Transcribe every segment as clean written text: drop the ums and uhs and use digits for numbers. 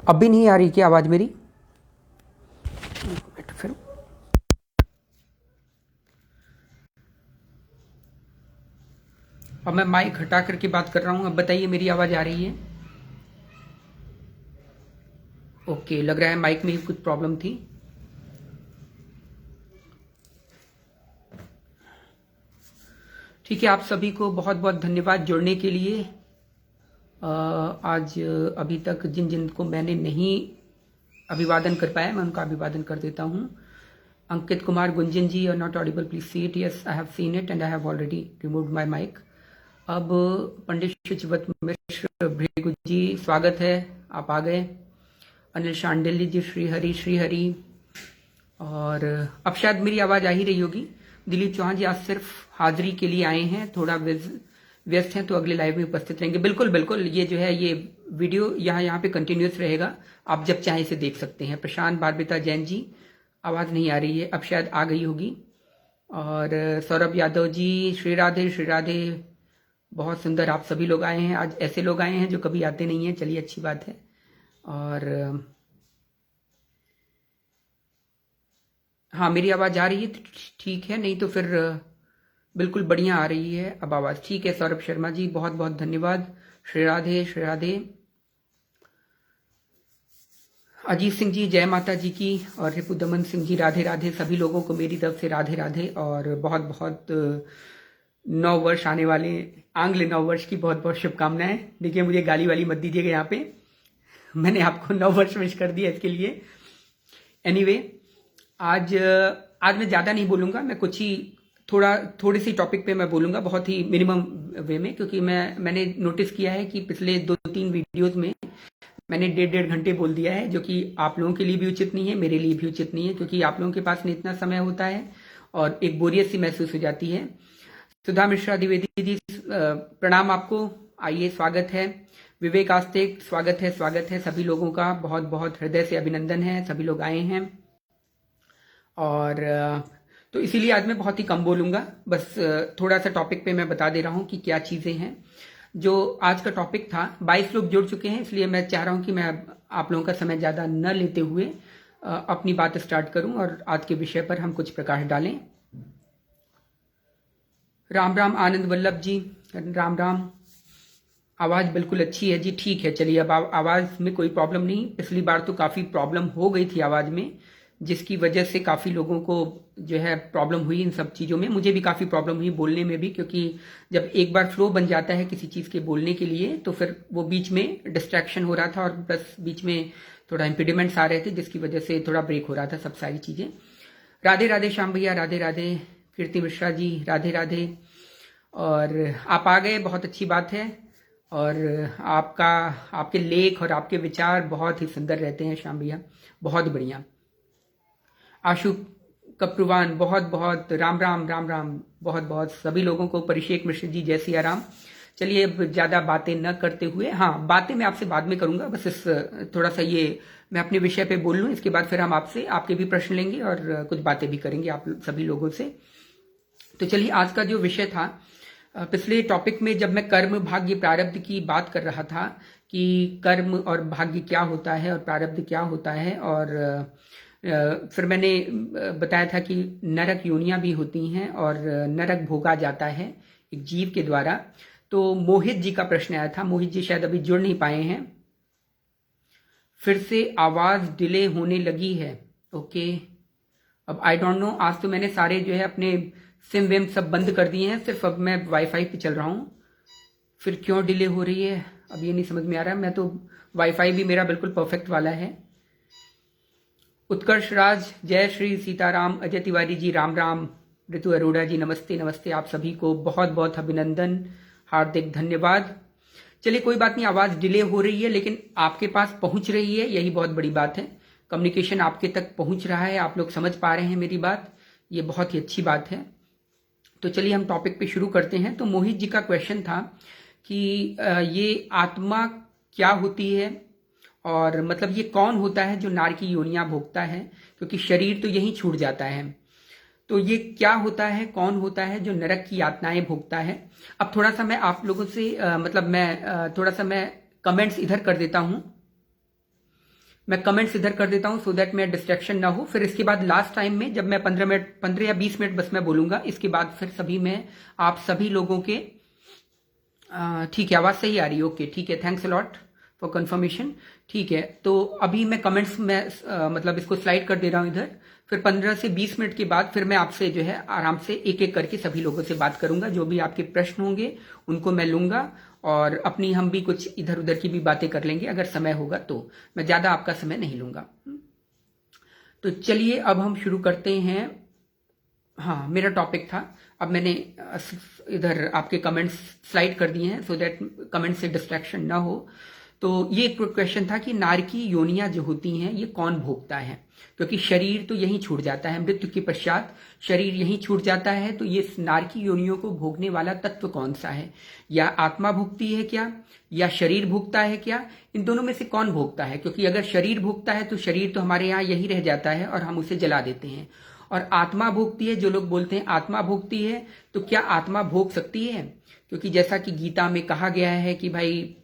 अब भी नहीं आ रही क्या आवाज़ मेरी? फिर अब मैं माइक हटा करके बात कर रहा हूँ। अब बताइए मेरी आवाज़ आ रही है? ओके, लग रहा है माइक में ही कुछ प्रॉब्लम थी। ठीक है, आप सभी को बहुत बहुत धन्यवाद जुड़ने के लिए। आज अभी तक जिन जिन को मैंने नहीं अभिवादन कर पाया, मैं उनका अभिवादन कर देता हूँ। Ankit Kumar Gunjan ji, are not audible, please see it. Yes, I have seen it and I have already removed my mic. अब पंडित शुचिवत मिश्र भृगु जी, स्वागत है, आप आ गए। अनिल शांडिल्य जी, श्रीहरि। और अब शायद मेरी आवाज़ आ ही रही होगी। दिलीप चौहान जी आज सिर्फ हाजिरी के लिए आए हैं, थोड़ा व्यस्त हैं, तो अगले लाइव में उपस्थित रहेंगे। बिल्कुल बिल्कुल, ये जो है ये वीडियो यहाँ पे कंटिन्यूस रहेगा, आप जब चाहे इसे देख सकते हैं। प्रशांत बारबिता जैन जी, आवाज़ नहीं आ रही है, अब शायद आ गई होगी। और सौरभ यादव जी, श्री राधे। बहुत सुंदर, आप सभी लोग आए हैं आज। ऐसे लोग आए हैं जो कभी आते नहीं हैं, चलिए अच्छी बात है। और हाँ, मेरी आवाज़ आ रही है? ठीक है, नहीं तो फिर बिल्कुल बढ़िया आ रही है अब आवाज़। ठीक है सौरभ शर्मा जी, बहुत बहुत धन्यवाद। श्री राधे। अजीत सिंह जी, जय माता जी की। और रिपु दमन सिंह जी, राधे। सभी लोगों को मेरी तरफ से राधे। और बहुत बहुत नव वर्ष आने वाले आंग्ल नव वर्ष की बहुत बहुत शुभकामनाएं। देखिए, मुझे गाली वाली मत दीजिएगा यहाँ पे, मैंने आपको नव वर्ष विश कर दिया इसके लिए। एनीवे, आज मैं ज़्यादा नहीं बोलूँगा, मैं कुछ ही थोड़ी सी टॉपिक पे मैं बोलूँगा, बहुत ही मिनिमम वे में, क्योंकि मैंने नोटिस किया है कि पिछले 2-3 वीडियोज़ में मैंने 1.5 घंटे बोल दिया है, जो कि आप लोगों के लिए भी उचित नहीं है, मेरे लिए भी उचित नहीं है, क्योंकि आप लोगों के पास में इतना समय होता है और एक बोरियत सी महसूस हो जाती है। सुधा मिश्रा द्विवेदी जी, प्रणाम आपको, आइए, स्वागत है। विवेक आस्ते, स्वागत है सभी लोगों का, बहुत बहुत हृदय से अभिनंदन है, सभी लोग आए हैं। और तो इसीलिए आज मैं बहुत ही कम बोलूँगा, बस थोड़ा सा टॉपिक पे मैं बता दे रहा हूँ कि क्या चीज़ें हैं। जो आज का टॉपिक था, 22 लोग जुड़ चुके हैं, इसलिए मैं चाह रहा हूँ कि मैं आप लोगों का समय ज़्यादा न लेते हुए अपनी बात स्टार्ट करूँ और आज के विषय पर हम कुछ प्रकाश डालें। राम आनंद वल्लभ जी, राम। आवाज़ बिल्कुल अच्छी है जी, ठीक है। चलिए, अब आवाज़ में कोई प्रॉब्लम नहीं। पिछली बार तो काफ़ी प्रॉब्लम हो गई थी आवाज़ में, जिसकी वजह से काफ़ी लोगों को जो है प्रॉब्लम हुई इन सब चीज़ों में। मुझे भी काफ़ी प्रॉब्लम हुई बोलने में भी, क्योंकि जब एक बार फ्लो बन जाता है किसी चीज़ के बोलने के लिए, तो फिर वो बीच में डिस्ट्रैक्शन हो रहा था और प्लस बीच में थोड़ा इम्पिडिमेंट्स आ रहे थे, जिसकी वजह से थोड़ा ब्रेक हो रहा था सब सारी चीज़ें। राधे श्याम भैया, राधे। कीर्ति मिश्रा जी, राधे। और आप आ गए, बहुत अच्छी बात है। और आपके लेख और आपके विचार बहुत ही सुंदर रहते हैं श्याम भैया, बहुत बढ़िया। आशु कप्रुवान, बहुत बहुत राम, बहुत बहुत सभी लोगों को। परिषेक मिश्र जी, जय सिया राम। चलिए, अब ज़्यादा बातें न करते हुए, हाँ, बातें मैं आपसे बाद में करूँगा, बस इस थोड़ा सा ये मैं अपने विषय पे बोल लूँ, इसके बाद फिर हम आपके भी प्रश्न लेंगे और कुछ बातें भी करेंगे आप सभी लोगों से। तो चलिए, आज का जो विषय था, पिछले टॉपिक में जब मैं कर्म, भाग्य, प्रारब्ध की बात कर रहा था कि कर्म और भाग्य क्या होता है और प्रारब्ध क्या होता है, और फिर मैंने बताया था कि नरक योनियां भी होती हैं और नरक भोगा जाता है एक जीव के द्वारा। तो मोहित जी का प्रश्न आया था, मोहित जी शायद अभी जुड़ नहीं पाए हैं। फिर से आवाज़ डिले होने लगी है, ओके। अब आई डोंट नो, आज तो मैंने सारे जो है अपने सिम विम सब बंद कर दिए हैं, सिर्फ अब मैं वाईफाई पे चल रहा हूँ। फिर क्यों डिले हो रही है, अब ये नहीं समझ में आ रहा है। मैं तो वाईफाई भी मेरा बिल्कुल परफेक्ट वाला है। उत्कर्ष राज, जय श्री सीताराम। अजय तिवारी जी, राम। ऋतु अरोड़ा जी, नमस्ते। आप सभी को बहुत बहुत अभिनंदन, हार्दिक धन्यवाद। चलिए, कोई बात नहीं, आवाज़ डिले हो रही है लेकिन आपके पास पहुंच रही है, यही बहुत बड़ी बात है। कम्युनिकेशन आपके तक पहुंच रहा है, आप लोग समझ पा रहे हैं मेरी बात, ये बहुत ही अच्छी बात है। तो चलिए हम टॉपिक पे शुरू करते हैं। तो मोहित जी का क्वेश्चन था कि ये आत्मा क्या होती है, और मतलब ये कौन होता है जो नार की योनियां भोगता है, क्योंकि शरीर तो यहीं छूट जाता है। तो ये क्या होता है, कौन होता है जो नरक की यातनाएं भोगता है। अब थोड़ा सा मैं आप लोगों से थोड़ा सा मैं कमेंट्स इधर कर देता हूं। मैं कमेंट्स इधर कर देता हूं सो दैट मैं डिस्ट्रैक्शन ना हो। फिर इसके बाद लास्ट टाइम में जब मैं 15 या 20 मिनट बस मैं बोलूंगा, इसके बाद फिर सभी में आप सभी लोगों के ठीक है, आवाज सही आ रही है, ओके ठीक है, thanks a lot for confirmation. ठीक है, तो अभी मैं कमेंट्स में मतलब इसको स्लाइड कर दे रहा हूं इधर। फिर 15 से 20 मिनट के बाद फिर मैं आपसे जो है आराम से एक एक करके सभी लोगों से बात करूंगा। जो भी आपके प्रश्न होंगे उनको मैं लूंगा और अपनी हम भी कुछ इधर उधर की भी बातें कर लेंगे अगर समय होगा तो। मैं ज्यादा आपका समय नहीं लूंगा। तो चलिए अब हम शुरू करते हैं। हाँ, मेरा टॉपिक था, अब मैंने इधर आपके कमेंट्स स्लाइड कर दिए हैं सो दैट कमेंट से डिस्ट्रैक्शन ना हो। तो ये एक क्वेश्चन था कि नार की योनियां जो होती हैं ये कौन भोगता है, क्योंकि शरीर तो यहीं छूट जाता है, मृत्यु के पश्चात शरीर यहीं छूट जाता है। तो ये नार की योनियों को भोगने वाला तत्व कौन सा है? या आत्मा भोगती है क्या, या शरीर भोगता है क्या? इन दोनों में से कौन भोगता है? क्योंकि अगर शरीर भोगता है तो शरीर तो हमारे यहाँ यही रह जाता है और हम उसे जला देते हैं। और आत्मा भोगती है, जो लोग बोलते हैं आत्मा भोगती है, तो क्या आत्मा भोग सकती है? क्योंकि जैसा कि गीता में कहा गया है कि भाई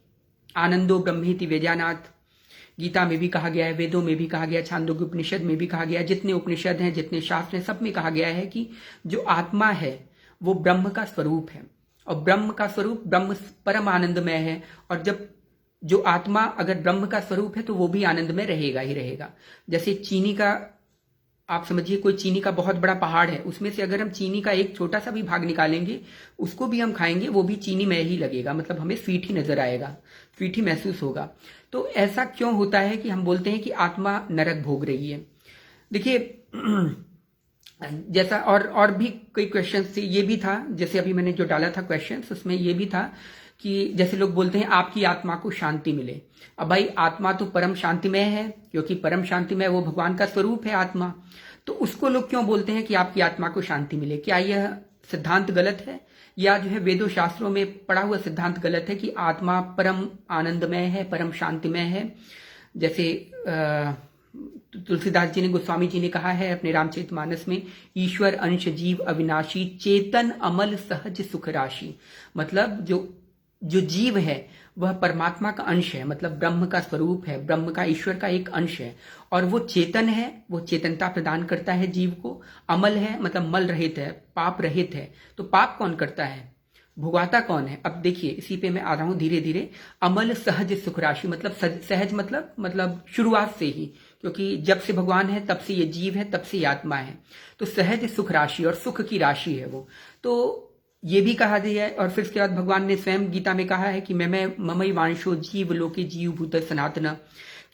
आनंदो ब्रह्मेति वेदानाथ, गीता में भी कहा गया है, वेदों में भी कहा गया, छांदोग्य उपनिषद में भी कहा गया है, जितने उपनिषद हैं, जितने शास्त्र हैं, सब में कहा गया है कि जो आत्मा है वो ब्रह्म का स्वरूप है। और ब्रह्म का स्वरूप, ब्रह्म परम आनंदमय है। और जब जो आत्मा अगर ब्रह्म का स्वरूप है तो वो भी आनंद में रहेगा ही रहेगा। जैसे चीनी का, आप समझिए कोई चीनी का बहुत बड़ा पहाड़ है, उसमें से अगर हम चीनी का एक छोटा सा भी भाग निकालेंगे, उसको भी हम खाएंगे, वो भी चीनी में ही लगेगा, मतलब हमें स्वीट ही नजर आएगा, स्वीट ही महसूस होगा। तो ऐसा क्यों होता है कि हम बोलते हैं कि आत्मा नरक भोग रही है? देखिए जैसा और भी कई क्वेश्चन थे, ये भी था जैसे अभी मैंने जो डाला था क्वेश्चन, उसमें ये भी था कि जैसे लोग बोलते हैं आपकी आत्मा को शांति मिले। अब भाई आत्मा तो परम शांतिमय है, क्योंकि परम शांतिमय वो भगवान का स्वरूप है आत्मा। तो उसको लोग क्यों बोलते हैं कि आपकी आत्मा को शांति मिले? क्या यह सिद्धांत गलत है, या जो है वेदों शास्त्रों में पढ़ा हुआ सिद्धांत गलत है कि आत्मा परम आनंदमय है, परम शांतिमय है? जैसे तुलसीदास जी ने, गोस्वामी जी ने कहा है अपने रामचरितमानस में, ईश्वर अंश जीव अविनाशी, चेतन अमल सहज सुख राशि। मतलब जो जीव है वह परमात्मा का अंश है, मतलब ब्रह्म का स्वरूप है, ब्रह्म का, ईश्वर का एक अंश है। और वो चेतन है, वो चेतनता प्रदान करता है जीव को। अमल है, मतलब मल रहित है, पाप रहित है। तो पाप कौन करता है, भुगाता कौन है? अब देखिए इसी पे मैं आ रहा हूं धीरे धीरे। अमल सहज सुख राशि, मतलब सहज मतलब शुरुआत से ही, क्योंकि जब से भगवान है तब से ये जीव है, तब से ये आत्मा है। तो सहज सुख राशि, और सुख की राशि है वो। तो ये भी कहा गया है। और फिर उसके बाद भगवान ने स्वयं गीता में कहा है कि ममई वांशो जीव लोके जीव भूत सनातन,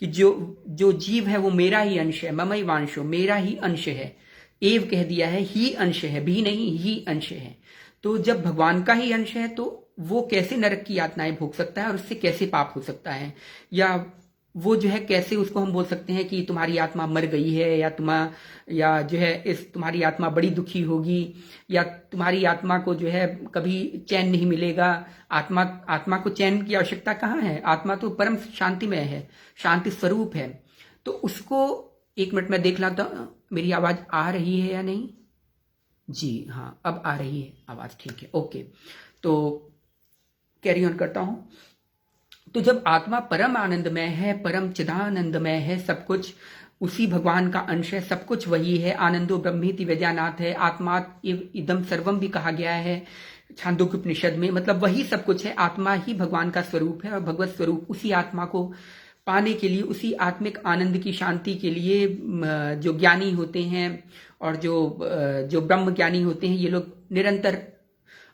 कि जो जीव है वो मेरा ही अंश है। ममई वांशो, मेरा ही अंश है। एव कह दिया है, ही अंश है, भी नहीं, ही अंश है। तो जब भगवान का ही अंश है तो वो कैसे नरक की यातनाएं भोग सकता है, और उससे कैसे पाप हो सकता है? या वो जो है कैसे उसको हम बोल सकते हैं कि तुम्हारी आत्मा मर गई है, या जो है तुम्हारी आत्मा बड़ी दुखी होगी, या तुम्हारी आत्मा को जो है कभी चैन नहीं मिलेगा। आत्मा को चैन की आवश्यकता कहाँ है? आत्मा तो परम शांतिमय है, शांति स्वरूप है। तो उसको एक मिनट में देख लाता, मेरी आवाज आ रही है या नहीं? जी हाँ, अब आ रही है आवाज, ठीक है, ओके। तो कैरी ऑन करता हूं। तो जब आत्मा परम आनंदमय है, परम चिदानंदमय है, सब कुछ उसी भगवान का अंश है, सब कुछ वही है। आनंदो ब्रह्मेति वेद्यानाथ है, आत्मा इदम सर्वम भी कहा गया है छांदोग्य उपनिषद में। मतलब वही सब कुछ है, आत्मा ही भगवान का स्वरूप है। और भगवत स्वरूप उसी आत्मा को पाने के लिए, उसी आत्मिक आनंद की शांति के लिए जो ज्ञानी होते हैं और जो ब्रह्म ज्ञानी होते हैं, ये लोग निरंतर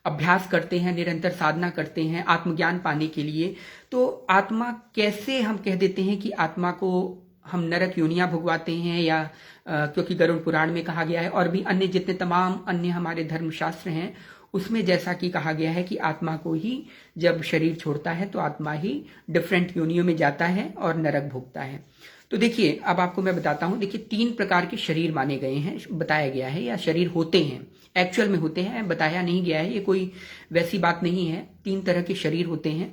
अभ्यास करते हैं, निरंतर साधना करते हैं आत्मज्ञान पाने के लिए। तो आत्मा कैसे हम कह देते हैं कि आत्मा को हम नरक योनियां भुगवाते हैं, या क्योंकि गरुड़ पुराण में कहा गया है, और भी अन्य जितने तमाम अन्य हमारे धर्मशास्त्र हैं उसमें जैसा कि कहा गया है कि आत्मा को ही जब शरीर छोड़ता है तो आत्मा ही डिफरेंट योनियों में जाता है और नरक भोगता है। तो देखिए अब आपको मैं बताता हूं। देखिए 3 प्रकार के शरीर माने गए हैं, बताया गया है, या शरीर होते हैं, एक्चुअल में होते हैं, बताया नहीं गया है, ये कोई वैसी बात नहीं है। 3 तरह के शरीर होते हैं।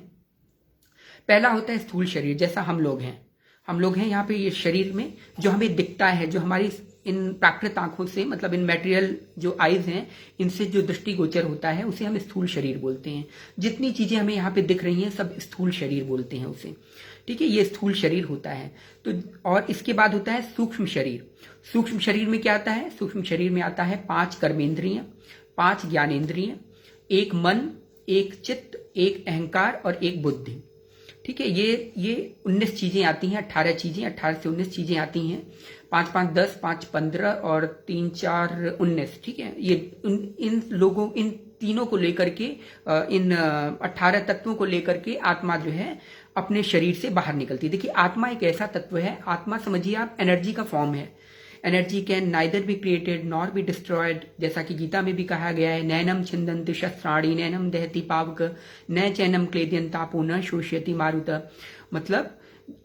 पहला होता है स्थूल शरीर, जैसा हम लोग हैं यहाँ पे, ये शरीर में जो हमें दिखता है, जो हमारी इन प्राकृत आंखों से, मतलब इन मेटेरियल जो आईज हैं, इनसे जो दृष्टिगोचर होता है उसे हम स्थूल शरीर बोलते हैं। जितनी चीजें हमें यहाँ पे दिख रही हैं सब स्थूल शरीर बोलते हैं उसे। ठीक है, ये स्थूल शरीर होता है। तो और इसके बाद होता है सूक्ष्म शरीर। सूक्ष्म शरीर में क्या आता है? सूक्ष्म शरीर में आता है 5 कर्मेंद्रिय, 5 ज्ञानेंद्रिय, एक मन, एक चित्त, एक अहंकार और एक बुद्धि। ठीक है, ये 19 चीजें आती हैं, 18 चीजें, 18 से 19 चीजें आती हैं। 5 5 10, 5 15 और 3 4 19। ठीक है, ये इन तीनों को लेकर के, इन 18 तत्वों को लेकर के आत्मा जो है अपने शरीर से बाहर निकलती है। देखिए, आत्मा एक ऐसा तत्व है, आत्मा समझिए आप एनर्जी का फॉर्म है। Energy can neither be created nor be destroyed, जैसा कि गीता में भी कहा गया है, नैनम छिंदन्ति शस्त्राणि नैनम दहति पावक न चैनम क्लेद्यंतापो न शोष्यति मारुत। मतलब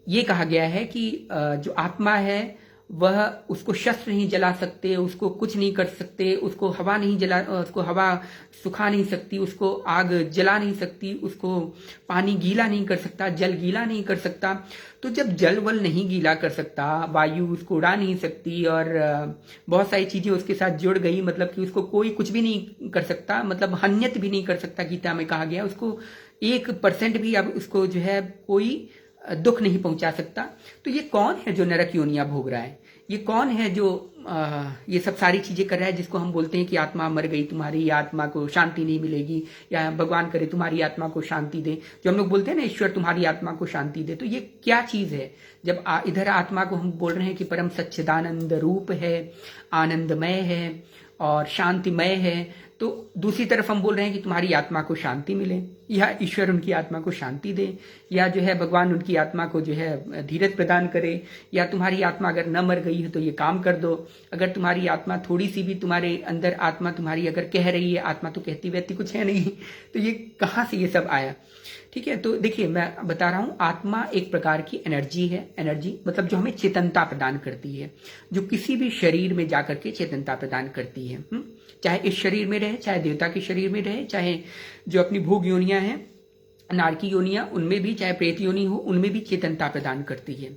ये कहा गया है कि जो आत्मा है वह, उसको शस्त्र नहीं जला सकते, उसको कुछ नहीं कर सकते, उसको हवा सुखा नहीं सकती, उसको आग जला नहीं सकती, उसको पानी गीला नहीं कर सकता, जल गीला नहीं कर सकता। तो जब जल वल नहीं गीला कर सकता, वायु उसको उड़ा नहीं सकती और बहुत सारी चीजें उसके साथ जुड़ गई, मतलब कि उसको कोई कुछ भी नहीं कर सकता, मतलब हन्यत भी नहीं कर सकता, गीता में कहा गया, उसको 1% भी अब उसको जो है कोई दुख नहीं पहुंचा सकता। तो ये कौन है जो नरक योनियां भोग रहा है? ये कौन है जो ये सब सारी चीजें कर रहा है, जिसको हम बोलते हैं कि आत्मा मर गई, तुम्हारी आत्मा को शांति नहीं मिलेगी, या भगवान करे तुम्हारी आत्मा को शांति दे, जो हम लोग बोलते हैं ना, ईश्वर तुम्हारी आत्मा को शांति दे। तो ये क्या चीज है? जब इधर आत्मा को हम बोल रहे हैं कि परम सच्चिदानंद रूप है, आनंदमय है और शांतिमय है, तो दूसरी तरफ हम बोल रहे हैं कि तुम्हारी आत्मा को शांति मिले, या ईश्वर उनकी आत्मा को शांति दे, या जो है भगवान उनकी आत्मा को जो है धीरज प्रदान करे, या तुम्हारी आत्मा अगर न मर गई है तो ये काम कर दो। अगर तुम्हारी आत्मा थोड़ी सी भी, तुम्हारे अंदर आत्मा तुम्हारी अगर कह रही है, आत्मा तो कहती वहती कुछ है नहीं, तो ये कहाँ से ये सब आया? ठीक है, तो देखिए मैं बता रहा हूं, आत्मा एक प्रकार की एनर्जी है। एनर्जी मतलब जो हमें चेतनता प्रदान करती है, जो किसी भी शरीर में जाकर के चेतनता प्रदान करती है। चाहे इस शरीर में रहे, चाहे देवता के शरीर में रहे, चाहे जो अपनी भोग योनियां हैं, नारकी योनियां, उनमें भी, चाहे प्रेत योनि हो, उनमें भी चेतनता प्रदान करती है।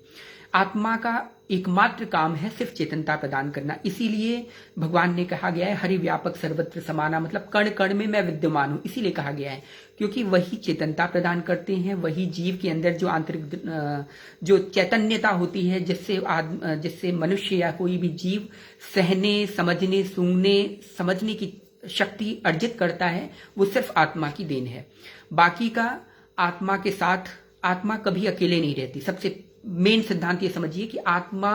आत्मा का एकमात्र काम है सिर्फ चेतनता प्रदान करना। इसीलिए भगवान ने कहा गया है हरि व्यापक सर्वत्र समाना, मतलब कण कण में मैं विद्यमान हूं, इसीलिए कहा गया है, क्योंकि वही चेतनता प्रदान करते हैं, वही जीव के अंदर जो आंतरिक जो चैतन्यता होती है, जिससे मनुष्य या कोई भी जीव सहने, समझने, सूंघने, समझने की शक्ति अर्जित करता है, वो सिर्फ आत्मा की देन है। बाकी का आत्मा के साथ, आत्मा कभी अकेले नहीं रहती। सबसे मेन सिद्धांत ये समझिए कि आत्मा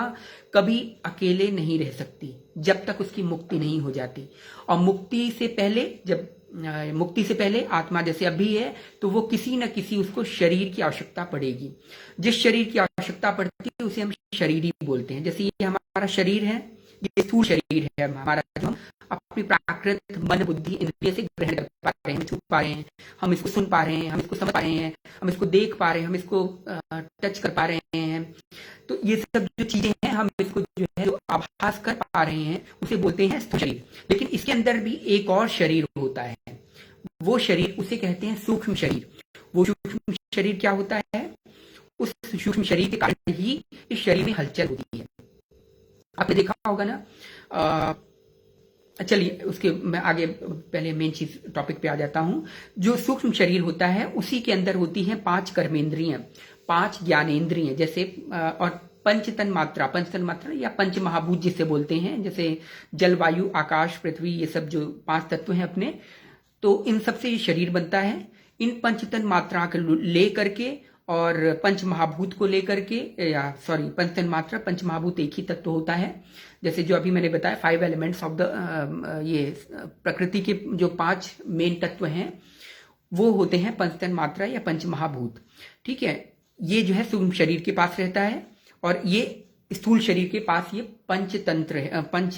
कभी अकेले नहीं रह सकती जब तक उसकी मुक्ति नहीं हो जाती। और मुक्ति से पहले आत्मा जैसे अभी है, तो वो किसी न किसी उसको शरीर की आवश्यकता पड़ेगी। जिस शरीर की आवश्यकता पड़ती है उसे हम शरीर ही बोलते हैं। जैसे ये हमारा शरीर है, ये स्थूल शरीर है हमारा, जो हम अपनी प्राकृत मन बुद्धि इंद्रिय से ग्रहण कर पा रहे हैं, छू पा रहे हैं, हम इसको सुन पा रहे हैं, हम इसको समझ पा रहे हैं, हम इसको देख पा रहे हैं, हम इसको टच कर पा रहे हैं। तो ये सब जो चीजें हैं, हम इसको जो है जो आभास कर पा रहे हैं, उसे बोलते हैं स्थूल शरीर। लेकिन इसके अंदर भी एक और शरीर होता है, वो शरीर, उसे कहते हैं सूक्ष्म शरीर। वो सूक्ष्म शरीर क्या होता है? उस सूक्ष्म शरीर के कारण ही इस शरीर में हलचल होती है। आपने देखा होगा ना। चलिए उसके मैं आगे पहले मेन चीज टॉपिक पे आ जाता हूं। जो सूक्ष्म शरीर होता है उसी के अंदर होती हैं 5 कर्मेंद्रियां, 5 ज्ञानेंद्रियां, जैसे और पंच तन मात्रा या पंच महाभूत जिसे बोलते हैं, जैसे जल, वायु, आकाश, पृथ्वी, ये सब जो 5 तत्व हैं अपने, तो इन सब से ये शरीर बनता है। इन पंच तन मात्रा को ले करके और पंच महाभूत को लेकर के, पंचतन मात्रा पंच महाभूत एक ही तत्व होता है। जैसे जो अभी मैंने बताया 5 एलिमेंट्स ऑफ द ये प्रकृति के जो 5 मेन तत्व हैं, वो होते हैं पंचतन मात्रा या पंच महाभूत। ठीक है, ये जो है सूक्ष्म शरीर के पास रहता है, और ये स्थूल शरीर के पास ये पंचतंत्र है, पंच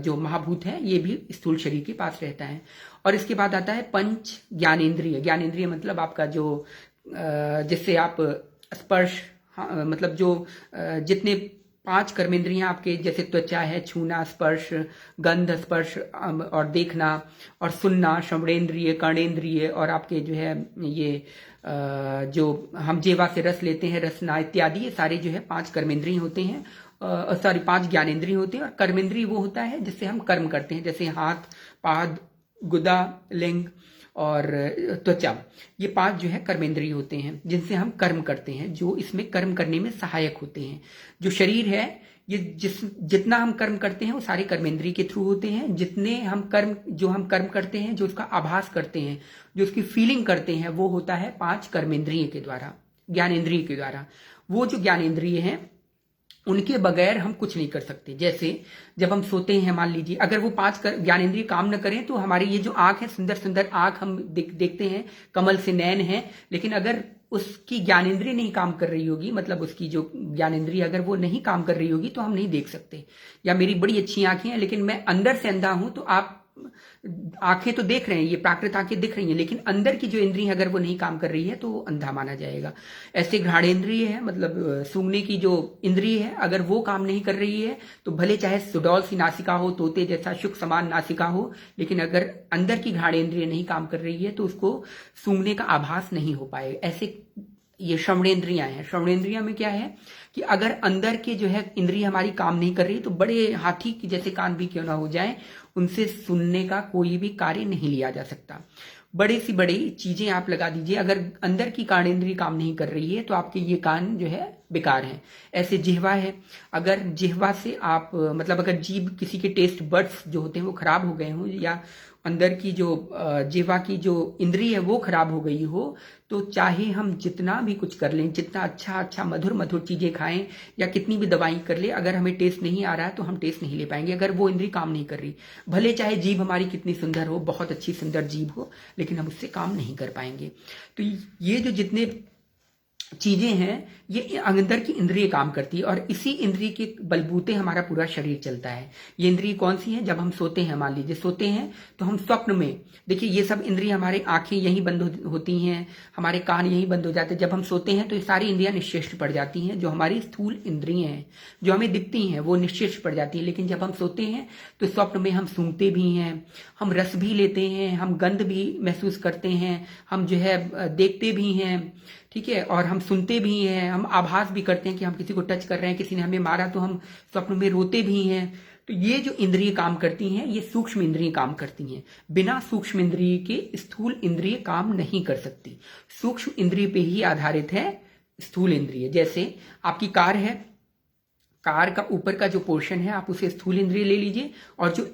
जो महाभूत है, ये भी स्थूल शरीर के पास रहता है। और इसके बाद आता है पंच ज्ञानेंद्रिय। ज्ञानेंद्रिय मतलब आपका जो जिससे आप स्पर्श, मतलब जो जितने 5 कर्मेंद्रियां आपके, जैसे त्वचा है, छूना, स्पर्श, गंध, स्पर्श और देखना और सुनना, श्रवणेन्द्रिय, कर्णेन्द्रिय, और आपके जो है ये जो हम जेवा से रस लेते हैं, रसना इत्यादि, ये सारे जो है 5 कर्मेंद्रिय होते हैं, 5 ज्ञानेन्द्रिय होते हैं। और कर्मेंद्रिय वो होता है जिससे हम कर्म करते हैं, जैसे हाथ, पाद, गुदा, लिंग और त्वचा, ये 5 जो है कर्मेंद्रिय होते हैं जिनसे हम कर्म करते हैं, जो इसमें कर्म करने में सहायक होते हैं। जो शरीर है ये जितना हम कर्म करते हैं वो सारे कर्मेंद्रिय के थ्रू होते हैं। जितने हम कर्म करते हैं, जो उसका आभास करते हैं, जो उसकी फीलिंग करते हैं, वो होता है 5 कर्मेंद्रिय के द्वारा, ज्ञानेंद्रिय के द्वारा। वो जो ज्ञानेंद्रिय हैं उनके बगैर हम कुछ नहीं कर सकते। जैसे जब हम सोते हैं, मान लीजिए अगर वो 5 ज्ञानेंद्रिय काम न करें तो हमारी ये जो आंख है, सुंदर सुंदर आंख हम देखते हैं, कमल से नयन है, लेकिन अगर उसकी ज्ञानेंद्रिय नहीं काम कर रही होगी, मतलब उसकी जो ज्ञानेंद्रिय अगर वो नहीं काम कर रही होगी तो हम नहीं देख सकते। या मेरी बड़ी अच्छी आंखें हैं लेकिन मैं अंदर से अंधा हूं, तो आप आंखें तो देख रहे हैं, ये प्राकृत आंखें दिख रही हैं, लेकिन अंदर की जो इंद्रिय अगर वो नहीं काम कर रही है तो वो अंधा माना जाएगा। ऐसे घ्राणेंद्रिय है, मतलब सूंघने की जो इंद्रिय है, अगर वो काम नहीं कर रही है तो भले चाहे सुडौल सी नासिका हो, तोते जैसा शुक समान नासिका हो, लेकिन अगर अंदर की घ्राणेंद्रिय नहीं काम कर रही है तो उसको सूंघने का आभास नहीं हो पाएगा। ऐसे ये श्रवणेंद्रियां हैं। श्रवणेंद्रिया में क्या है कि अगर अंदर के जो है इंद्रिय हमारी काम नहीं कर रही तो बड़े हाथी के जैसे कान भी क्यों ना हो जाए, उनसे सुनने का कोई भी कार्य नहीं लिया जा सकता। बड़ी सी बड़ी चीजें आप लगा दीजिए, अगर अंदर की कानेंद्रिय काम नहीं कर रही है तो आपके ये कान जो है बेकार है। ऐसे जिह्वा है, अगर जिह्वा से आप मतलब अगर जीभ किसी के टेस्ट बड्स जो होते हैं वो खराब हो गए हों, या अंदर की जो जिह्वा की जो इंद्रिय है वो खराब हो गई हो, तो चाहे हम जितना भी कुछ कर लें, जितना अच्छा मधुर मधुर चीजें खाएं या कितनी भी दवाई कर ले, अगर हमें टेस्ट नहीं आ रहा है तो हम टेस्ट नहीं ले पाएंगे, अगर वो इंद्रिय काम नहीं कर रही। भले चाहे जीभ हमारी कितनी सुंदर हो, बहुत अच्छी सुंदर जीभ हो, लेकिन हम उससे काम नहीं कर पाएंगे। तो ये जो जितने चीजें हैं ये अंदर की इंद्रिय काम करती है और इसी इंद्रिय के बलबूते हमारा पूरा शरीर चलता है। ये इंद्रिय कौन सी है? जब हम सोते हैं, मान लीजिए सोते हैं तो हम स्वप्न में, देखिए ये सब इंद्रिय, हमारे आंखें यहीं बंद होती हैं, हमारे कान यहीं बंद हो जाते हैं। जब हम सोते हैं तो ये सारी इंद्रियां निश्चेष्ट पड़ जाती हैं। जो हमारी स्थूल इंद्रिय हैं जो हमें दिखती हैं वो निश्चेष्ट पड़ जाती है। लेकिन जब हम सोते हैं तो स्वप्न में हम सूंघते भी हैं, हम रस भी लेते हैं, हम गंध भी महसूस करते हैं, हम जो है देखते भी हैं, ठीक है, और हम सुनते भी हैं, हम आभास भी करते हैं कि हम किसी को टच कर रहे हैं, किसी ने हमें मारा तो हम स्वप्न में रोते भी हैं। तो ये जो इंद्रिय काम करती हैं ये सूक्ष्म इंद्रिय काम करती हैं। बिना सूक्ष्म इंद्रिय के स्थूल इंद्रिय काम नहीं कर सकती। सूक्ष्म इंद्रिय पे ही आधारित है स्थूल इंद्रिय। जैसे आपकी कार है, कार का ऊपर का जो पोर्शन है आप उसे स्थूल इंद्रिय ले लीजिए, और जो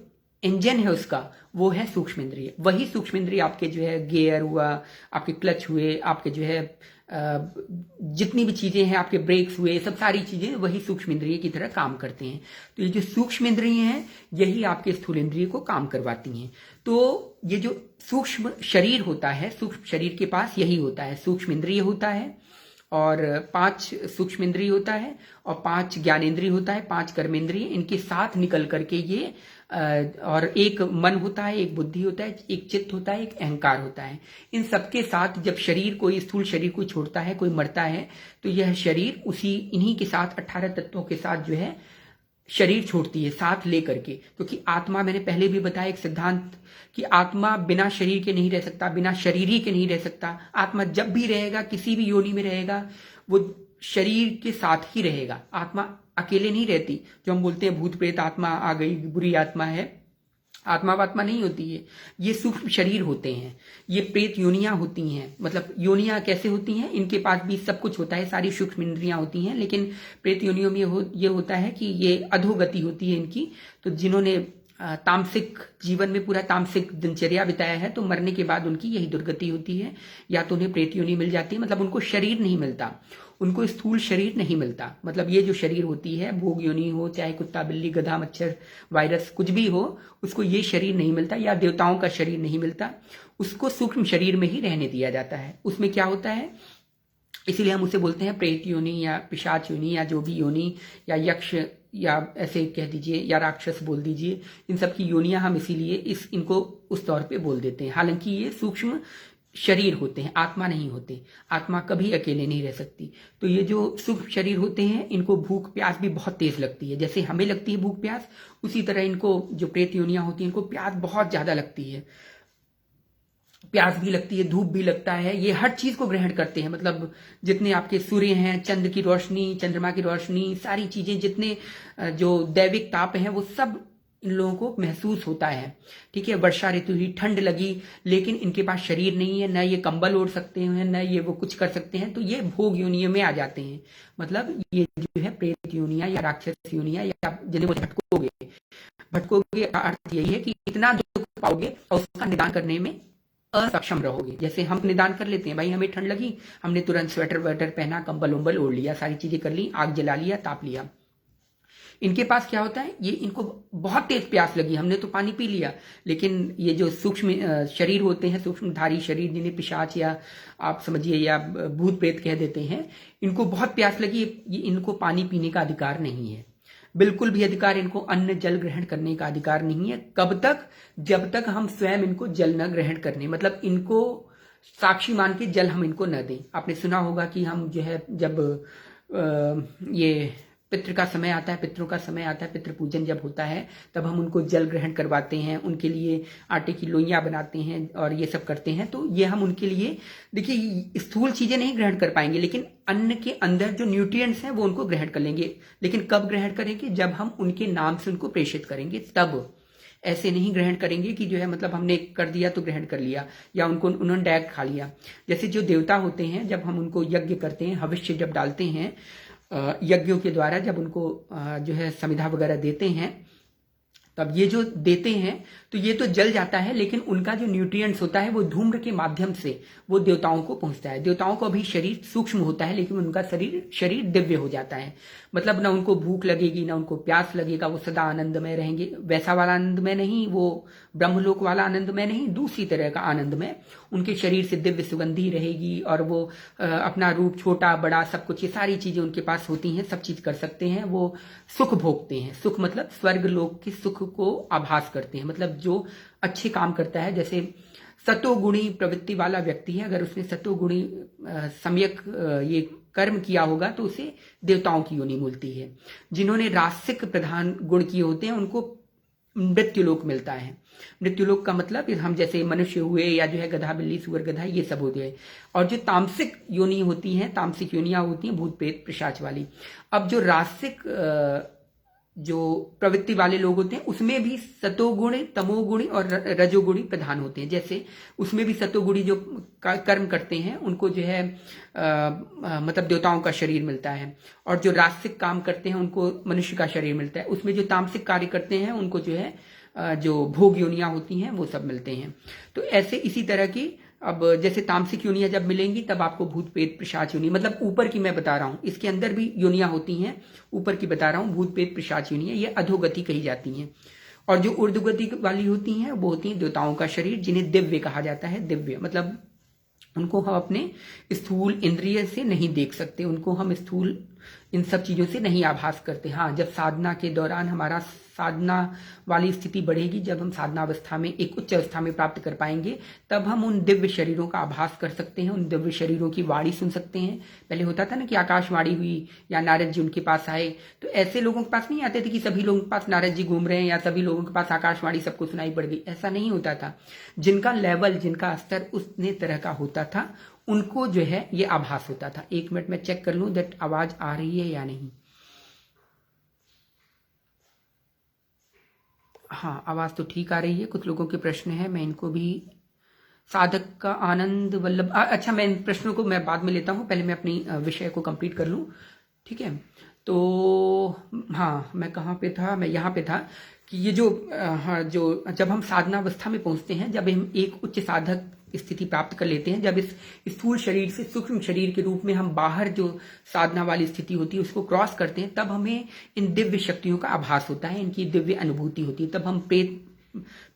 इंजन है उसका वो है सूक्ष्म इंद्रिय। वही सूक्ष्म इंद्रिय आपके जो है गियर हुआ, आपके क्लच हुए, आपके जो है जितनी भी चीजें हैं, आपके ब्रेक्स हुए, सब सारी चीजें वही सूक्ष्म इंद्रिय की तरह काम करते हैं। तो ये जो सूक्ष्म इंद्रिय हैं यही आपके स्थूल इंद्रिय को काम करवाती हैं। तो ये जो सूक्ष्म शरीर होता है, सूक्ष्म शरीर के पास यही होता है, सूक्ष्म इंद्रिय होता है और 5 सूक्ष्म इंद्रिय होता है और 5 ज्ञानेंद्रिय होता है, 5 कर्मेंद्रिय, इनके साथ निकल करके ये और एक मन होता है, एक बुद्धि होता है, एक चित्त होता है, एक अहंकार होता है। इन सबके साथ जब शरीर कोई स्थूल शरीर को छोड़ता है, कोई मरता है, तो यह शरीर इन्हीं के साथ 18 तत्वों के साथ जो है शरीर छोड़ती है साथ लेकर के। क्योंकि आत्मा, मैंने पहले भी बताया एक सिद्धांत कि आत्मा बिना शरीर के नहीं रह सकता, बिना शरीरी के नहीं रह सकता। आत्मा जब भी रहेगा, किसी भी योनि में रहेगा, वो शरीर के साथ ही रहेगा। आत्मा अकेले नहीं रहती। जो हम बोलते हैं भूत प्रेत आत्मा आ गई, बुरी आत्मा है, आत्मा नहीं होती है। ये सूक्ष्म शरीर होते हैं, ये प्रेत योनियां होती हैं। मतलब योनियां कैसे होती हैं? इनके पास भी सब कुछ होता है, सारी सूक्ष्म इंद्रियां होती हैं, लेकिन प्रेत योनियों में ये होता है कि ये अधोगति होती है इनकी। तो जिन्होंने तामसिक जीवन में पूरा तामसिक दिनचर्या बिताया है तो मरने के बाद उनकी यही दुर्गति होती है, या तो उन्हें प्रेत योनि मिल जाती है, मतलब उनको शरीर नहीं मिलता, उनको स्थूल शरीर नहीं मिलता। मतलब ये जो शरीर होती है, भोग योनि हो, चाहे कुत्ता बिल्ली गधा मच्छर वायरस कुछ भी हो, उसको ये शरीर नहीं मिलता, या देवताओं का शरीर नहीं मिलता, उसको सूक्ष्म शरीर में ही रहने दिया जाता है। उसमें क्या होता है, इसीलिए हम उसे बोलते हैं प्रेत योनि या पिशाच योनि या जो भी योनि, या यक्ष, या ऐसे कह दीजिए, या राक्षस बोल दीजिए। इन सब की योनियां हम इसीलिए इनको उस तौर पे बोल देते हैं। हालांकि ये सूक्ष्म शरीर होते हैं, आत्मा नहीं होते। आत्मा कभी अकेले नहीं रह सकती। तो ये जो सूक्ष्म शरीर होते हैं इनको भूख प्यास भी बहुत तेज लगती है। जैसे हमें लगती है भूख प्यास, उसी तरह इनको जो प्रेत योनियां होती हैं इनको प्यास बहुत ज्यादा लगती है। प्यास भी लगती है, धूप भी लगता है, ये हर चीज को ग्रहण करते हैं। मतलब जितने आपके सूर्य हैं, चंद्र की रोशनी, चंद्रमा की रोशनी, सारी चीजें, जितने जो दैविक ताप हैं वो सब इन लोगों को महसूस होता है। ठीक है, वर्षा ऋतु हुई, ठंड लगी, लेकिन इनके पास शरीर नहीं है, न ये कंबल ओढ़ सकते हैं, न ये वो कुछ कर सकते हैं, तो ये भोग योनियों में आ जाते हैं। मतलब ये जो है प्रेत योनियां या राक्षस योनियां, या जिन्हें भटकोगे, भटकोगे का अर्थ यही है कि इतना दुख पाओगे और उसका निदान करने में असक्षम रहोगे। जैसे हम निदान कर लेते हैं, भाई हमें ठंड लगी, हमने तुरंत स्वेटर वेटर पहना, कंबल उम्बल ओढ़ लिया, सारी चीजें कर ली, आग जला लिया, ताप लिया। इनके पास क्या होता है, ये इनको बहुत तेज प्यास लगी, हमने तो पानी पी लिया, लेकिन ये जो सूक्ष्म शरीर होते हैं, सूक्ष्मधारी शरीर, जिन्हें पिशाच या आप समझिए या भूत प्रेत कह देते हैं, इनको बहुत प्यास लगी, ये इनको पानी पीने का अधिकार नहीं है, बिल्कुल भी अधिकार, इनको अन्न जल ग्रहण करने का अधिकार नहीं है। कब तक? जब तक हम स्वयं इनको जल न ग्रहण करने, मतलब इनको साक्षी मान के जल हम इनको न दें। आपने सुना होगा कि हम जो है जब ये पितृ का समय आता है, पितरों का समय आता है, पितृ पूजन जब होता है, तब हम उनको जल ग्रहण करवाते हैं, उनके लिए आटे की लोइयां बनाते हैं और ये सब करते हैं। तो ये हम उनके लिए, देखिए स्थूल चीजें नहीं ग्रहण कर पाएंगे, लेकिन अन्न के अंदर जो न्यूट्रिएंट्स हैं वो उनको ग्रहण कर लेंगे। लेकिन कब ग्रहण करेंगे? जब हम उनके नाम से उनको प्रेषित करेंगे, तब। ऐसे नहीं ग्रहण करेंगे कि जो है मतलब हमने कर दिया तो ग्रहण कर लिया, या उनको उन्होंने डायरेक्ट खा लिया। जैसे जो देवता होते हैं, जब हम उनको यज्ञ करते हैं, भविष्य जब डालते हैं, यज्ञों के द्वारा जब उनको जो है समिधा वगैरह देते हैं, तब ये जो देते हैं तो ये तो जल जाता है, लेकिन उनका जो न्यूट्रिएंट्स होता है वो धूम्र के माध्यम से वो देवताओं को पहुंचता है। देवताओं का भी शरीर सूक्ष्म होता है, लेकिन उनका शरीर दिव्य हो जाता है। मतलब ना उनको भूख लगेगी, ना उनको प्यास लगेगा, वो सदा आनंदमय रहेंगे। वैसा वाला आनंदमय नहीं, वो ब्रह्मलोक वाला आनंदमय नहीं, दूसरी तरह का आनंदमय। उनके शरीर से दिव्य सुगंधी रहेगी, और वो अपना रूप छोटा बड़ा सब कुछ, ये सारी चीजें उनके पास होती हैं, सब चीज कर सकते हैं। वो सुख भोगते हैं, सुख मतलब स्वर्ग लोक के सुख को आभास करते हैं। मतलब जो अच्छे काम करता है, जैसे सतोगुणी प्रवृत्ति वाला व्यक्ति है, अगर उसने सतोगुणी सम्यक ये कर्म किया होगा तो उसे देवताओं की योनि मिलती है। जिन्होंने रासिक प्रधान गुण किए होते हैं उनको मृत्युलोक मिलता है। मृत्युलोक का मतलब हम जैसे मनुष्य हुए, या जो है गधा बिल्ली सुअर गधा, ये सब होते हैं। और जो तामसिक योनि होती हैं, तामसिक योनियां होती हैं भूत प्रेत पिशाच वाली। अब जो रासिक जो प्रवृत्ति वाले लोग होते हैं, उसमें भी सतोगुणी, तमोगुणी और रजोगुणी प्रधान होते हैं। जैसे उसमें भी सतोगुणी जो कर्म करते हैं उनको जो है मतलब देवताओं का शरीर मिलता है, और जो रासिक काम करते हैं उनको मनुष्य का शरीर मिलता है। उसमें जो तामसिक कार्य करते हैं उनको जो है जो भोग योनियां होती हैं वो सब मिलते हैं। तो ऐसे इसी तरह की, अब जैसे तामसिक योनियां जब मिलेंगी तब आपको भूत प्रेत पिशाच योनि, मतलब ऊपर की मैं बता रहा हूं, इसके अंदर भी योनियां होती हैं, ऊपर की बता रहा हूं, भूत प्रेत पिशाच योनियां, ये अधोगति कही जाती हैं। और जो ऊर्ध्वगति वाली होती हैं वो होती हैं देवताओं का शरीर, जिन्हें दिव्य कहा जाता है। दिव्य मतलब उनको हम अपने स्थूल इंद्रिय से नहीं देख सकते, उनको हम स्थूल इन सब चीजों से नहीं आभास करते। हाँ, जब साधना के दौरान हमारा साधना वाली स्थिति बढ़ेगी, जब हम साधना अवस्था में एक उच्च अवस्था में प्राप्त कर पाएंगे, तब हम उन दिव्य शरीरों का आभास कर सकते हैं, उन दिव्य शरीरों की वाणी सुन सकते हैं। पहले होता था ना कि आकाशवाणी हुई या नारद जी उनके पास आए, तो ऐसे लोगों के पास नहीं आते थे कि सभी लोगों के पास नारद जी घूम रहे हैं या सभी लोगों के पास आकाशवाणी सबको सुनाई पड़ गई, ऐसा नहीं होता था। जिनका लेवल, जिनका स्तर उतने तरह का होता था, उनको जो है ये आभास होता था। एक मिनट में चेक कर लूं दैट आवाज आ रही है या नहीं। हाँ, आवाज तो ठीक आ रही है। कुछ लोगों के प्रश्न है, मैं इनको भी, साधक का आनंद वल्लभ, अच्छा मैं इन प्रश्नों को मैं बाद में लेता हूँ, पहले मैं अपनी विषय को कंप्लीट कर लूँ, ठीक है। तो हाँ, मैं कहाँ पे था, मैं यहाँ पे था कि ये जो हाँ, जो जब हम साधना अवस्था में पहुंचते हैं, जब हम एक उच्च साधक स्थिति प्राप्त कर लेते हैं, जब इस स्थूल शरीर से सूक्ष्म शरीर के रूप में हम बाहर जो साधना वाली स्थिति होती है उसको क्रॉस करते हैं, तब हमें इन दिव्य शक्तियों का आभास होता है, इनकी दिव्य अनुभूति होती है। तब हम प्रेत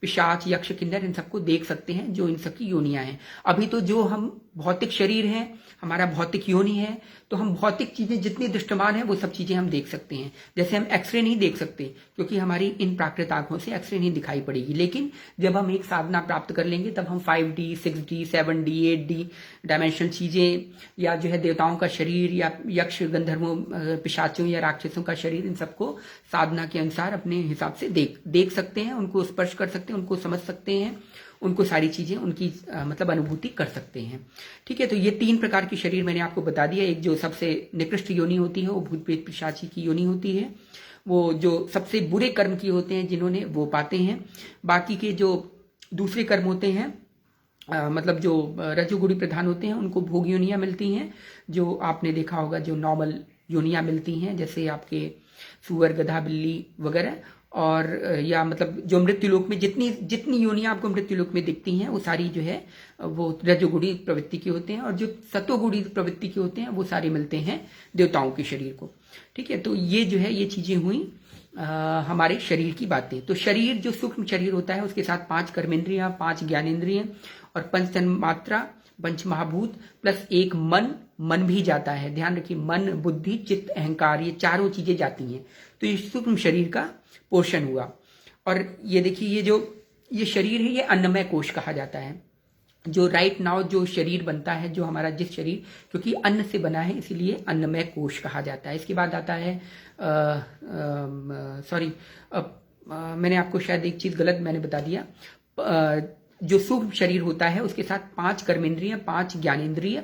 पिशाच यक्ष किन्नर इन सबको देख सकते हैं, जो इन सबकी योनियां हैं। अभी तो जो हम भौतिक शरीर हैं, हमारा भौतिक योनि है, तो हम भौतिक चीजें जितनी दृष्टमान है वो सब चीजें हम देख सकते हैं। जैसे हम एक्सरे नहीं देख सकते क्योंकि हमारी इन प्राकृत आंखों से एक्सरे नहीं दिखाई पड़ेगी, लेकिन जब हम एक साधना प्राप्त कर लेंगे तब हम 5D 6D 7D 8D dimensional चीजें, या जो है देवताओं का शरीर, या यक्ष गंधर्वों पिशाचों या राक्षसों का शरीर, इन सबको साधना के अनुसार अपने हिसाब से देख सकते हैं, उनको स्पर्श कर सकते हैं, उनको समझ सकते हैं, उनको सारी चीजें उनकी मतलब अनुभूति कर सकते हैं, ठीक है। तो ये 3 प्रकार की शरीर मैंने आपको बता दिया। एक जो सबसे निकृष्ट योनि होती है वो भूत प्रेत पिशाची की योनि होती है, वो जो सबसे बुरे कर्म किए होते हैं जिन्होंने, वो पाते हैं। बाकी के जो दूसरे कर्म होते हैं, मतलब जो रजोगुणी प्रधान होते हैं, उनको भोग योनियाँ मिलती हैं, जो आपने देखा होगा जो नॉर्मल योनियाँ मिलती हैं, जैसे आपके सुअर, गधा, बिल्ली वगैरह। और या मतलब जो मृत्युलोक में जितनी जितनी योनियां आपको मृत्युलोक में दिखती हैं, वो सारी जो है वो रजोगुणी प्रवृत्ति के होते हैं, और जो सतोगुणी प्रवृत्ति के होते हैं वो सारे मिलते हैं देवताओं के शरीर को। ठीक है, तो ये जो है ये चीजें हुई हमारे शरीर की बातें। तो शरीर जो सूक्ष्म शरीर होता है, उसके साथ 5 कर्मेंद्रियां, 5 ज्ञानेंद्रियां और 5 तन्मात्रा, 5 महाभूत प्लस 1 मन भी जाता है। ध्यान रखिए, मन, बुद्धि, चित्त, अहंकार, ये चारों चीजें जाती हैं। तो ये सूक्ष्म शरीर का पोषण हुआ। और ये देखिए, ये शरीर है, ये अन्नमय कोश कहा जाता है। जो राइट नाउ जो शरीर बनता है, जो हमारा जिस शरीर, क्योंकि अन्न से बना है इसीलिए अन्नमय कोश कहा जाता है। इसके बाद आता है सॉरी, मैंने आपको शायद एक चीज गलत मैंने बता दिया। जो सूक्ष्म शरीर होता है उसके साथ 5 कर्मेंद्रिय, 5 ज्ञानेंद्रिय,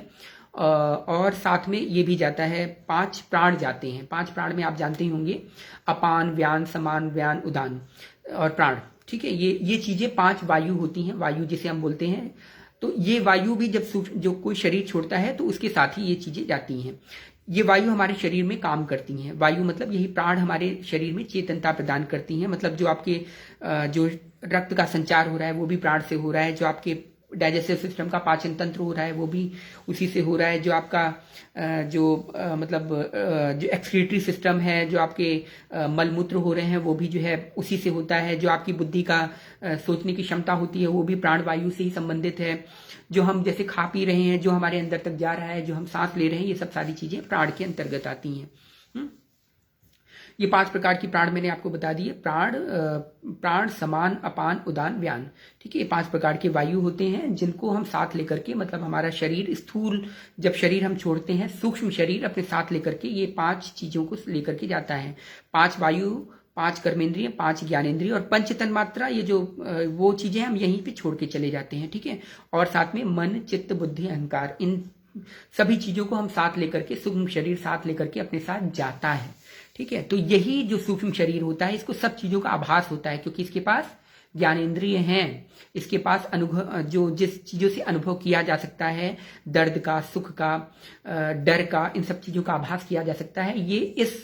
और साथ में ये भी जाता है, 5 प्राण जाते हैं। 5 प्राण में आप जानते ही होंगे, अपान, व्यान, समान, व्यान, उदान और प्राण। ठीक है, ये चीजें 5 वायु होती हैं, वायु जिसे हम बोलते हैं। तो ये वायु भी जब जो कोई शरीर छोड़ता है तो उसके साथ ही ये चीजें जाती हैं। ये वायु हमारे शरीर में काम करती हैं। वायु मतलब यही प्राण हमारे शरीर में चेतनता प्रदान करती हैं। मतलब जो आपके जो रक्त का संचार हो रहा है वो भी प्राण से हो रहा है। जो आपके डाइजेस्टिव सिस्टम का पाचन तंत्र हो रहा है वो भी उसी से हो रहा है। जो आपका जो एक्सक्रीटरी सिस्टम है, जो आपके मलमूत्र हो रहे हैं वो भी जो है उसी से होता है। जो आपकी बुद्धि का सोचने की क्षमता होती है वो भी प्राण वायु से ही संबंधित है। जो हम जैसे खा पी रहे हैं, जो हमारे अंदर तक जा रहा है, जो हम सांस ले रहे हैं, ये सब सारी चीजें प्राण के अंतर्गत आती हैं। ये 5 प्रकार की प्राण मैंने आपको बता दिए। प्राण, समान, अपान, उदान, व्यान। ठीक है, ये 5 प्रकार के वायु होते हैं जिनको हम साथ लेकर के, मतलब हमारा शरीर स्थूल, जब शरीर हम छोड़ते हैं, सूक्ष्म शरीर अपने साथ लेकर के ये 5 चीजों को लेकर के जाता है। 5 वायु, 5 कर्मेंद्रिय, 5 ज्ञानेंद्रिय और 5 तन्मात्रा, ये जो वो चीजें हम यहीं पे छोड़ के चले जाते हैं। ठीक है, और साथ में मन, चित्त, बुद्धि, अहंकार, इन सभी चीजों को हम साथ लेकर के, सूक्ष्म शरीर साथ लेकर के अपने साथ जाता है। ठीक है, तो यही जो सूक्ष्म शरीर होता है, इसको सब चीजों का आभास होता है, क्योंकि इसके पास ज्ञानेंद्रिय हैं। इसके पास अनुभव, जो जिस चीजों से अनुभव किया जा सकता है, दर्द का, सुख का, डर का, इन सब चीजों का आभास किया जा सकता है, ये इस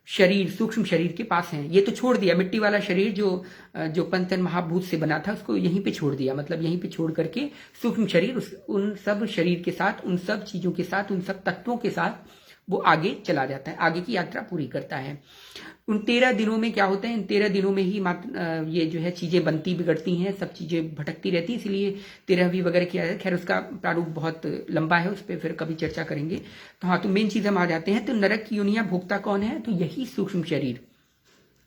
शरीर, सूक्ष्म शरीर के पास है। ये तो छोड़ दिया, मिट्टी वाला शरीर जो पंचतन महाभूत से बना था, उसको यहीं पे छोड़ दिया। मतलब यहीं पे छोड़ करके सूक्ष्म शरीर उन सब शरीर के साथ, उन सब चीजों के साथ, उन सब तत्वों के साथ वो आगे चला जाता है, आगे की यात्रा पूरी करता है। उन 13 दिनों में क्या होता है, इन 13 दिनों में ही ये जो है चीजें बनती बिगड़ती हैं, सब चीजें भटकती रहती, इसलिए 13वीं वगैरह किया है। खैर, उसका प्रारूप बहुत लंबा है, उस पर फिर कभी चर्चा करेंगे। तो हाँ, तो मेन चीज हम आ जाते हैं। तो नरक की योनियां भोगता कौन है? तो यही सूक्ष्म शरीर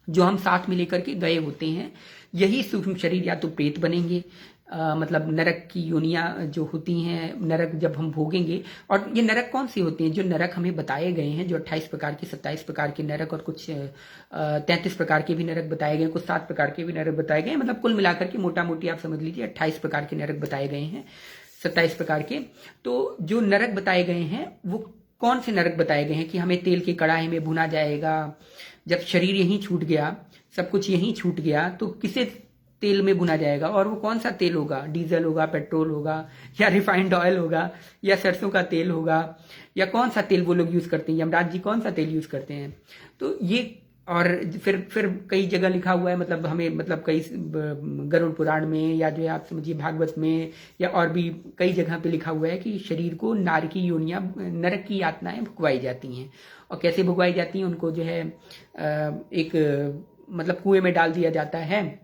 जो हम साथ में लेकर के गए होते हैं, यही सूक्ष्म शरीर या तो प्रेत बनेंगे, मतलब नरक की योनियां जो होती हैं, नरक जब हम भोगेंगे। और ये नरक कौन सी होती हैं? जो नरक हमें बताए गए हैं, जो 28 प्रकार के, 27 प्रकार के नरक और कुछ 33 प्रकार के भी नरक बताए गए, कुछ 7 प्रकार के भी नरक बताए गए। मतलब कुल मिलाकर के मोटा मोटी आप समझ लीजिए 28 प्रकार के नरक बताए गए हैं, 27 प्रकार के। तो जो नरक बताए गए हैं वो कौन से नरक बताए गए हैं कि हमें तेल के कड़ाही में भुना जाएगा। जब शरीर यहीं छूट गया, सब कुछ यहीं छूट गया, तो किसे तेल में भुना जाएगा? और वो कौन सा तेल होगा? डीजल होगा, पेट्रोल होगा, या रिफाइंड ऑयल होगा, या सरसों का तेल होगा, या कौन सा तेल वो लोग यूज करते हैं? यमराज जी कौन सा तेल यूज करते हैं? तो ये, और फिर कई जगह लिखा हुआ है, मतलब हमें, मतलब कई गरुड़ पुराण में, या जो है आप समझिए भागवत में, या और भी कई जगह पे लिखा हुआ है कि शरीर को नारकी योनियां, नरक की यातनाएं भुगवाई जाती हैं। और कैसे भुगवाई जाती हैं? उनको जो है एक मतलब कुएं में डाल दिया जाता है,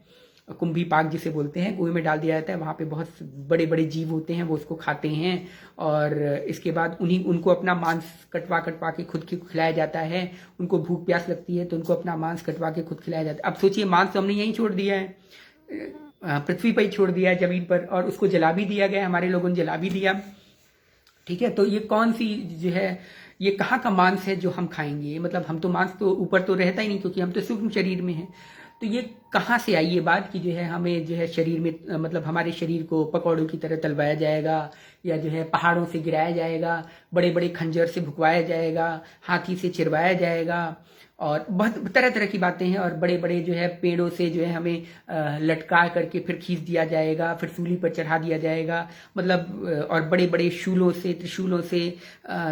कुंभी पाक जिसे बोलते हैं, कुएं में डाल दिया जाता है। वहां पे बहुत बड़े बड़े जीव होते हैं, वो उसको खाते हैं, और इसके बाद उनको अपना मांस कटवा कटवा के खुद खिलाया जाता है। उनको भूख प्यास लगती है तो उनको अपना मांस कटवा के खुद खिलाया जाता है। अब सोचिए, मांस तो हमने यहीं छोड़ दिया है, पृथ्वी पर ही छोड़ दिया है, जमीन पर, और उसको जला भी दिया गया, हमारे लोगों ने जला भी दिया। ठीक है, तो ये कौन सी जो है, ये कहाँ का मांस है जो हम खाएंगे? मतलब हम तो, मांस तो ऊपर तो रहता ही नहीं, क्योंकि हम तो सूक्ष्म शरीर में हैं। तो ये कहाँ से आई ये बात कि जो है हमें जो है शरीर में, मतलब हमारे शरीर को पकौड़ों की तरह तलवाया जाएगा, या जो है पहाड़ों से गिराया जाएगा, बड़े बड़े खंजर से भुकवाया जाएगा, हाथी से चिरवाया जाएगा, और बहुत तरह तरह की बातें हैं। और बड़े बड़े जो है पेड़ों से जो है हमें लटका करके फिर खींच दिया जाएगा, फिर सूली पर चढ़ा दिया जाएगा, मतलब और बड़े बड़े शूलों से, त्रिशूलों से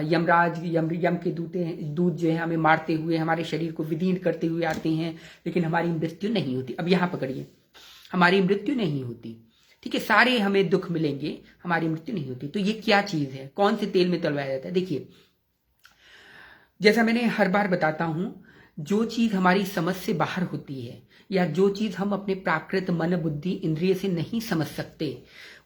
यमराज यम के दूत जो है हमें मारते हुए, हमारे शरीर को विदीर्ण करते हुए आते हैं, लेकिन हमारी मृत्यु नहीं होती। अब यहाँ पकड़िए, हमारी मृत्यु नहीं होती, ठीक है, सारे हमें दुख मिलेंगे, हमारी मृत्यु नहीं होती। तो ये क्या चीज है, कौन से तेल में तलवाया जाता है? देखिए, जैसा मैंने हर बार बताता हूं, जो चीज हमारी समझ से बाहर होती है या जो चीज हम अपने प्राकृत मन बुद्धि इंद्रिय से नहीं समझ सकते,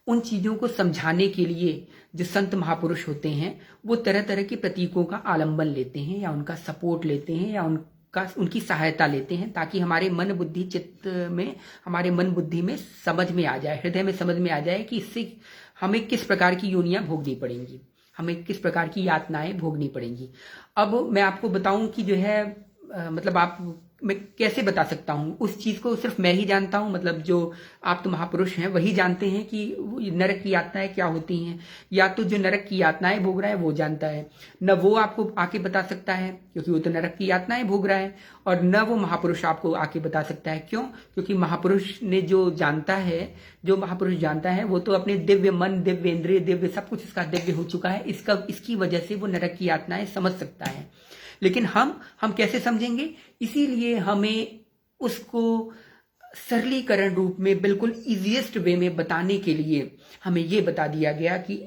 उन चीजों को समझाने के लिए जो संत महापुरुष होते हैं वो तरह तरह के प्रतीकों का आलंबन लेते हैं या उनका सपोर्ट लेते हैं या उनकी सहायता लेते हैं, ताकि हमारे मन बुद्धि चित्त में, हमारे मन बुद्धि में समझ में आ जाए, हृदय में समझ में आ जाए कि इससे हमें किस प्रकार की योनियां भोगनी पड़ेंगी, हमें किस प्रकार की यातनाएं भोगनी पड़ेंगी। अब मैं आपको बताऊं कि जो है मतलब मैं कैसे बता सकता हूं उस चीज को, सिर्फ मैं ही जानता हूं, मतलब जो आप तो महापुरुष हैं वही जानते हैं कि नरक की यातनाएं क्या होती हैं, या तो जो नरक की यातनाएं भोग रहा है वो जानता है, न वो आपको आके बता सकता है क्योंकि वो तो नरक की यातनाएं भोग रहा है, और न वो महापुरुष आपको आके बता सकता है। क्यों? क्योंकि महापुरुष ने जो महापुरुष जानता है वो तो अपने दिव्य मन, दिव्य इंद्रिय, दिव्य सब कुछ इसका दिव्य हो चुका है, इसकी वजह से वो नरक की यातनाएं समझ सकता है। लेकिन हम कैसे समझेंगे? इसीलिए हमें उसको सरलीकरण रूप में, बिल्कुल इजीएस्ट वे में बताने के लिए हमें ये बता दिया गया कि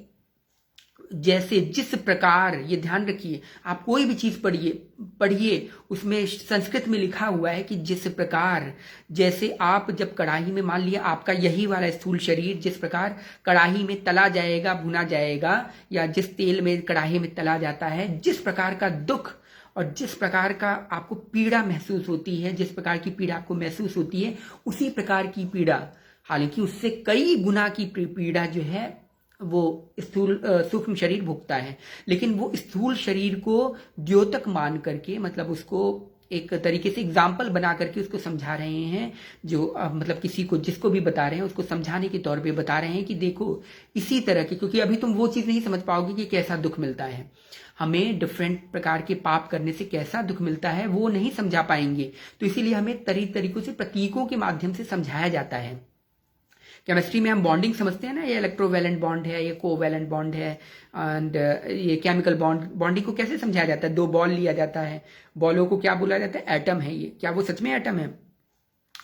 जैसे जिस प्रकार, ये ध्यान रखिए, आप कोई भी चीज पढ़िए उसमें संस्कृत में लिखा हुआ है कि जिस प्रकार, जैसे आप जब कढ़ाई में, मान लिया आपका यही वाला स्थूल शरीर जिस प्रकार कढ़ाई में तला जाएगा, भुना जाएगा, या जिस तेल में कढ़ाई में तला जाता है, जिस प्रकार का दुख और जिस प्रकार का आपको पीड़ा महसूस होती है, जिस प्रकार की पीड़ा आपको महसूस होती है, उसी प्रकार की पीड़ा, हालांकि उससे कई गुना की पीड़ा जो है वो सूक्ष्म शरीर भुगता है। लेकिन वो स्थूल शरीर को द्योतक मान करके, मतलब उसको एक तरीके से एग्जाम्पल बना करके उसको समझा रहे हैं, जो मतलब किसी को, जिसको भी बता रहे हैं उसको समझाने के तौर पे बता रहे हैं कि देखो इसी तरह की, क्योंकि अभी तुम वो चीज नहीं समझ पाओगे कि कैसा दुख मिलता है, हमें डिफरेंट प्रकार के पाप करने से कैसा दुख मिलता है वो नहीं समझा पाएंगे। तो इसीलिए हमें तरीकों से, प्रतीकों के माध्यम से समझाया जाता है। केमिस्ट्री में हम बॉन्डिंग समझते हैं ना, ये इलेक्ट्रोवैलेंट बॉन्ड है, ये कोवैलेंट बॉन्ड है, एंड ये केमिकल बॉन्डिंग को कैसे समझाया जाता है? दो बॉल लिया जाता है, बॉलों को क्या बोला जाता है? एटम है। ये क्या वो सच में एटम है?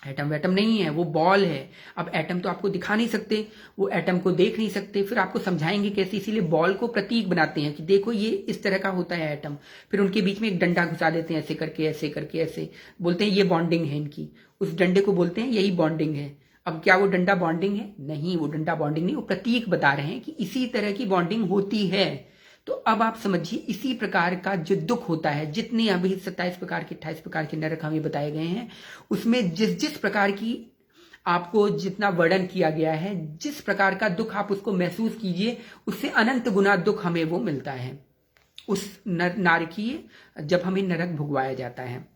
एटम नहीं है, वो बॉल है। अब एटम तो आपको दिखा नहीं सकते, वो एटम को देख नहीं सकते, फिर आपको समझाएंगे कैसे? इसीलिए बॉल को प्रतीक बनाते हैं कि देखो ये इस तरह का होता है एटम, फिर उनके बीच में एक डंडा घुसा देते हैं, ऐसे करके ऐसे करके, ऐसे बोलते हैं ये बॉन्डिंग है इनकी, उस डंडे को बोलते हैं यही बॉन्डिंग है। अब क्या वो डंडा बॉन्डिंग है? नहीं, वो डंडा बॉन्डिंग नहीं, वो प्रतीक बता रहे हैं कि इसी तरह की बॉन्डिंग होती है। तो अब आप समझिए, इसी प्रकार का जो दुख होता है, जितने अभी 27 प्रकार के 28 प्रकार के नरक हमें बताए गए हैं, उसमें जिस प्रकार की आपको जितना वर्णन किया गया है, जिस प्रकार का दुख आप उसको महसूस कीजिए, उससे अनंत गुना दुख हमें वो मिलता है उस नारकीय, जब हमें नरक भुगवाया जाता है।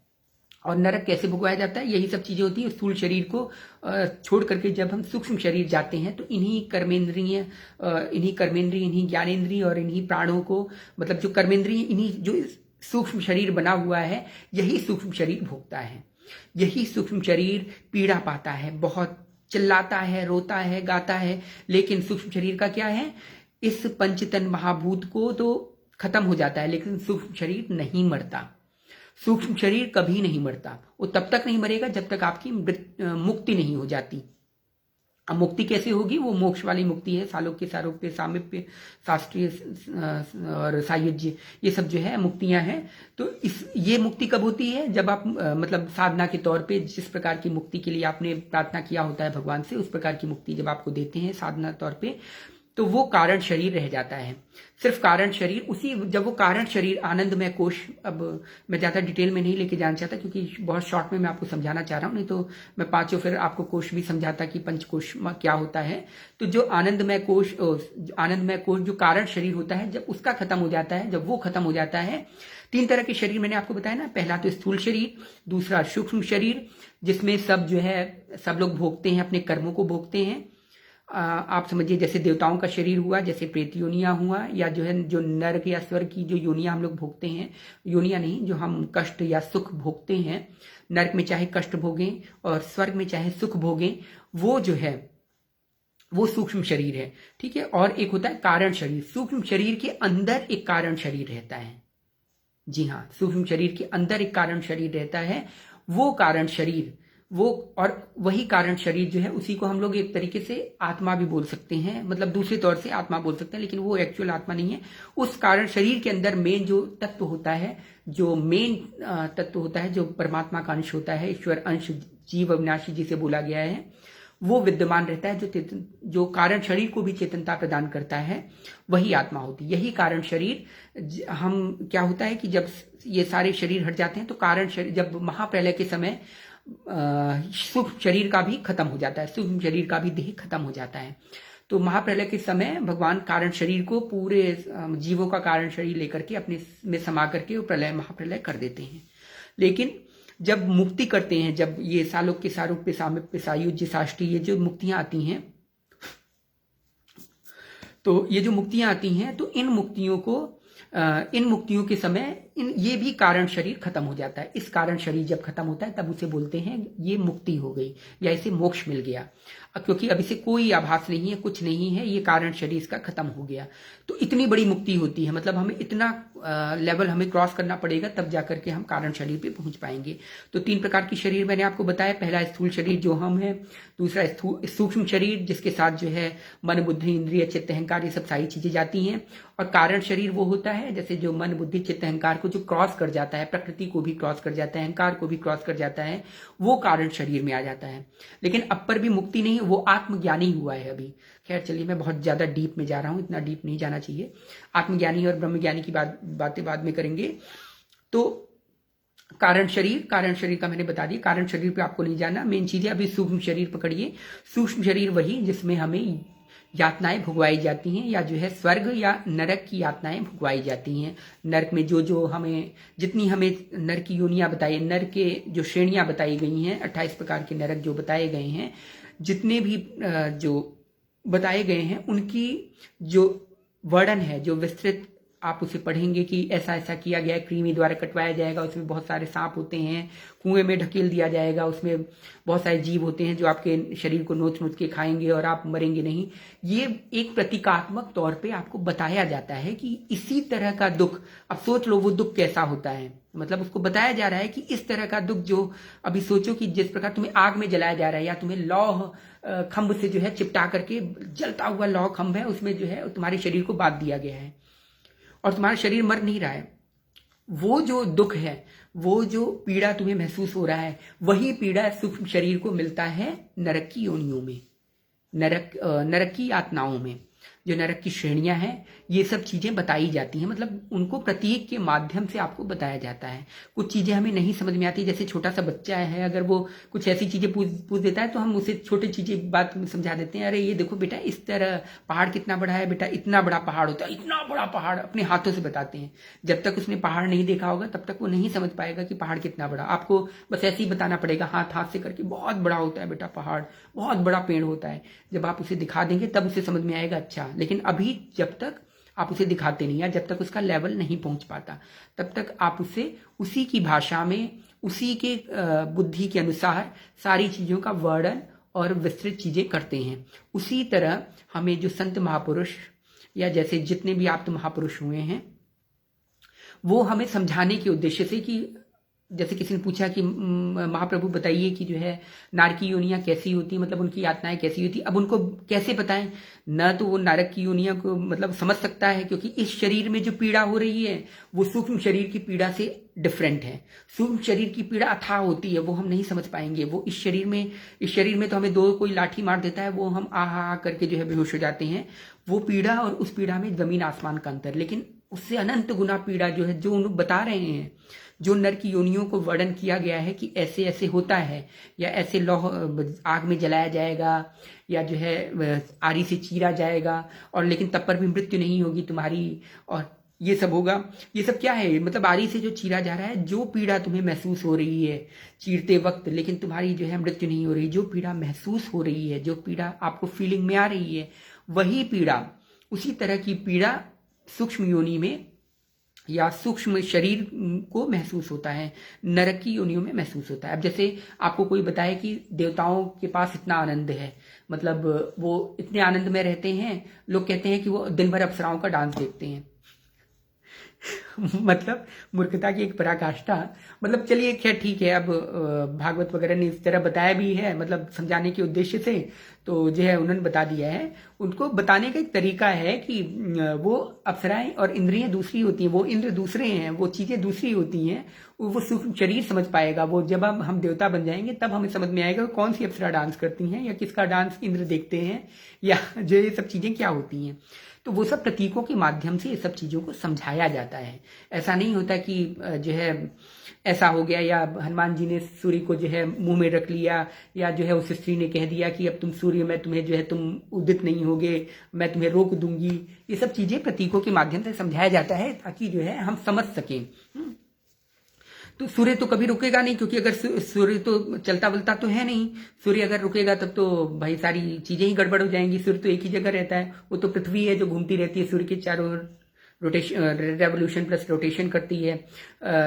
और नरक कैसे भुगवाया जाता है? यही सब चीजें होती है। स्थूल शरीर को छोड़ करके जब हम सूक्ष्म शरीर जाते हैं, तो इन्हीं कर्मेंद्रिय, इन्हीं ज्ञानेंद्रिय और इन्हीं प्राणों को, मतलब जो कर्मेंद्रिय, इन्हीं जो सूक्ष्म शरीर बना हुआ है, यही सूक्ष्म शरीर भोगता है। यही सूक्ष्म शरीर पीड़ा पाता है, बहुत चिल्लाता है, रोता है, गाता है। लेकिन सूक्ष्म शरीर का क्या है? इस पंचतन महाभूत को तो खत्म हो जाता है, लेकिन सूक्ष्म शरीर नहीं मरता। सूक्ष्म शरीर कभी नहीं मरता, वो तब तक नहीं मरेगा जब तक आपकी मुक्ति नहीं हो जाती। अब मुक्ति कैसे होगी? वो मोक्ष वाली मुक्ति है, सालोक्य, सारोप्य, सामीप्य, शास्त्रीय और सायुज्य, ये सब जो है मुक्तियां हैं। तो ये मुक्ति कब होती है? जब आप मतलब साधना के तौर पे जिस प्रकार की मुक्ति के लिए आपने प्रार्थना किया होता है भगवान से, उस प्रकार की मुक्ति जब आपको देते हैं साधना तौर पे, तो वो कारण शरीर रह जाता है, सिर्फ कारण शरीर। जब वो कारण शरीर आनंदमय कोश, अब मैं ज्यादा डिटेल में नहीं लेके जाना चाहता क्योंकि बहुत शॉर्ट में मैं आपको समझाना चाह रहा हूं, नहीं तो मैं पांचों फिर आपको कोश भी समझाता कि पंचकोश क्या होता है। तो जो आनंदमय कोश जो कारण शरीर होता है, जब उसका खत्म हो जाता है, जब वो खत्म हो जाता है, 3 तरह के शरीर मैंने आपको बताया ना, पहला तो स्थूल शरीर, दूसरा सूक्ष्म शरीर जिसमें सब जो है सब लोग भोगते हैं, अपने कर्मों को भोगते हैं, आप समझिए जैसे देवताओं का शरीर हुआ, जैसे प्रेत योनियां हुआ, या जो है जो नरक या स्वर्ग की जो योनियां हम लोग भोगते हैं, योनियां नहीं, जो हम कष्ट या सुख भोगते हैं, नरक में चाहे कष्ट भोगें और स्वर्ग में चाहे सुख भोगें, वो जो है वो सूक्ष्म शरीर है। ठीक है। और एक होता है कारण शरीर। सूक्ष्म शरीर के अंदर एक कारण शरीर रहता है। जी हाँ, सूक्ष्म शरीर के अंदर एक कारण शरीर रहता है। वो कारण शरीर, वो और वही कारण शरीर जो है उसी को हम लोग एक तरीके से आत्मा भी बोल सकते हैं, मतलब दूसरे तौर से आत्मा बोल सकते हैं, लेकिन वो एक्चुअल आत्मा नहीं है। उस कारण शरीर के अंदर मेन जो तत्व होता है, जो मेन तत्व होता है, जो परमात्मा का अंश होता है, ईश्वर अंश, जीव अविनाशी जिसे बोला गया है, वो विद्यमान रहता है। जो कारण शरीर को भी चेतनता प्रदान करता है, वही आत्मा होती है। यही कारण शरीर हम क्या होता है कि जब ये सारे शरीर हट जाते हैं तो कारण शरीर, जब महाप्रलय के समय सूक्ष्म शरीर का भी खत्म हो जाता है, सूक्ष्म शरीर का भी देह खत्म हो जाता है। तो महाप्रलय के समय भगवान कारण शरीर को, पूरे जीवों का कारण शरीर लेकर के अपने में समा करके वो प्रलय, महाप्रलय कर देते हैं। लेकिन जब मुक्ति करते हैं, जब ये सालोक के सारूप पे सामिप्य सायुज्य साष्टी, ये जो मुक्तियां आती हैं, तो ये जो मुक्तियां आती हैं, तो इन मुक्तियों के समय ये भी कारण शरीर खत्म हो जाता है। इस कारण शरीर जब खत्म होता है तब उसे बोलते हैं ये मुक्ति हो गई या इसे मोक्ष मिल गया, क्योंकि अब इसे कोई आभास नहीं है, कुछ नहीं है, ये कारण शरीर इसका खत्म हो गया। तो इतनी बड़ी मुक्ति होती है, मतलब हमें इतना लेवल हमें क्रॉस करना पड़ेगा, तब जाकर के हम कारण शरीर पे पहुंच पाएंगे। तो 3 प्रकार की शरीर मैंने आपको बताया। पहला स्थूल शरीर जो हम है, दूसरा सूक्ष्म शरीर जिसके साथ जो है मन बुद्धि इंद्रिय चित्त अहंकार ये सब सारी चीजें जाती हैं, और कारण शरीर वो होता है जैसे जो मन बुद्धि चित्त अहंकार को जो क्रॉस कर जाता है, प्रकृति को भी क्रॉस कर जाता है, अहंकार को भी क्रॉस कर जाता है, वो कारण शरीर में आ जाता है। लेकिन अब पर भी मुक्ति नहीं, वो आत्मज्ञानी हुआ है अभी। खैर चलिए, मैं बहुत ज्यादा डीप में जा रहा हूं, इतना डीप नहीं जाना चाहिए। आत्मज्ञानी और ब्रह्मज्ञानी की बातें बाद में करेंगे। तो कारण शरीर का मैंने बता दिया, कारण शरीर पे आपको नहीं जाना, मेन चीज है अभी सूक्ष्म शरीर पकड़िए। सूक्ष्म शरीर वही जिसमें हमें यातनाएं भुगवाई जाती हैं, या जो है स्वर्ग या नरक की यातनाएं भुगवाई जाती हैं। नरक में जो हमें, जितनी हमें नरक की योनियां बताई, नरक के जो श्रेणियां बताई गई हैं, 28 प्रकार के नरक जो बताए गए हैं, जितने भी जो बताए गए हैं, उनकी जो वर्णन है, जो विस्तृत, आप उसे पढ़ेंगे कि ऐसा ऐसा किया गया है, कृमि द्वारा कटवाया जाएगा, उसमें बहुत सारे सांप होते हैं, कुएं में ढकेल दिया जाएगा, उसमें बहुत सारे जीव होते हैं जो आपके शरीर को नोच नोच के खाएंगे और आप मरेंगे नहीं। ये एक प्रतीकात्मक तौर पे आपको बताया जाता है कि इसी तरह का दुख, अब सोच लो वो दुख कैसा होता है, मतलब उसको बताया जा रहा है कि इस तरह का दुख, जो अभी सोचो कि जिस प्रकार तुम्हें आग में जलाया जा रहा है, या तुम्हें लौह खंभ से जो है चिपटा करके, जलता हुआ लौह खंभ है, उसमें जो है तुम्हारे शरीर को बांध दिया गया है और तुम्हारा शरीर मर नहीं रहा है। वो जो दुख है, वो जो पीड़ा तुम्हें महसूस हो रहा है, वही पीड़ा सूक्ष्म शरीर को मिलता है नरक की योनियों में, नरक की यातनाओं में। जो नरक की श्रेणियां हैं, ये सब चीजें बताई जाती हैं, मतलब उनको प्रतीक के माध्यम से आपको बताया जाता है। कुछ चीजें हमें नहीं समझ में आती, जैसे छोटा सा बच्चा है, अगर वो कुछ ऐसी चीजें पूछ देता है तो हम उसे छोटी चीजें बात में समझा देते हैं, अरे ये देखो बेटा, इस तरह पहाड़ कितना बड़ा है बेटा, इतना बड़ा पहाड़ होता है, इतना बड़ा पहाड़, अपने हाथों से बताते हैं। जब तक उसने पहाड़ नहीं देखा होगा तब तक वो नहीं समझ पाएगा कि पहाड़ कितना बड़ा। आपको बस ऐसे ही बताना पड़ेगा, हाथ से करके, बहुत बड़ा होता है बेटा पहाड़, बहुत बड़ा पेड़ होता है। जब आप उसे दिखा देंगे तब उसे समझ में आएगा। अच्छा, लेकिन अभी जब तक आप उसे दिखाते नहीं, या जब तक उसका लेवल नहीं पहुंच पाता, तब तक आप उसे उसी की भाषा में, उसी के बुद्धि के अनुसार सारी चीजों का वर्णन और विस्तृत चीजें करते हैं। उसी तरह हमें जो संत महापुरुष, या जैसे जितने भी आप तो महापुरुष हुए हैं, वो हमें समझाने के उद्देश्य से, कि जैसे किसी ने पूछा कि महाप्रभु बताइए कि जो है नारक की योनियां कैसी होती, मतलब उनकी यातनाएं कैसी होती। अब उनको कैसे बताएं, न तो वो नारक की योनियां को मतलब समझ सकता है, क्योंकि इस शरीर में जो पीड़ा हो रही है वो सूक्ष्म शरीर की पीड़ा से डिफरेंट है। सूक्ष्म शरीर की पीड़ा अथाह होती है, वो हम नहीं समझ पाएंगे। वो इस शरीर में तो हमें कोई लाठी मार देता है, वो हम आहा करके जो है बेहोश हो जाते हैं। वो पीड़ा और उस पीड़ा में जमीन आसमान का अंतर, लेकिन उससे अनंत गुना पीड़ा जो है, जो उन बता रहे हैं, जो नर की योनियों को वर्णन किया गया है कि ऐसे ऐसे होता है, या ऐसे लौह आग में जलाया जाएगा, या जो है आरी से चीरा जाएगा, और लेकिन तब पर भी मृत्यु नहीं होगी तुम्हारी, और ये सब होगा। ये सब क्या है, मतलब आरी से जो चीरा जा रहा है, जो पीड़ा तुम्हें महसूस हो रही है चीरते वक्त, लेकिन तुम्हारी जो है मृत्यु नहीं हो रही, जो पीड़ा महसूस हो रही है, जो पीड़ा आपको फीलिंग में आ रही है, वही पीड़ा, उसी तरह की पीड़ा सूक्ष्म योनि में या सूक्ष्म शरीर को महसूस होता है, नरक की योनियों में महसूस होता है। अब जैसे आपको कोई बताए कि देवताओं के पास इतना आनंद है, मतलब वो इतने आनंद में रहते हैं, लोग कहते हैं कि वो दिन भर अप्सराओं का डांस देखते हैं। मतलब मूर्खता की एक पराकाष्ठा। मतलब चलिए खैर ठीक है, अब भागवत वगैरह ने इस तरह बताया भी है, मतलब समझाने के उद्देश्य से, तो जो है उन्होंने बता दिया है। उनको बताने का एक तरीका है कि वो अप्सराएं और इंद्रियां दूसरी होती हैं, वो इंद्र दूसरे हैं, वो चीजें दूसरी होती हैं, वो सूक्ष्म शरीर समझ पाएगा। वो जब हम देवता बन जाएंगे तब हमें समझ में आएगा कौन सी अप्सरा डांस करती हैं या किसका डांस इंद्र देखते हैं, या जो ये सब चीजें क्या होती हैं। तो वो सब प्रतीकों के माध्यम से ये सब चीजों को समझाया जाता है। ऐसा नहीं होता कि जो है ऐसा हो गया, या हनुमान जी ने सूर्य को जो है मुंह में रख लिया, या जो है उस स्त्री ने कह दिया कि अब तुम सूर्य में तुम्हें जो है तुम उदित नहीं होगे, मैं तुम्हें रोक दूंगी। ये सब चीजें प्रतीकों के माध्यम से समझाया जाता है ताकि जो है हम समझ सकें। तो सूर्य तो कभी रुकेगा नहीं, क्योंकि अगर सूर्य तो चलता बलता तो है नहीं, सूर्य अगर रुकेगा तब तो भाई सारी चीजें ही गड़बड़ हो जाएंगी। सूर्य तो एक ही जगह रहता है, वो तो पृथ्वी है जो घूमती रहती है सूर्य के चारों ओर, रोटेशन, रेवोल्यूशन प्लस रोटेशन करती है,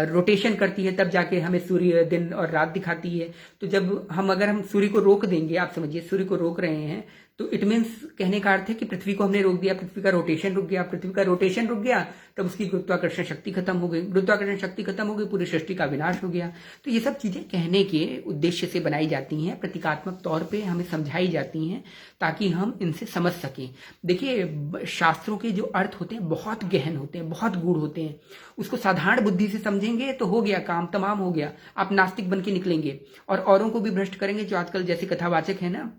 रोटेशन करती है, तब जाके हमें सूर्य दिन और रात दिखाती है। तो जब अगर हम सूर्य को रोक देंगे, आप समझिए सूर्य को रोक रहे हैं, तो इट मीन्स कहने का अर्थ है कि पृथ्वी को हमने रोक दिया, पृथ्वी का रोटेशन रुक गया, पृथ्वी का रोटेशन रुक गया, तब उसकी गुरुत्वाकर्षण शक्ति खत्म हो गई, गुरुत्वाकर्षण शक्ति खत्म हो गई, पूरी सृष्टि का विनाश हो गया। तो ये सब चीजें कहने के उद्देश्य से बनाई जाती हैं, प्रतीकात्मक तौर पे हमें समझाई जाती हैं ताकि हम इनसे समझ सकें। देखिए शास्त्रों के जो अर्थ होते हैं बहुत गहन होते हैं, बहुत गूढ़ होते हैं। उसको साधारण बुद्धि से समझेंगे तो हो गया काम, तमाम हो गया, आप नास्तिक बन के निकलेंगे और औरों को भी भ्रष्ट करेंगे। जो आजकल जैसे कथावाचक है ना,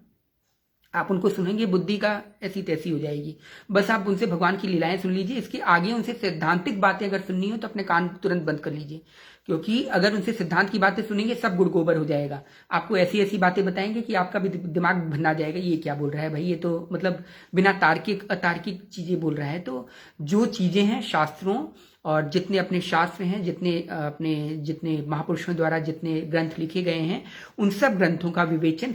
आप उनको सुनेंगे, बुद्धि का ऐसी तैसी हो जाएगी। बस आप उनसे भगवान की लीलाएं सुन लीजिए, इसके आगे उनसे सैद्धांतिक बातें अगर सुननी हो तो अपने कान तुरंत बंद कर लीजिए, क्योंकि अगर उनसे सिद्धांत की बातें सुनेंगे सब गुड़ गोबर हो जाएगा। आपको ऐसी ऐसी बातें बताएंगे कि आपका भी दिमाग भन्ना जाएगा, ये क्या बोल रहा है भाई, ये तो मतलब बिना तार्किक अतार्किक चीजें बोल रहा है। तो जो चीजें हैं शास्त्रों और जितने अपने शास्त्र हैं, जितने महापुरुषों द्वारा जितने ग्रंथ लिखे गए हैं, उन सब ग्रंथों का विवेचन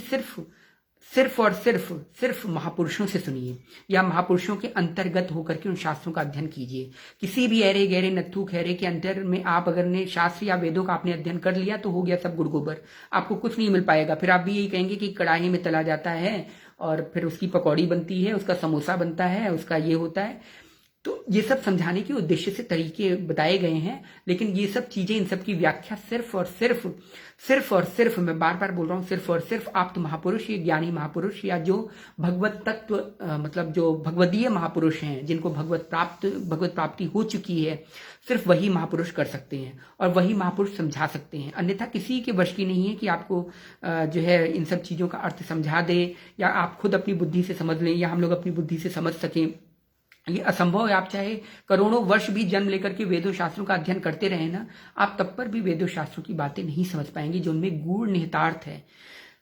सिर्फ और सिर्फ महापुरुषों से सुनिए, या महापुरुषों के अंतर्गत होकर के उन शास्त्रों का अध्ययन कीजिए। किसी भी ऐरे गहरे नत्थू खैरे के अंतर में आप अगर ने शास्त्र या वेदों का आपने अध्ययन कर लिया तो हो गया सब गुड़ गोबर, आपको कुछ नहीं मिल पाएगा। फिर आप भी यही कहेंगे कि कड़ाही में तला जाता है और फिर उसकी पकौड़ी बनती है, उसका समोसा बनता है, उसका ये होता है। तो ये सब समझाने के उद्देश्य से तरीके बताए गए हैं, लेकिन ये सब चीजें, इन सब की व्याख्या सिर्फ और सिर्फ मैं बार बार बोल रहा हूँ, सिर्फ और सिर्फ आप्त महापुरुष, ये ज्ञानी महापुरुष या जो भगवत तत्व मतलब जो भगवदीय महापुरुष हैं, जिनको भगवत प्राप्ति हो चुकी है, सिर्फ वही महापुरुष कर सकते हैं और वही महापुरुष समझा सकते हैं। अन्यथा किसी के वश की नहीं है कि आपको जो है इन सब चीजों का अर्थ समझा दे, या आप खुद अपनी बुद्धि से समझ लें, या हम लोग अपनी बुद्धि से समझ सकें। ये असंभव है। आप चाहे करोड़ों वर्ष भी जन्म लेकर के वेदों शास्त्रों का अध्ययन करते रहे ना, आप तब पर भी वेदों शास्त्रों की बातें नहीं समझ पाएंगे जो उनमें गूढ़ निहितार्थ है।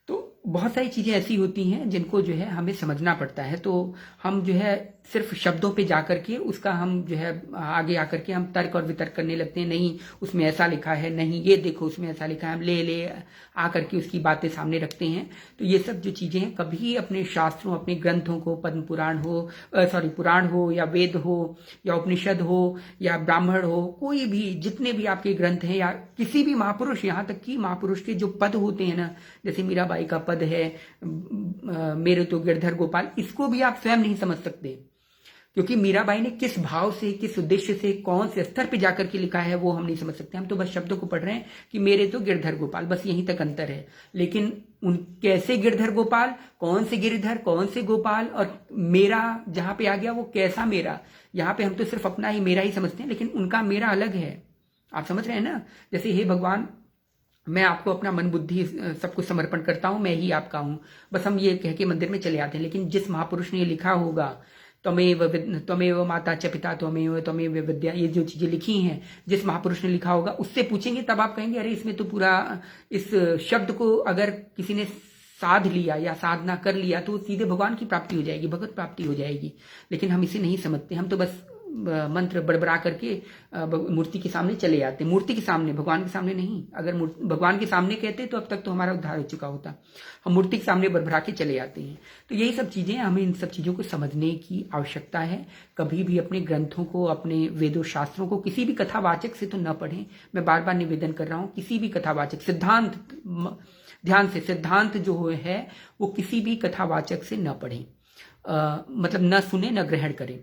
तो बहुत सारी चीजें ऐसी होती हैं जिनको जो है हमें समझना पड़ता है। तो हम जो है सिर्फ शब्दों पे जाकर के उसका हम जो है आगे आकर के हम तर्क और वितर्क करने लगते हैं, नहीं उसमें ऐसा लिखा है, नहीं ये देखो उसमें ऐसा लिखा है, हम ले आकर के उसकी बातें सामने रखते हैं। तो ये सब जो चीजें हैं, कभी अपने शास्त्रों, अपने ग्रंथों को, पद्म पुराण हो पुराण हो या वेद हो या उपनिषद हो या ब्राह्मण हो, कोई भी जितने भी आपके ग्रंथ हैं, या किसी भी महापुरुष, यहाँ तक कि महापुरुष के जो पद होते हैं ना, जैसे मीराबाई का पद है मेरे तो गिरधर गोपाल, इसको भी आप स्वयं नहीं समझ सकते, क्योंकि मीराबाई ने किस भाव से, किस उद्देश्य से, कौन से स्तर पे जाकर के लिखा है वो हम नहीं समझ सकते। हम तो बस शब्दों को पढ़ रहे हैं कि मेरे तो गिरधर गोपाल, बस यहीं तक अंतर है। लेकिन उन कैसे गिरधर गोपाल, कौन से गिरधर, कौन से गोपाल, और मेरा जहां पे आ गया वो कैसा मेरा, यहाँ पे हम तो सिर्फ अपना ही मेरा ही समझते हैं, लेकिन उनका मेरा अलग है। आप समझ रहे हैं ना। जैसे हे भगवान, मैं आपको अपना मन बुद्धि सब कुछ समर्पण करता हूं, मैं ही आपका हूं, बस हम ये कह के मंदिर में चले आते हैं। लेकिन जिस महापुरुष ने ये लिखा होगा, त्वमेव माता च पिता त्वमेव विद्या, ये जो चीजें लिखी हैं, जिस महापुरुष ने लिखा होगा उससे पूछेंगे, तब आप कहेंगे अरे इसमें तो पूरा, इस शब्द को अगर किसी ने साध लिया या साधना कर लिया तो सीधे भगवान की प्राप्ति हो जाएगी, भगवत प्राप्ति हो जाएगी। लेकिन हम इसे नहीं समझते, हम तो बस मंत्र बड़बड़ा करके मूर्ति के सामने चले आते, मूर्ति के सामने, भगवान के सामने नहीं। अगर भगवान के सामने कहते तो अब तक तो हमारा उद्धार हो चुका होता, हम मूर्ति के सामने बड़बड़ा के चले आते हैं। तो यही सब चीजें, हमें इन सब चीजों को समझने की आवश्यकता है। कभी भी अपने ग्रंथों को, अपने वेदों शास्त्रों को किसी भी कथावाचक से तो न पढ़ें। मैं बार बार निवेदन कर रहा हूं, किसी भी कथावाचक, सिद्धांत, ध्यान से, सिद्धांत जो है वो किसी भी कथावाचक से न पढ़ें, मतलब न सुने न ग्रहण करें।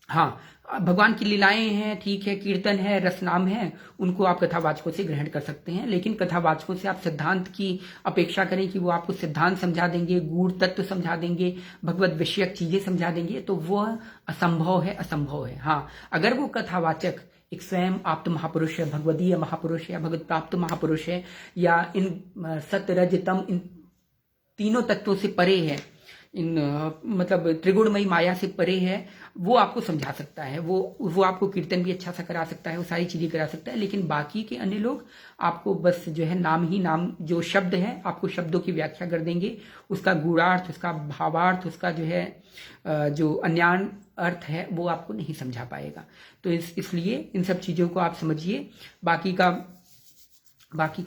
हाँ, भगवान की लीलाएं हैं, ठीक है, कीर्तन है, रसनाम है, उनको आप कथावाचकों से ग्रहण कर सकते हैं, लेकिन कथावाचकों से आप सिद्धांत की अपेक्षा करें कि वो आपको सिद्धांत समझा देंगे, गूढ़ तत्व समझा देंगे, भगवत विषयक चीजें समझा देंगे, तो वह असंभव है, असंभव है। हाँ, अगर वो कथावाचक एक स्वयं आप्त महापुरुष है, भगवदीय महापुरुष है, भगवत प्राप्त महापुरुष है, या इन सत्य रज तम, इन तीनों तत्वों से परे है, इन मतलब त्रिगुणमयी माया से परे है, वो आपको समझा सकता है, वो आपको कीर्तन भी अच्छा सा करा सकता है, वो सारी चीजें करा सकता है। लेकिन बाकी के अन्य लोग आपको बस जो है नाम ही नाम, जो शब्द है आपको शब्दों की व्याख्या कर देंगे, उसका गूढ़ार्थ, उसका भावार्थ, उसका जो है जो अन्यान अर्थ है वो आपको नहीं समझा पाएगा। तो इसलिए इन सब चीजों को आप समझिए। बाकी का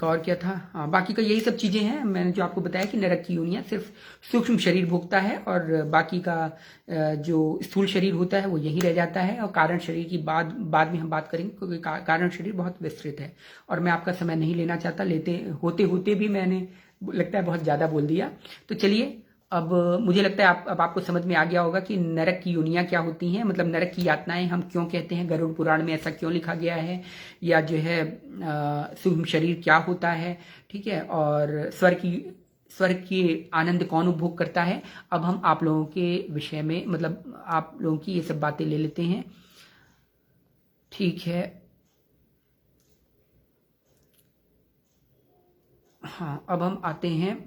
और क्या था, हाँ, बाकी का यही सब चीजें हैं। मैंने जो आपको बताया कि नरक की योनियां सिर्फ सूक्ष्म शरीर भोगता है, और बाकी का जो स्थूल शरीर होता है वो यही रह जाता है। और कारण शरीर की बाद में हम बात करेंगे, क्योंकि कारण शरीर बहुत विस्तृत है और मैं आपका समय नहीं लेना चाहता, लेते होते होते भी मैंने लगता है बहुत ज्यादा बोल दिया। तो चलिए, अब मुझे लगता है अब आपको समझ में आ गया होगा कि नरक की योनियां क्या होती हैं, मतलब नरक की यातनाएं हम क्यों कहते हैं, गरुड़ पुराण में ऐसा क्यों लिखा गया है, या जो है सूक्ष्म शरीर क्या होता है, ठीक है, और स्वर्ग की आनंद कौन उपभोग करता है। अब हम आप लोगों के विषय में, मतलब आप लोगों की ये सब बातें ले लेते हैं, ठीक है। हाँ, अब हम आते हैं,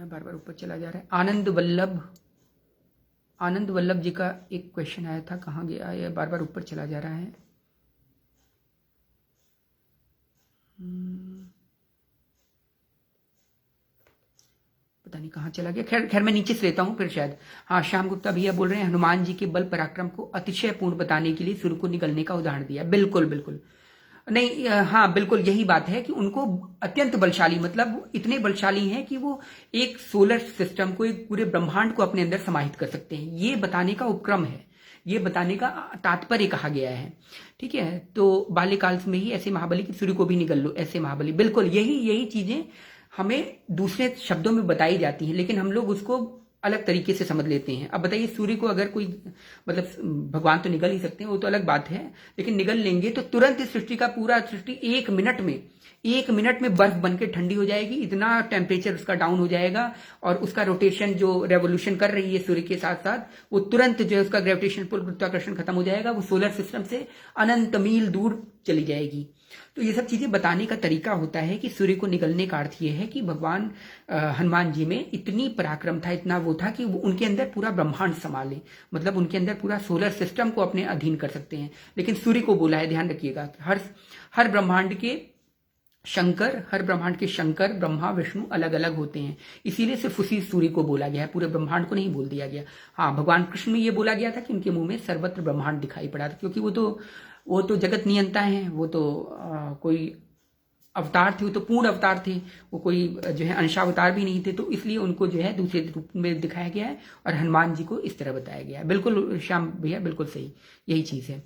बार बार ऊपर चला जा रहा है। आनंद वल्लभ जी का एक क्वेश्चन आया था, कहाँ गया, ये बार बार ऊपर चला जा रहा है। पता नहीं कहाँ चला गया, खैर मैं नीचे से लेता हूँ फिर शायद। हाँ, श्याम गुप्ता भैया बोल रहे हैं, हनुमान जी के बल पराक्रम को अतिशय पूर्ण बताने के लिए सूर्य को निगलने का उदाहरण दिया। बिल्कुल बिल्कुल नहीं, हाँ बिल्कुल यही बात है कि उनको अत्यंत बलशाली, मतलब इतने बलशाली हैं कि वो एक सोलर सिस्टम को, एक पूरे ब्रह्मांड को अपने अंदर समाहित कर सकते हैं। ये बताने का उपक्रम है, ये बताने का तात्पर्य कहा गया है, ठीक है। तो बाल्यकाल में ही ऐसे महाबली की सूर्य को भी निगल लो, ऐसे महाबली, बिल्कुल यही चीजें हमें दूसरे शब्दों में बताई जाती हैं, लेकिन हम लोग उसको अलग तरीके से समझ लेते हैं। अब बताइए, सूर्य को अगर कोई, मतलब भगवान तो निगल ही सकते हैं, वो तो अलग बात है, लेकिन निगल लेंगे तो तुरंत इस सृष्टि का पूरा सृष्टि एक मिनट में बर्फ बनकर ठंडी हो जाएगी, इतना टेम्परेचर उसका डाउन हो जाएगा, और उसका रोटेशन जो रेवोल्यूशन कर रही है सूर्य के साथ साथ, वो तुरंत जो है उसका ग्रेविटेशन पुल, गुरुत्वाकर्षण खत्म हो जाएगा, वो सोलर सिस्टम से अनंत मील दूर चली जाएगी। तो ये सब चीजें बताने का तरीका होता है कि सूर्य को निगलने का अर्थ ये है कि भगवान हनुमान जी में इतनी पराक्रम था, इतना वो था कि वो उनके अंदर पूरा ब्रह्मांड संभाले, मतलब उनके अंदर पूरा सोलर सिस्टम को अपने अधीन कर सकते हैं। लेकिन सूर्य को बोला है, ध्यान रखिएगा, हर ब्रह्मांड के शंकर ब्रह्मा विष्णु अलग अलग होते हैं, इसीलिए सिर्फ उसी सूर्य को बोला गया है, पूरे ब्रह्मांड को नहीं बोल दिया गया। हाँ, भगवान कृष्ण में ये बोला गया था कि उनके मुंह में सर्वत्र ब्रह्मांड दिखाई पड़ा था, क्योंकि वो तो जगत नियंता हैं, वो तो कोई अवतार थे, वो तो पूर्ण अवतार थे, वो कोई जो है अंशावतार भी नहीं थे, तो इसलिए उनको जो है दूसरे रूप में दिखाया गया है, और हनुमान जी को इस तरह बताया गया है। बिल्कुल श्याम भैया, बिल्कुल सही, यही चीज है।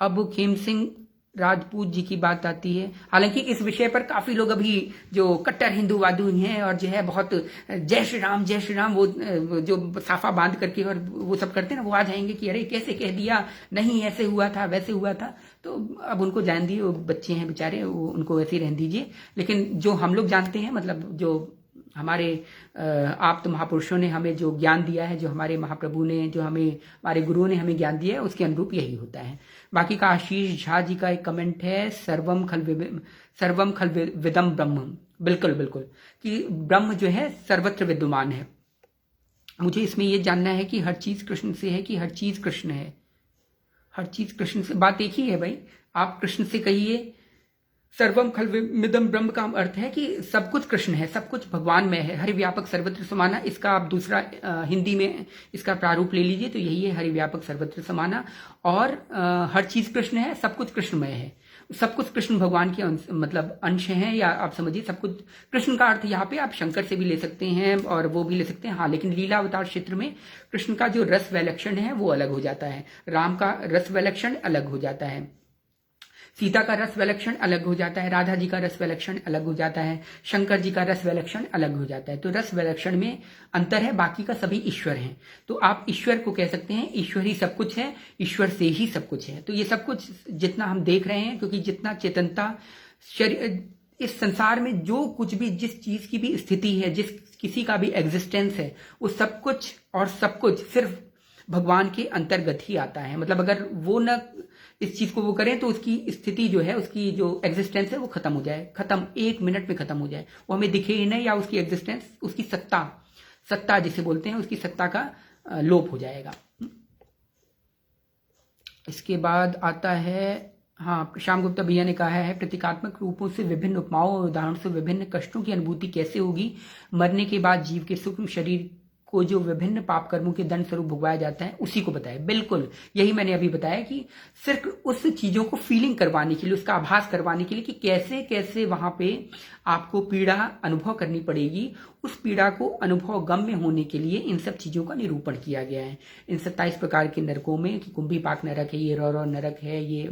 अब खेम सिंह राजपूत जी की बात आती है, हालांकि इस विषय पर काफी लोग अभी जो कट्टर हिंदूवादी हैं और जो है बहुत जय श्री राम वो जो साफा बांध करके और वो सब करते हैं ना, वो आ जाएंगे कि अरे कैसे कह दिया, नहीं ऐसे हुआ था वैसे हुआ था। तो अब उनको जान दिए, वो बच्चे हैं बेचारे, उनको वैसे ही रहने दीजिए। लेकिन जो हम लोग जानते हैं, मतलब जो हमारे आप्त महापुरुषों ने हमें जो ज्ञान दिया है, जो हमारे महाप्रभु ने, जो हमारे गुरुओं ने हमें ज्ञान दिया है, उसके अनुरूप यही होता है। बाकी का आशीष झा जी का एक कमेंट है, सर्वम खल विदम ब्रह्म, बिल्कुल बिल्कुल, कि ब्रह्म जो है सर्वत्र विद्यमान है। मुझे इसमें यह जानना है कि हर चीज कृष्ण से है कि हर चीज कृष्ण है, हर चीज कृष्ण से, बात एक ही है भाई। आप कृष्ण से कहिए, सर्वम खलविदम ब्रह्म का अर्थ है कि सब कुछ कृष्ण है, सब कुछ भगवान में है। हरिव्यापक सर्वत्र समाना, इसका आप दूसरा हिंदी में इसका प्रारूप ले लीजिए तो यही है, हरिव्यापक सर्वत्र समाना। और हर चीज कृष्ण है, सब कुछ कृष्णमय है, सब कुछ कृष्ण भगवान के मतलब अंश हैं, या आप समझिए सब कुछ कृष्ण का अर्थ यहाँ पे आप शंकर से भी ले सकते हैं और वो भी ले सकते हैं। हाँ, लेकिन लीला अवतार क्षेत्र में कृष्ण का जो रस वैलक्षण है वो अलग हो जाता है, राम का रस वैलक्षण अलग हो जाता है, सीता का रस विलक्षण अलग हो जाता है, राधा जी का रस विलक्षण अलग हो जाता है, शंकर जी का रस विलक्षण अलग हो जाता है। तो रस विलक्षण में अंतर है, बाकी का सभी ईश्वर हैं। तो आप ईश्वर को कह सकते हैं ईश्वर ही सब कुछ है, ईश्वर से ही सब कुछ है। तो ये सब कुछ जितना हम देख रहे हैं, क्योंकि जितना चेतनता इस संसार में जो कुछ भी जिस चीज की भी स्थिति है, जिस किसी का भी एग्जिस्टेंस है, वो सब कुछ और सब कुछ सिर्फ भगवान के अंतर्गत ही आता है। मतलब अगर वो न इस चीज को वो करें तो उसकी स्थिति जो है, उसकी जो एग्जिस्टेंस है वो खत्म हो जाए, खत्म, 1 मिनट में खत्म हो जाए, वो हमें दिखे ही नहीं, या उसकी एग्जिस्टेंस, उसकी सत्ता जिसे बोलते हैं, उसकी सत्ता का लोप हो जाएगा। इसके बाद आता है, हाँ, श्याम गुप्ता भैया ने कहा है प्रतीकात्मक रूपों से, विभिन्न उपमाओं और उदाहरणों से विभिन्न कष्टों की अनुभूति कैसे होगी। मरने के बाद जीव के सूक्ष्म शरीर को जो विभिन्न पाप कर्मों के दंड स्वरूप भुगवाया जाता है उसी को बताया। बिल्कुल यही मैंने अभी बताया कि सिर्फ उस चीजों को फीलिंग करवाने के लिए, उसका आभास करवाने के लिए कि कैसे कैसे वहां पे आपको पीड़ा अनुभव करनी पड़ेगी, उस पीड़ा को अनुभव गम्य होने के लिए इन सब चीजों का निरूपण किया गया है। इन 27 प्रकार के नरकों में कि कुंभी पाक नरक है, ये रौरव नरक है, ये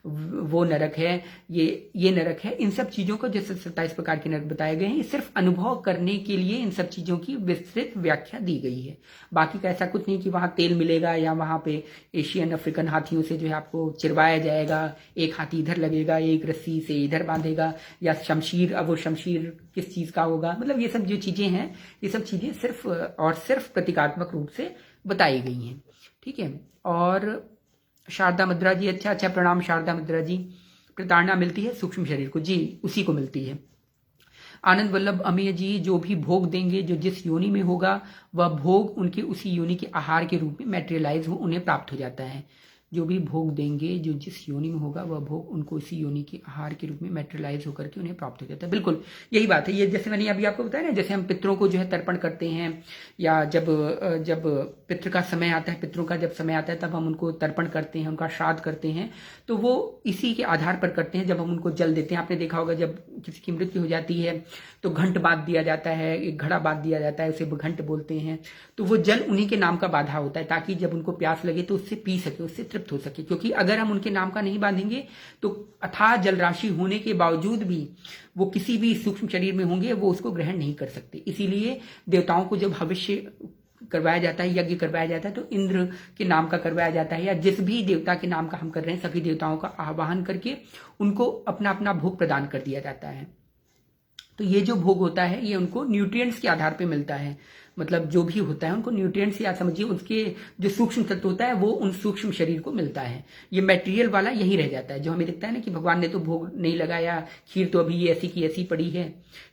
वो नरक है, ये नरक है, इन सब चीजों को जैसे 27 प्रकार के नरक बताए गए हैं, सिर्फ अनुभव करने के लिए इन सब चीजों की विस्तृत व्याख्या दी गई है। बाकी का ऐसा कुछ नहीं कि वहां तेल मिलेगा या वहां पे एशियन अफ्रीकन हाथियों से जो है आपको चिरवाया जाएगा, एक हाथी इधर लगेगा, एक रस्सी से इधर बांधेगा, या शमशीर, अब वो शमशीर किस चीज का होगा। मतलब ये सब जो चीजें हैं, ये सब चीजें सिर्फ और सिर्फ प्रतीकात्मक रूप से बताई गई हैं। ठीक है। और शारदा मुद्रा जी, अच्छा प्रणाम शारदा मुद्रा जी। प्रताड़ना मिलती है सूक्ष्म शरीर को, जी उसी को मिलती है। आनंद वल्लभ अमेय जी, जो भी भोग देंगे, जो जिस योनि में होगा वह भोग उनके उसी योनि के आहार के रूप में मैटेरियलाइज हो, उन्हें प्राप्त हो जाता है। जो भी भोग देंगे, जो जिस योनि में होगा वह भोग उनको इसी योनि के आहार के रूप में मैटेरियलाइज होकर के उन्हें प्राप्त हो जाता है। बिल्कुल यही बात है। ये जैसे मैंने अभी आपको बताया ना, जैसे हम पितरों को जो है तर्पण करते हैं, या जब पितृ का समय आता है, पितरों का जब समय आता है तब हम उनको तर्पण करते हैं, उनका श्राद्ध करते हैं, तो वो इसी के आधार पर करते हैं। जब हम उनको जल देते हैं, आपने देखा होगा जब किसी की मृत्यु हो जाती है तो घंट बांध दिया जाता है, एक घड़ा बांध दिया जाता है, उसे घंट बोलते हैं। तो वो जल उन्हीं के नाम का बांधा होता है, ताकि जब उनको प्यास लगे तो उससे पी सके, उससे तृप्त हो सके। क्योंकि अगर हम उनके नाम का नहीं बांधेंगे तो अथाह जल राशि होने के बावजूद भी वो किसी भी सूक्ष्म शरीर में होंगे, वो उसको ग्रहण नहीं कर सकते। इसीलिए देवताओं को जब भविष्य करवाया जाता है, यज्ञ करवाया जाता है, तो इंद्र के नाम का करवाया जाता है, या जिस भी देवता के नाम का हम कर रहे हैं, सभी देवताओं का आवाहन करके उनको अपना अपना भोग प्रदान कर दिया जाता है। तो ये जो भोग होता है ये उनको न्यूट्रिएंट्स के आधार पे मिलता है। मतलब जो भी होता है उनको न्यूट्रिएंट्स, या समझिए उसके जो सूक्ष्म तत्व होता है वो उन सूक्ष्म शरीर को मिलता है। ये मटेरियल वाला यही रह जाता है। जो हमें दिखता है ना कि भगवान ने तो भोग नहीं लगाया, खीर तो अभी ये ऐसी की ऐसी पड़ी है,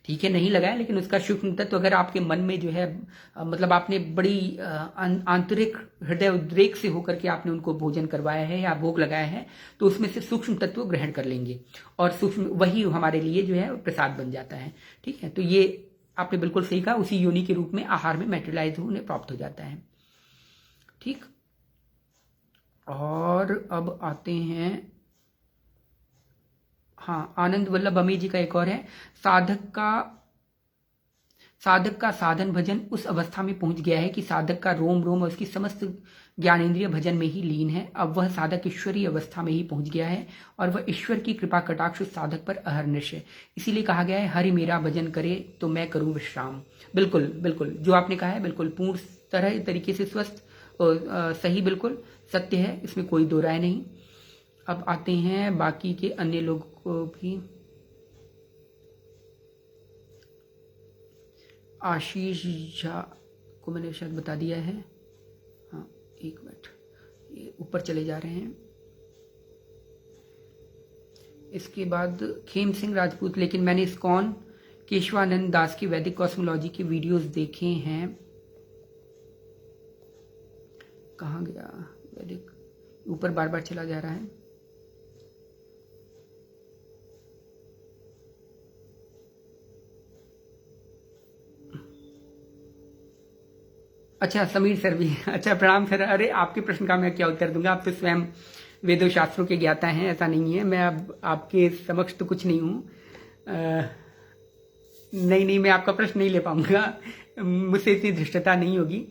ठीक है नहीं लगाया, लेकिन उसका सूक्ष्म तत्व अगर आपके मन में जो है, मतलब आपने बड़ी आंतरिक हृदय उद्रेक से होकर के आपने उनको भोजन करवाया है या भोग लगाया है, तो उसमें से सूक्ष्म तत्व ग्रहण कर लेंगे और सूक्ष्म वही हमारे लिए जो है प्रसाद बन जाता है। ठीक है। तो ये आपने बिल्कुल सही कहा, उसी योनि के रूप में आहार में मैटेरियलाइज होने प्राप्त हो जाता है। ठीक। और अब आते हैं, हाँ, आनंद वल्लभ अमी जी का एक और है, साधक का साधन भजन उस अवस्था में पहुंच गया है कि साधक का रोम रोम और उसकी समस्त ज्ञानेंद्रिय भजन में ही लीन है। अब वह साधक ईश्वरीय अवस्था में ही पहुंच गया है और वह ईश्वर की कृपा कटाक्ष उस साधक पर अहर्निश है। इसीलिए कहा गया है, हरि मेरा भजन करे तो मैं करूं विश्राम। बिल्कुल बिल्कुल जो आपने कहा है बिल्कुल पूर्ण तरह तरीके से स्वस्थ और सही, बिल्कुल सत्य है, इसमें कोई दो राय नहीं। अब आते हैं बाकी के अन्य लोगों को भी। आशीष झा को मैंने शायद बता दिया है, हाँ एक मिनट, ये ऊपर चले जा रहे हैं। इसके बाद खेम सिंह राजपूत, लेकिन मैंने इस्कॉन केशवानंद दास की वैदिक कॉस्मोलॉजी के वीडियोस देखे हैं। कहाँ गया वैदिक, ऊपर बार बार चला जा रहा है। अच्छा समीर सर भी, अच्छा प्रणाम सर। अरे आपके प्रश्न का मैं क्या उत्तर दूंगा, आप तो स्वयं वेदों शास्त्रों के ज्ञाता हैं, ऐसा नहीं है। मैं अब आपके समक्ष तो कुछ नहीं हूँ। नहीं नहीं, मैं आपका प्रश्न नहीं ले पाऊंगा, मुझसे इतनी धृष्टता नहीं होगी।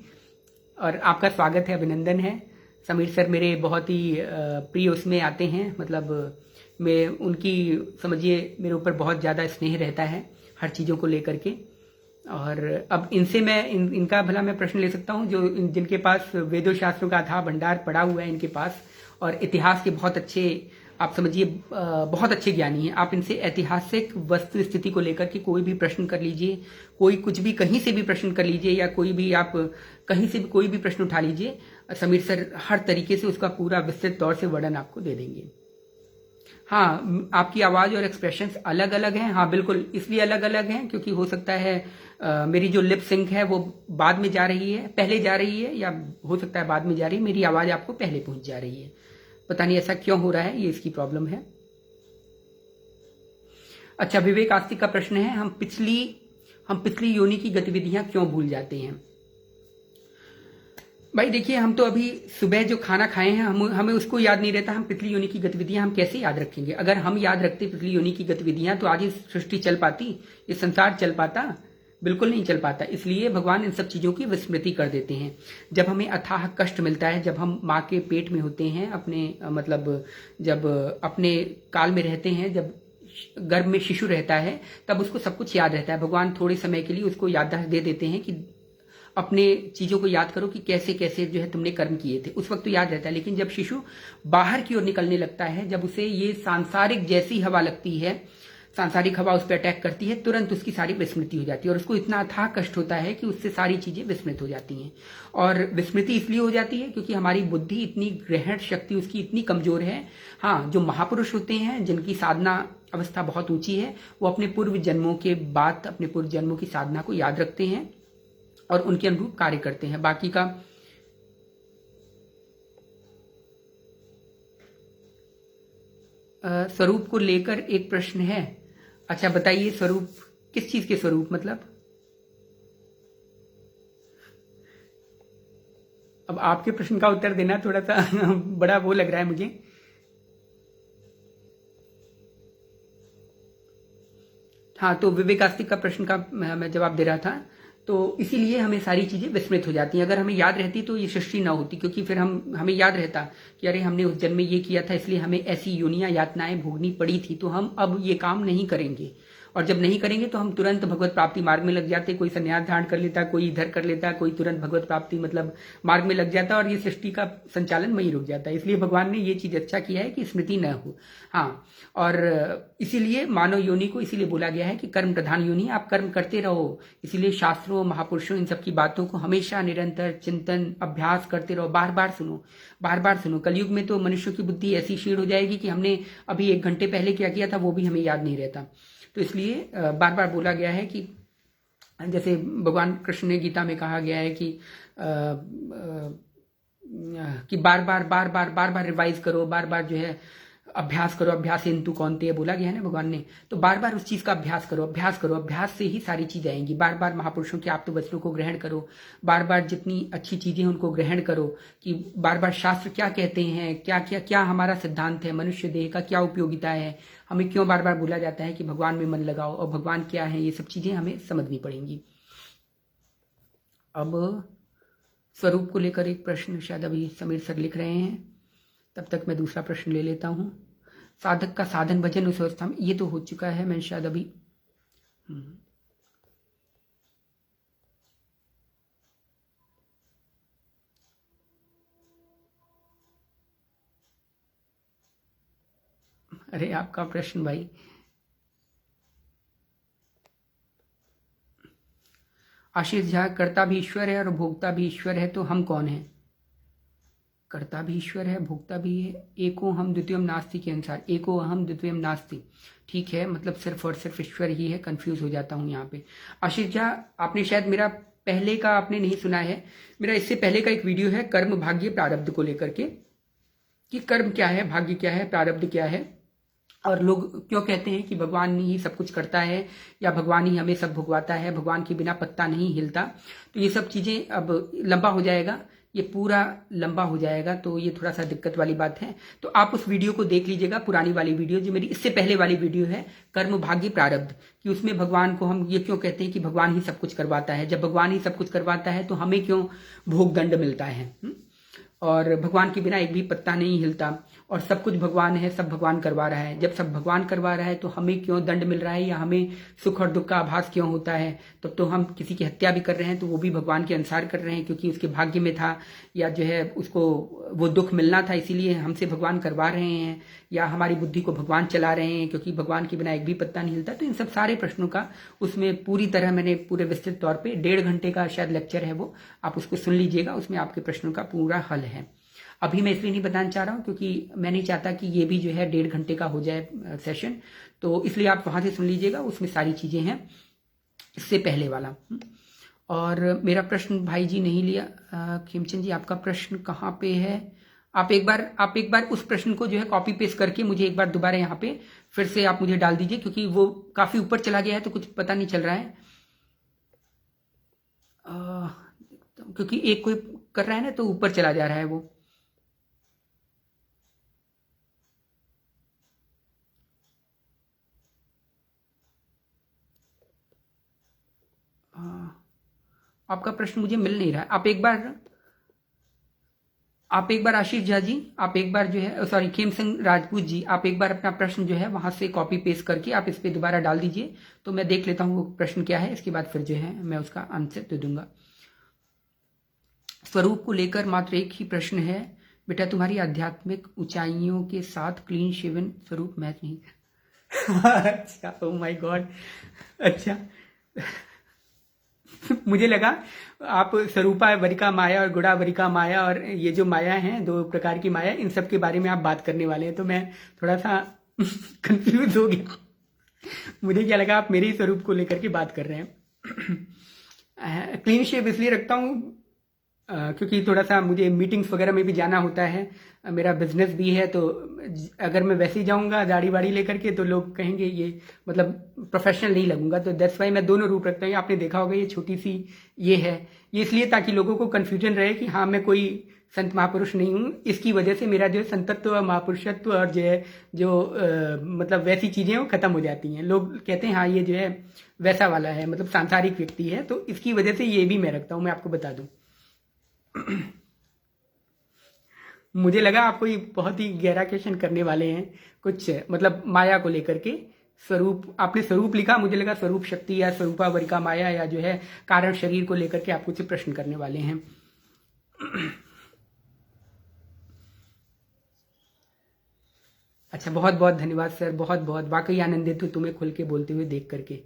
और आपका स्वागत है, अभिनंदन है। समीर सर मेरे बहुत ही प्रिय उसमें आते हैं, मतलब मैं उनकी, समझिए मेरे ऊपर बहुत ज़्यादा स्नेह रहता है हर चीज़ों को लेकर के। और अब इनसे मैं इनका भला मैं प्रश्न ले सकता हूँ, जो जिनके पास वेदों शास्त्रों का अथाह भंडार पड़ा हुआ है इनके पास, और इतिहास के बहुत अच्छे, आप समझिए बहुत अच्छे ज्ञानी हैं। आप इनसे ऐतिहासिक वस्तु स्थिति को लेकर के कोई भी प्रश्न कर लीजिए, कोई कुछ भी कहीं से भी प्रश्न कर लीजिए, या कोई भी आप कहीं से भी कोई भी प्रश्न उठा लीजिए, समीर सर हर तरीके से उसका पूरा विस्तृत तौर से वर्णन आपको दे देंगे। हाँ, आपकी आवाज़ और एक्सप्रेशंस अलग अलग हैं। हाँ बिल्कुल, इसलिए अलग अलग हैं क्योंकि हो सकता है मेरी जो लिप सिंक है वो बाद में जा रही है, पहले जा रही है, या हो सकता है बाद में जा रही है, मेरी आवाज़ आपको पहले पहुंच जा रही है। पता नहीं ऐसा क्यों हो रहा है, ये इसकी प्रॉब्लम है। अच्छा, विवेक आस्तिक का प्रश्न है, हम पिछली योनि की गतिविधियां क्यों भूल जाते हैं। भाई देखिए, हम तो अभी सुबह जो खाना खाए हैं हमें उसको याद नहीं रहता, हम पिछली योनि की गतिविधियां हम कैसे याद रखेंगे। अगर हम याद रखते पिछली योनि की गतिविधियां तो आज ये सृष्टि चल पाती, ये संसार चल पाता, बिल्कुल नहीं चल पाता। इसलिए भगवान इन सब चीजों की विस्मृति कर देते हैं। जब हमें अथाह कष्ट मिलता है, जब हम माँ के पेट में होते हैं, अपने मतलब जब अपने काल में रहते हैं, जब गर्भ में शिशु रहता है, तब उसको सब कुछ याद रहता है। भगवान थोड़े समय के लिए उसको याददाश्त दे देते हैं कि अपने चीजों को याद करो कि कैसे कैसे जो है तुमने कर्म किए थे, उस वक्त तो याद रहता है। लेकिन जब शिशु बाहर की ओर निकलने लगता है, जब उसे ये सांसारिक जैसी हवा लगती है, सांसारिक हवा उस पर अटैक करती है, तुरंत उसकी सारी विस्मृति हो जाती है, और उसको इतना अथाह कष्ट होता है कि उससे सारी चीजें विस्मृत हो जाती हैं। और विस्मृति इसलिए हो जाती है क्योंकि हमारी बुद्धि इतनी, ग्रहण शक्ति उसकी इतनी कमजोर है। हाँ, जो महापुरुष होते हैं जिनकी साधना अवस्था बहुत ऊंची है, वो अपने पूर्व जन्मों के बाद अपने पूर्व जन्मों की साधना को याद रखते हैं और उनके अनुरूप कार्य करते हैं। बाकी का स्वरूप को लेकर एक प्रश्न है। अच्छा बताइए, स्वरूप किस चीज के स्वरूप, मतलब अब आपके प्रश्न का उत्तर देना थोड़ा सा बड़ा वो लग रहा है मुझे। हाँ, तो विवेकास्तिक का प्रश्न का मैं जवाब दे रहा था। तो इसीलिए हमें सारी चीजें विस्मृत हो जाती हैं। अगर हमें याद रहती तो ये सृष्टि ना होती, क्योंकि फिर हमें याद रहता कि अरे हमने उस जन्म में ये किया था, इसलिए हमें ऐसी योनियां यातनाएं भोगनी पड़ी थी, तो हम अब ये काम नहीं करेंगे। और जब नहीं करेंगे तो हम तुरंत भगवत प्राप्ति मार्ग में लग जाते। कोई संन्यास धारण कर लेता, कोई इधर कर लेता, कोई तुरंत भगवत प्राप्ति मतलब मार्ग में लग जाता, और ये सृष्टि का संचालन वहीं रुक जाता है। इसलिए भगवान ने ये चीज अच्छा किया है कि स्मृति न हो। हाँ, और इसीलिए मानव योनि को इसीलिए बोला गया है कि कर्म प्रधान योनि, आप कर्म करते रहो। इसीलिए शास्त्रों, महापुरुषों, इन सब की बातों को हमेशा निरंतर चिंतन अभ्यास करते रहो, बार बार सुनो, बार बार सुनो। कलयुग में तो मनुष्य की बुद्धि ऐसी क्षीण हो जाएगी कि हमने अभी 1 घंटे पहले क्या किया था वो भी हमें याद नहीं रहता। तो इसलिए बार बार बोला गया है कि जैसे भगवान कृष्ण ने गीता में कहा गया है कि बार बार रिवाइज करो, बार बार जो है अभ्यास करो, अभ्यास इंतु कौन्तेय बोला गया है ना भगवान ने। तो बार बार उस चीज का अभ्यास करो, अभ्यास करो, अभ्यास से ही सारी चीज आएंगी। बार बार महापुरुषों के आप्त वचनों को ग्रहण करो, बार बार जितनी अच्छी चीजें हैं उनको ग्रहण करो, कि बार बार शास्त्र क्या कहते हैं, क्या क्या क्या हमारा सिद्धांत है, मनुष्य देह का क्या उपयोगिता है, हमें क्यों बार बार बोला जाता है कि भगवान में मन लगाओ, और भगवान क्या है, ये सब चीजें हमें समझनी पड़ेंगी। अब स्वरूप को लेकर एक प्रश्न शायद अभी समीर सर लिख रहे हैं, तब तक मैं दूसरा प्रश्न ले लेता हूं। साधक का साधन भजन उस अवस्था में, ये तो हो चुका है, मैं शायद अभी अरे आपका प्रश्न भाई, आशीष झा, कर्ता भी ईश्वर है और भोक्ता भी ईश्वर है, तो हम कौन है। कर्ता भी ईश्वर है, भोक्ता भी है, एको हम द्वितीयम नास्ति के अनुसार, एको अहम द्वितीयम नास्ति, ठीक है, मतलब सिर्फ और सिर्फ ईश्वर ही है। कंफ्यूज हो जाता हूं यहाँ पे। आशीष झा, आपने शायद मेरा पहले का आपने नहीं सुना है, मेरा इससे पहले का एक वीडियो है कर्म भाग्य प्रारब्ध को लेकर के, कि कर्म क्या है, भाग्य क्या है, प्रारब्ध क्या है। और लोग क्यों कहते हैं कि भगवान ही सब कुछ करता है या भगवान ही हमें सब भुगवाता है, भगवान के बिना पत्ता नहीं हिलता। तो ये सब चीज़ें अब लंबा हो जाएगा, ये पूरा लंबा हो जाएगा, तो ये थोड़ा सा दिक्कत वाली बात है। तो आप उस वीडियो को देख लीजिएगा, पुरानी वाली वीडियो जो मेरी इससे पहले वाली वीडियो है, कर्म भाग्य प्रारब्ध, कि उसमें भगवान को हम ये क्यों कहते हैं कि भगवान ही सब कुछ करवाता है। जब भगवान ही सब कुछ करवाता है तो हमें क्यों भोग दंड मिलता है। और भगवान के बिना एक भी पत्ता नहीं हिलता, और सब कुछ भगवान है, सब भगवान करवा रहा है। जब सब भगवान करवा रहा है तो हमें क्यों दंड मिल रहा है या हमें सुख और दुख का आभास क्यों होता है। तब तो हम किसी की हत्या भी कर रहे हैं तो वो भी भगवान के अनुसार कर रहे हैं, क्योंकि उसके भाग्य में था, या जो है उसको वो दुख मिलना था, इसीलिए हमसे भगवान करवा रहे हैं, या हमारी बुद्धि को भगवान चला रहे हैं क्योंकि भगवान के बिना एक भी पत्ता नहीं हिलता। तो इन सब सारे प्रश्नों का उसमें पूरी तरह मैंने पूरे विस्तृत तौर पर 1.5 घंटे का शायद लेक्चर है वो, आप उसको सुन लीजिएगा, उसमें आपके प्रश्नों का पूरा हल है। अभी मैं इसलिए नहीं बताना चाह रहा हूँ क्योंकि मैं नहीं चाहता कि ये भी जो है 1.5 घंटे का हो जाए सेशन, तो इसलिए आप वहाँ से सुन लीजिएगा, उसमें सारी चीज़ें हैं इससे पहले वाला। और मेरा प्रश्न भाई जी नहीं लिया, खेमचंद जी आपका प्रश्न कहाँ पे है? आप एक बार उस प्रश्न को जो है कॉपी पेस्ट करके मुझे एक बार दोबारा यहाँ पे फिर से आप मुझे डाल दीजिए, क्योंकि वो काफ़ी ऊपर चला गया है तो कुछ पता नहीं चल रहा है। क्योंकि एक कोई कर रहा है ना तो ऊपर चला जा रहा है वो। आपका प्रश्न मुझे मिल नहीं रहा है। आप एक बार आशीष झा जी, आप एक बार जो है सॉरी खेम सिंह राजपूत जी, आप एक बार अपना प्रश्न जो है वहां से कॉपी पेस्ट करके आप इस पे दोबारा डाल दीजिए, तो मैं देख लेता हूँ वो प्रश्न क्या है, इसके बाद फिर जो है मैं उसका आंसर दे दूंगा। स्वरूप को लेकर मात्र एक ही प्रश्न है, बेटा तुम्हारी आध्यात्मिक ऊंचाइयों के साथ क्लीन शेवन स्वरूप मैच नहीं। अच्छा, ओ माय गॉड, अच्छा मुझे लगा आप स्वरूपा वरिका माया और गुड़ा वरिका माया और ये जो माया हैं 2 प्रकार की माया, इन सब के बारे में आप बात करने वाले हैं, तो मैं थोड़ा सा कंफ्यूज हो गया। मुझे क्या लगा आप मेरे ही स्वरूप को लेकर के बात कर रहे हैं। क्लीन शेव इसलिए रखता हूँ क्योंकि थोड़ा सा मुझे मीटिंग्स वगैरह में भी जाना होता है, मेरा बिजनेस भी है, तो अगर मैं वैसे ही जाऊंगा दाढ़ी वाड़ी लेकर के तो लोग कहेंगे ये मतलब प्रोफेशनल नहीं लगूंगा, तो दैट्स वाई मैं दोनों रूप रखता हूँ। आपने देखा होगा ये छोटी सी ये है, ये इसलिए ताकि लोगों को कन्फ्यूजन रहे कि हाँ मैं कोई संत महापुरुष नहीं हूँ, इसकी वजह से मेरा जो संतत्व महापुरुषत्व और जो है मतलब वैसी चीज़ें वो खत्म हो जाती हैं। लोग कहते हैं हाँ ये जो है वैसा वाला है, मतलब सांसारिक व्यक्ति है, तो इसकी वजह से ये भी मैं रखता हूँ, मैं आपको बता दूँ। मुझे लगा आप कोई बहुत ही गहरा क्वेश्चन करने वाले हैं, कुछ मतलब माया को लेकर के। स्वरूप, आपने स्वरूप लिखा, मुझे लगा स्वरूप शक्ति या स्वरूपा वरिका माया या जो है कारण शरीर को लेकर के आप कुछ प्रश्न करने वाले हैं। अच्छा, बहुत बहुत धन्यवाद सर, बहुत बहुत, वाकई आनंदित हूँ तुम्हें खुल के बोलते हुए देख करके।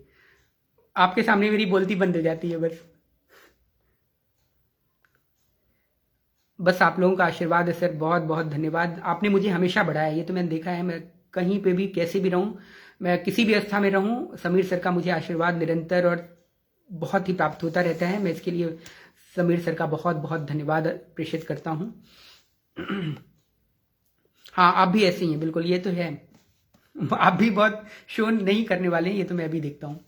आपके सामने मेरी बोलती बंद हो जाती है बस आप लोगों का आशीर्वाद है सर, बहुत बहुत धन्यवाद। आपने मुझे हमेशा बढ़ाया, ये तो मैंने देखा है, मैं कहीं पे भी कैसे भी रहूं, मैं किसी भी अवस्था में रहूं, समीर सर का मुझे आशीर्वाद निरंतर और बहुत ही प्राप्त होता रहता है। मैं इसके लिए समीर सर का बहुत बहुत धन्यवाद प्रेषित करता हूं। हाँ, आप भी ऐसे ही हैं, बिल्कुल, ये तो है। आप भी बहुत शो नहीं करने वाले हैं, ये तो मैं भी देखता हूँ।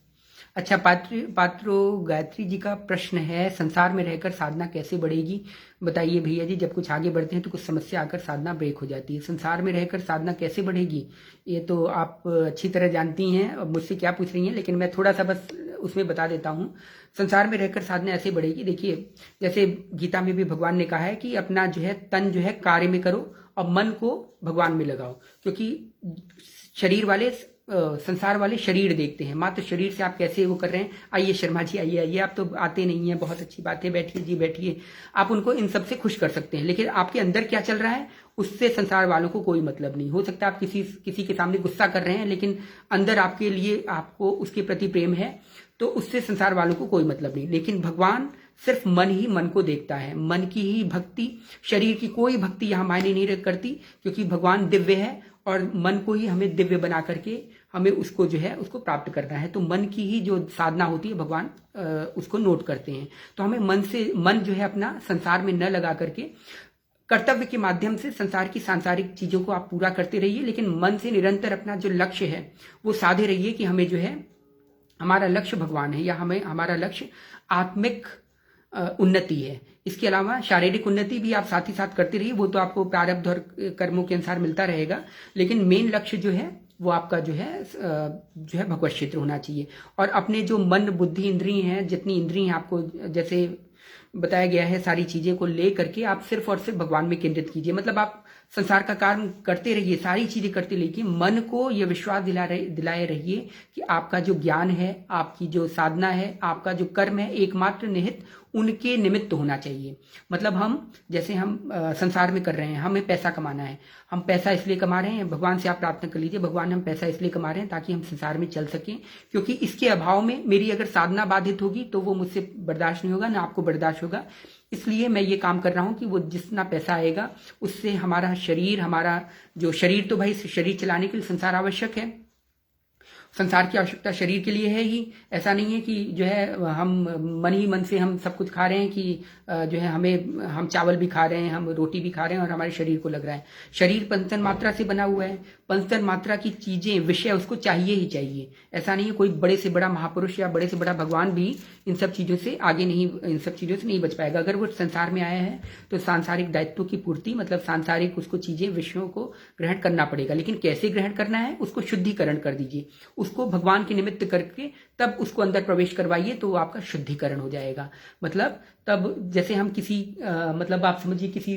अच्छा, पात्रो गायत्री जी का प्रश्न है, संसार में रहकर साधना कैसे बढ़ेगी? बताइए भैया जी, जब कुछ आगे बढ़ते हैं तो कुछ समस्या आकर साधना ब्रेक हो जाती है। संसार में रहकर साधना कैसे बढ़ेगी, ये तो आप अच्छी तरह जानती हैं, अब मुझसे क्या पूछ रही हैं, लेकिन मैं थोड़ा सा बस उसमें बता देता हूँ। संसार में रहकर साधना ऐसे बढ़ेगी, देखिए जैसे गीता में भी भगवान ने कहा है कि अपना जो है तन जो है कार्य में करो और मन को भगवान में लगाओ, क्योंकि शरीर वाले संसार वाले शरीर देखते हैं, मात्र शरीर से आप कैसे वो कर रहे हैं। आइए शर्मा जी, आइए आइए, आप तो आते नहीं हैं, बहुत अच्छी बात है, बैठिए जी बैठिए। आप उनको इन सब से खुश कर सकते हैं, लेकिन आपके अंदर क्या चल रहा है उससे संसार वालों को कोई मतलब नहीं। हो सकता है आप किसी के सामने गुस्सा कर रहे हैं, लेकिन अंदर आपके लिए आपको उसके प्रति प्रेम है, तो उससे संसार वालों को कोई मतलब नहीं। लेकिन भगवान सिर्फ मन ही मन को देखता है, मन की ही भक्ति, शरीर की कोई भक्ति यहाँ मायने नहीं करती, क्योंकि भगवान दिव्य है और मन को ही हमें दिव्य बना करके हमें उसको जो है उसको प्राप्त करना है। तो मन की ही जो साधना होती है भगवान उसको नोट करते हैं। तो हमें मन जो है अपना संसार में न लगा करके कर्तव्य के माध्यम से संसार की सांसारिक चीजों को आप पूरा करते रहिए, लेकिन मन से निरंतर अपना जो लक्ष्य है वो साधे रहिए कि हमें जो है हमारा लक्ष्य भगवान है, या हमें हमारा लक्ष्य आत्मिक उन्नति है। इसके अलावा शारीरिक उन्नति भी आप साथ ही साथ करते रहिए, वो तो आपको प्रारब्ध और कर्मों के अनुसार मिलता रहेगा, लेकिन मेन लक्ष्य जो है वो आपका जो है भगवत क्षेत्र होना चाहिए। और अपने जो मन बुद्धि इंद्रिय हैं, जितनी इंद्रिय हैं आपको जैसे बताया गया है, सारी चीजें को ले करके आप सिर्फ और सिर्फ भगवान में केंद्रित कीजिए। मतलब आप संसार का कार्य करते रहिए, सारी चीजें करते रहिए, मन को यह विश्वास दिलाए रहिए कि आपका जो ज्ञान है, आपकी जो साधना है, आपका जो कर्म है, एकमात्र निहित उनके निमित्त होना चाहिए। मतलब हम जैसे हम संसार में कर रहे हैं, हमें पैसा कमाना है, हम पैसा इसलिए कमा रहे हैं, भगवान से आप प्रार्थना कर लीजिए, भगवान हम पैसा इसलिए कमा रहे हैं ताकि हम संसार में चल सकें, क्योंकि इसके अभाव में मेरी अगर साधना बाधित होगी तो वो मुझसे बर्दाश्त नहीं होगा, ना आपको बर्दाश्त होगा। इसलिए मैं ये काम कर रहा हूं कि वो जितना पैसा आएगा उससे हमारा शरीर, हमारा जो शरीर, तो भाई शरीर चलाने के लिए संसार आवश्यक है, संसार की आवश्यकता शरीर के लिए है ही। ऐसा नहीं है कि जो है हम मन ही मन से हम सब कुछ खा रहे हैं कि जो है हम चावल भी खा रहे हैं, हम रोटी भी खा रहे हैं और हमारे शरीर को लग रहा है। शरीर पंचतन मात्रा से बना हुआ है, पंचतन मात्रा की चीजें, विषय उसको चाहिए ही चाहिए। ऐसा नहीं है कोई बड़े से बड़ा महापुरुष या बड़े से बड़ा भगवान भी इन सब चीजों से आगे नहीं, इन सब चीजों से नहीं बच पाएगा। अगर वो संसार में आया है तो सांसारिक दायित्वों की पूर्ति, मतलब सांसारिक उसको चीजें, विषयों को ग्रहण करना पड़ेगा। लेकिन कैसे ग्रहण करना है, उसको शुद्धिकरण कर दीजिए, उसको भगवान के निमित्त करके तब उसको अंदर प्रवेश करवाइए, तो वो आपका शुद्धिकरण हो जाएगा। मतलब तब जैसे हम किसी मतलब आप समझिए किसी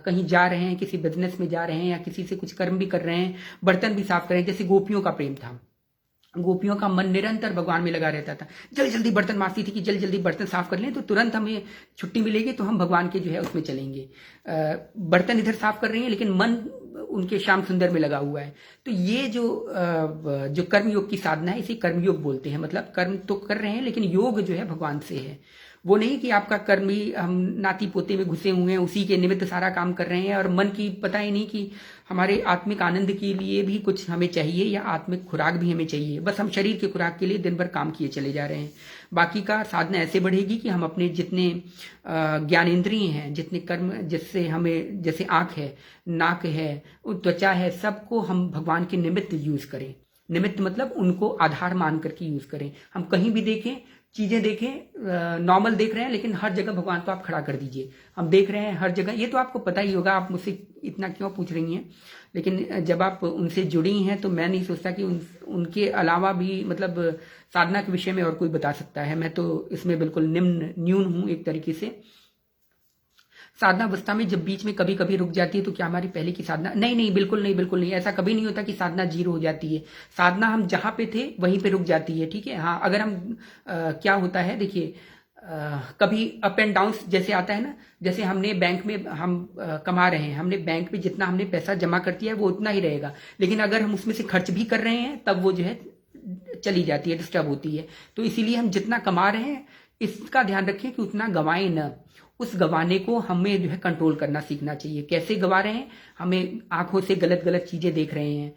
कहीं जा रहे हैं, किसी बिजनेस में जा रहे हैं या किसी से कुछ कर्म भी कर रहे हैं, बर्तन भी साफ कर रहे हैं। जैसे गोपियों का प्रेम था, गोपियों का मन निरंतर भगवान में लगा रहता था, जल्दी जल्दी बर्तन मारती थी कि जल्दी जल्दी बर्तन साफ कर लें तो तुरंत हमें छुट्टी मिलेगी, तो हम भगवान के जो है उसमें चलेंगे। बर्तन इधर साफ कर रही हैं लेकिन मन उनके श्याम सुंदर में लगा हुआ है। तो ये जो कर्मयोग की साधना है, इसे कर्मयोग बोलते हैं। मतलब कर्म तो कर रहे हैं लेकिन योग जो है भगवान से है। वो नहीं कि आपका कर्म ही हम नाती पोते में घुसे हुए हैं, उसी के निमित्त सारा काम कर रहे हैं और मन की पता ही नहीं कि हमारे आत्मिक आनंद के लिए भी कुछ हमें चाहिए या आत्मिक खुराक भी हमें चाहिए। बस हम शरीर के खुराक के लिए दिन भर काम किए चले जा रहे हैं। बाकी का साधना ऐसे बढ़ेगी कि हम अपने जितने ज्ञानेंद्रिय हैं, जितने कर्म, जिससे हमें, जैसे आंख है, नाक है, त्वचा है, सबको हम भगवान के निमित्त यूज करें। निमित्त मतलब उनको आधार मान करके यूज करें। हम कहीं भी देखें, चीजें देखें, नॉर्मल देख रहे हैं लेकिन हर जगह भगवान को आप खड़ा कर दीजिए। हम देख रहे हैं हर जगह, ये तो आपको पता ही होगा, आप मुझसे इतना क्यों पूछ रही हैं, लेकिन जब आप उनसे जुड़ी हैं तो मैं नहीं सोचता कि उनके अलावा भी मतलब साधना के विषय में और कोई बता सकता है। मैं तो इसमें बिल्कुल न्यून हूं एक तरीके से। साधना अवस्था में जब बीच में कभी कभी रुक जाती है तो क्या हमारी पहले की साधना? नहीं नहीं, बिल्कुल नहीं, बिल्कुल नहीं। ऐसा कभी नहीं होता कि साधना जीरो हो जाती है। साधना हम जहां पे थे वहीं पे रुक जाती है, ठीक है। हाँ, अगर हम क्या होता है देखिए, कभी अप एंड डाउन जैसे आता है ना, जैसे हमने बैंक में हम कमा रहे हैं, हमने बैंक में जितना हमने पैसा जमा कर दिया है वो उतना ही रहेगा, लेकिन अगर हम उसमें से खर्च भी कर रहे हैं तब वो जो है चली जाती है, डिस्टर्ब होती है। तो इसीलिए हम जितना कमा रहे हैं इसका ध्यान रखें कि उतना गंवाएं न। उस गंवाने को हमें जो है कंट्रोल करना सीखना चाहिए। कैसे गंवा रहे हैं? हमें आंखों से गलत गलत चीजें देख रहे हैं,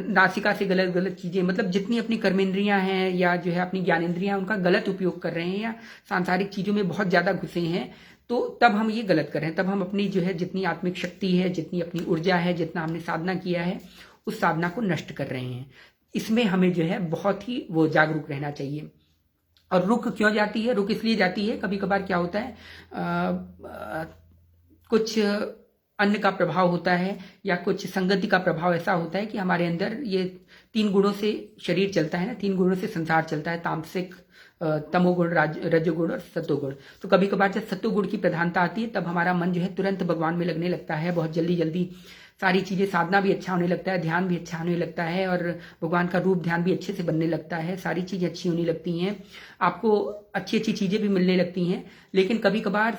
नासिका से गलत गलत चीजें, मतलब जितनी अपनी कर्मेंद्रियां हैं या जो है अपनी ज्ञानेंद्रियां, उनका गलत उपयोग कर रहे हैं या सांसारिक चीजों में बहुत ज्यादा घुसे हैं, तो तब हम ये गलत कर रहे हैं। तब हम अपनी जो है जितनी आत्मिक शक्ति है, जितनी अपनी ऊर्जा है, जितना हमने साधना किया है, उस साधना को नष्ट कर रहे हैं। इसमें हमें जो है बहुत ही वो जागरूक रहना चाहिए। और रुक क्यों जाती है? रुक इसलिए जाती है, कभी कभार क्या होता है, कुछ अन्न का प्रभाव होता है या कुछ संगति का प्रभाव ऐसा होता है कि हमारे अंदर ये 3 गुणों से शरीर चलता है ना, 3 गुणों से संसार चलता है, तामसिक, तमोगुण, रजोगुण और सत्वगुण। तो कभी कभार जब सत्वगुण की प्रधानता आती है तब हमारा मन जो है तुरंत भगवान में लगने लगता है, बहुत जल्दी जल्दी सारी चीजें, साधना भी अच्छा होने लगता है, ध्यान भी अच्छा होने लगता है और भगवान का रूप ध्यान भी अच्छे से बनने लगता है, सारी चीजें अच्छी होने लगती हैं, आपको अच्छी अच्छी चीजें भी मिलने लगती हैं। लेकिन कभी कभार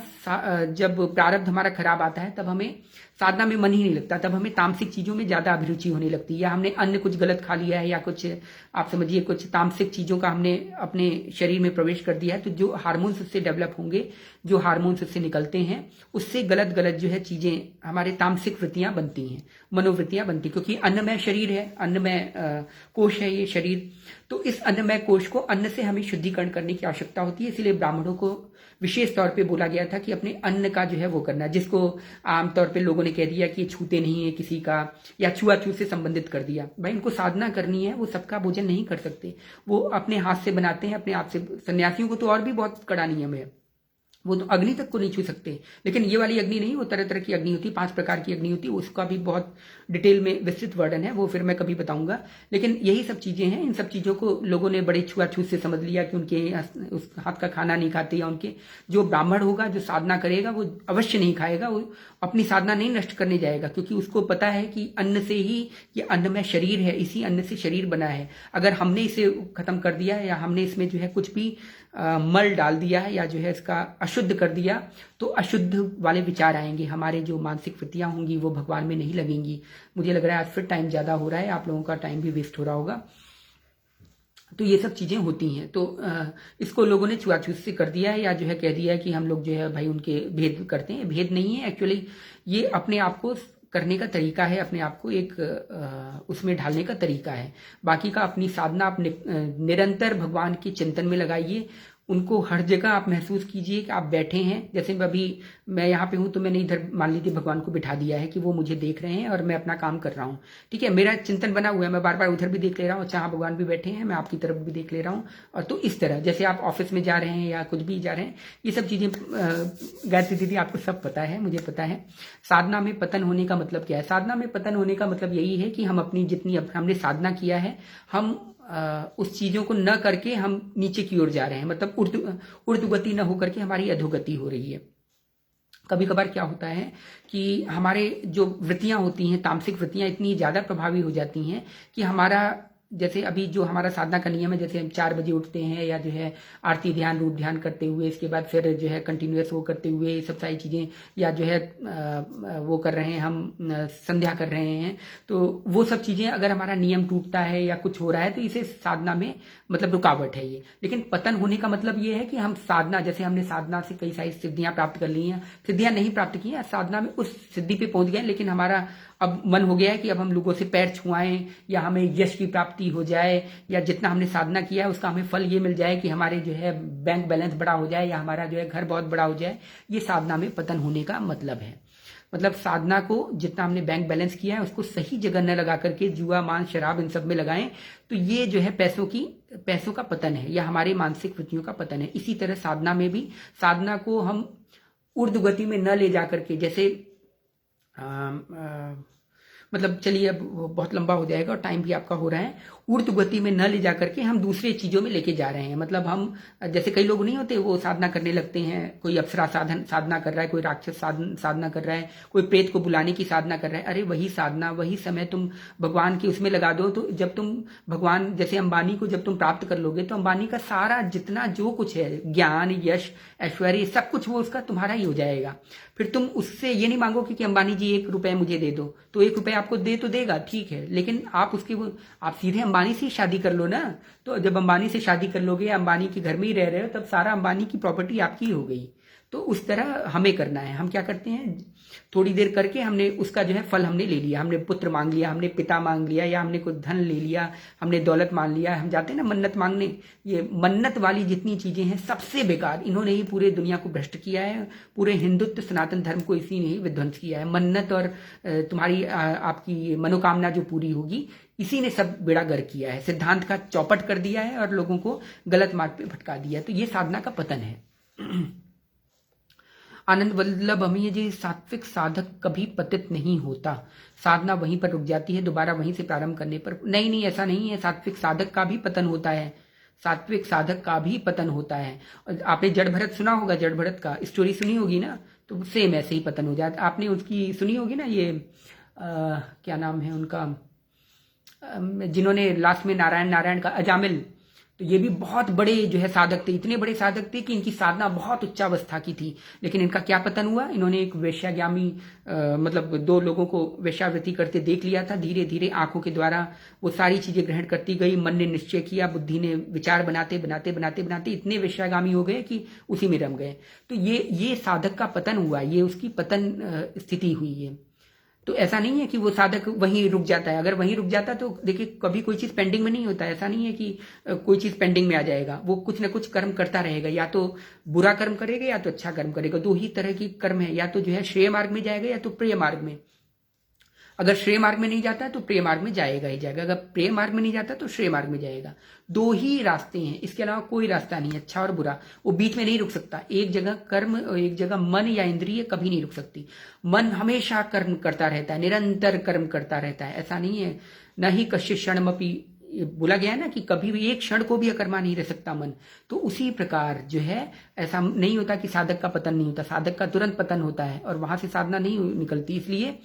जब प्रारब्ध हमारा खराब आता है तब हमें साधना में मन ही नहीं लगता, तब हमें तामसिक चीजों में ज्यादा अभिरुचि होने लगती है, या हमने अन्न कुछ गलत खा लिया है या कुछ आप समझिए कुछ तामसिक चीजों का हमने अपने शरीर में प्रवेश कर दिया है। तो जो हार्मोन्स उससे डेवलप होंगे, जो हार्मोन्स उससे निकलते हैं, उससे गलत गलत जो है चीजें, हमारे तामसिक वृत्तियां बनती हैं, मनोवृत्तियां बनती, क्योंकि अन्नमय शरीर है, अन्नमय कोश है ये शरीर। तो इस अन्नमय कोश को, अन्न से हमें शुद्धिकरण करने की आवश्यकता होती है। इसलिए ब्राह्मणों को विशेष तौर पे बोला गया था कि अपने अन्न का जो है वो करना, जिसको आमतौर पे लोगों ने कह दिया कि ये छूते नहीं है किसी का, या छुआछूत से संबंधित कर दिया। भाई इनको साधना करनी है, वो सबका भोजन नहीं कर सकते, वो अपने हाथ से बनाते हैं, अपने आप से। सन्यासियों को तो और भी बहुत कड़ा नियम है, वो तो अग्नि तक को नहीं छू सकते। लेकिन ये वाली अग्नि नहीं, वो तरह तरह की अग्नि होती है, 5 प्रकार की अग्नि होती है, उसका भी बहुत डिटेल में विस्तृत वर्णन है, वो फिर मैं कभी बताऊंगा। लेकिन यही सब चीजें हैं, इन सब चीजों को लोगों ने बड़े छुआछूत से समझ लिया कि उनके उस हाथ का खाना नहीं खाते, या उनके जो ब्राह्मण होगा जो साधना करेगा वो अवश्य नहीं खाएगा, वो अपनी साधना नहीं नष्ट करने जाएगा, क्योंकि उसको पता है कि अन्न से ही, ये अन्न में शरीर है, इसी अन्न से शरीर बना है। अगर हमने इसे खत्म कर दिया है, या हमने इसमें जो है कुछ भी मल डाल दिया है, या जो है इसका अशुद्ध कर दिया, तो अशुद्ध वाले विचार आएंगे, हमारे जो मानसिक वृत्तियां होंगी वो भगवान में नहीं लगेंगी। मुझे लग रहा है आज फिर टाइम ज्यादा हो रहा है, आप लोगों का टाइम भी वेस्ट हो रहा होगा। तो ये सब चीजें होती हैं, तो इसको लोगों ने छुआछूत से कर दिया है, या जो है कह दिया है कि हम लोग जो है भाई उनके भेद करते हैं। भेद नहीं है एक्चुअली, ये अपने आप को करने का तरीका है, अपने आप को एक उसमें ढालने का तरीका है। बाकी का अपनी साधना आप निरंतर भगवान के चिंतन में लगाइए, उनको हर जगह आप महसूस कीजिए कि आप बैठे हैं। जैसे अभी मैं यहाँ पे हूँ तो मैंने इधर मान लीजिए भगवान को बिठा दिया है कि वो मुझे देख रहे हैं और मैं अपना काम कर रहा हूँ, ठीक है, मेरा चिंतन बना हुआ है, मैं बार बार उधर भी देख ले रहा हूँ, अच्छा हाँ भगवान भी बैठे हैं, मैं आपकी तरफ भी देख ले रहा हूँ। और तो इस तरह जैसे आप ऑफिस में जा रहे हैं या कुछ भी जा रहे हैं, ये सब चीजें गायत्री दीदी आपको सब पता है, मुझे पता है। साधना में पतन होने का मतलब क्या है? साधना में पतन होने का मतलब यही है कि हम अपनी जितनी हमने साधना किया है, हम उस चीजों को न करके हम नीचे की ओर जा रहे हैं, मतलब ऊर्ध्वगति न होकर के हमारी अधोगति हो रही है। कभी कभार क्या होता है कि हमारे जो वृत्तियां होती हैं, तामसिक वृत्तियां इतनी ज्यादा प्रभावी हो जाती हैं कि हमारा, जैसे अभी जो हमारा साधना का नियम है, जैसे हम 4 बजे उठते हैं, या जो है आरती ध्यान रूप ध्यान करते हुए, इसके बाद फिर जो है कंटिन्यूअस वो करते हुए ये सब सारी चीजें, या जो है वो कर रहे हैं हम, संध्या कर रहे हैं, तो वो सब चीजें अगर हमारा नियम टूटता है या कुछ हो रहा है तो इसे साधना में मतलब रुकावट है ये। लेकिन पतन होने का मतलब ये है कि हम साधना, जैसे हमने साधना से कई सारी सिद्धियां प्राप्त कर ली हैं, सिद्धियां नहीं प्राप्त की हैं, साधना में उस सिद्धि पे पहुंच गए, लेकिन हमारा अब मन हो गया है कि अब हम लोगों से पैर छुआएं, या हमें यश की प्राप्ति हो जाए, या जितना हमने साधना किया है उसका हमें फल ये मिल जाए कि हमारे जो है बैंक बैलेंस बड़ा हो जाए, या हमारा जो है घर बहुत बड़ा हो जाए। ये साधना में पतन होने का मतलब है। मतलब साधना को जितना हमने बैंक बैलेंस किया है उसको सही जगह न लगा करके जुआ मांस शराब इन सब में लगाएं, तो ये जो है पैसों का पतन है, या हमारे मानसिक वृत्तियों का पतन है। इसी तरह साधना में भी, साधना को हम ऊर्ध्व गति में न ले जा करके, जैसे मतलब चलिए अब बहुत लंबा हो जाएगा और टाइम भी आपका हो रहा है, ऊर्ध्व गति में न ले जा करके हम दूसरे चीजों में लेके जा रहे हैं। मतलब हम, जैसे कई लोग नहीं होते, वो साधना करने लगते हैं, कोई अप्सरा साधना कर रहा है, कोई राक्षस साधना कर रहा है, कोई प्रेत को बुलाने की साधना कर रहा है। अरे वही साधना, वही समय तुम भगवान के उसमें लगा दो, तो जब तुम भगवान, जैसे अंबानी को जब तुम प्राप्त कर लोगे, तो अंबानी का सारा जितना जो कुछ है, ज्ञान यश ऐश्वर्य सब कुछ वो उसका तुम्हारा ही हो जाएगा। फिर तुम उससे ये नहीं मांगोगे कि अंबानी जी 1 रुपए मुझे दे दो, तो 1 रुपए आपको दे तो देगा, ठीक है, लेकिन आप सीधे अंबानी से शादी कर लो ना। तो जब अंबानी से शादी कर लोगे, अंबानी के घर में ही रह रहे हो, तब सारा अंबानी की प्रॉपर्टी आपकी हो गई। तो उस तरह हमें करना है। हम क्या करते हैं, थोड़ी देर करके हमने उसका जो है फल हमने ले लिया, हमने पुत्र मांग लिया, हमने पिता मांग लिया, या हमने कुछ धन ले लिया, हमने दौलत मांग लिया। हम जाते हैं ना मन्नत मांगने, ये मन्नत वाली जितनी चीजें हैं सबसे बेकार, इन्होंने ही पूरे दुनिया को भ्रष्ट किया है, पूरे हिंदुत्व सनातन धर्म को इसी ने ही विध्वंस किया है। मन्नत और तुम्हारी आपकी मनोकामना जो पूरी होगी, इसी ने सब बेड़ा गर्क किया है, सिद्धांत का चौपट कर दिया है और लोगों को गलत मार्ग पे भटका दिया है। तो ये साधना का पतन है। आनंद वल्लभ अमीय जी, सात्विक साधक कभी पतित नहीं होता, साधना वहीं पर रुक जाती है, दोबारा वहीं से प्रारंभ करने पर। नहीं, ऐसा नहीं है, सात्विक साधक का भी पतन होता है, सात्विक साधक का भी पतन होता है। आपने जड़ भरत सुना होगा, जड़ भरत का स्टोरी सुनी होगी ना, तो सेम ऐसे ही पतन हो जाता। आपने उसकी सुनी होगी ना, ये क्या नाम है उनका, जिन्होंने लास्ट में नारायण का, अजामिल, तो ये भी बहुत बड़े जो है साधक थे, इतने बड़े साधक थे कि इनकी साधना बहुत उच्चावस्था की थी, लेकिन इनका क्या पतन हुआ, इन्होंने एक वेश्यागामी मतलब 2 लोगों को वेश्यावृत्ति करते देख लिया था। धीरे धीरे आंखों के द्वारा वो सारी चीजें ग्रहण करती गई, मन ने निश्चय किया, बुद्धि ने विचार बनाते बनाते इतने वेश्यागामी हो गए कि उसी में रम गए। तो ये साधक का पतन हुआ, ये उसकी पतन स्थिति हुई है। तो ऐसा नहीं है कि वो साधक वहीं रुक जाता है। अगर वहीं रुक जाता तो देखिए कभी कोई चीज पेंडिंग में नहीं होता। ऐसा नहीं है कि कोई चीज पेंडिंग में आ जाएगा। वो कुछ ना कुछ कर्म करता रहेगा, या तो बुरा कर्म करेगा या तो अच्छा कर्म करेगा। दो ही तरह की कर्म है, या तो जो है श्रेय मार्ग में जाएगा या तो प्रिय मार्ग में। अगर श्रेय मार्ग में नहीं जाता तो प्रिय मार्ग में जाएगा ही जाएगा, अगर प्रिय मार्ग में नहीं जाता तो श्रेय मार्ग में जाएगा। दो ही रास्ते हैं, इसके अलावा कोई रास्ता नहीं, अच्छा और बुरा। वो बीच में नहीं रुक सकता। एक जगह कर्म और एक जगह मन या इंद्रिय कभी नहीं रुक सकती। मन हमेशा कर्म करता रहता है, निरंतर कर्म करता रहता है। ऐसा नहीं है, न ही कश्य क्षणमपि, बोला गया है ना कि कभी भी एक क्षण को भी अकर्मा नहीं रह सकता मन। तो उसी प्रकार जो है ऐसा नहीं होता कि साधक का पतन नहीं होता, साधक का तुरंत पतन होता है और वहां से साधना नहीं निकलती। इसलिए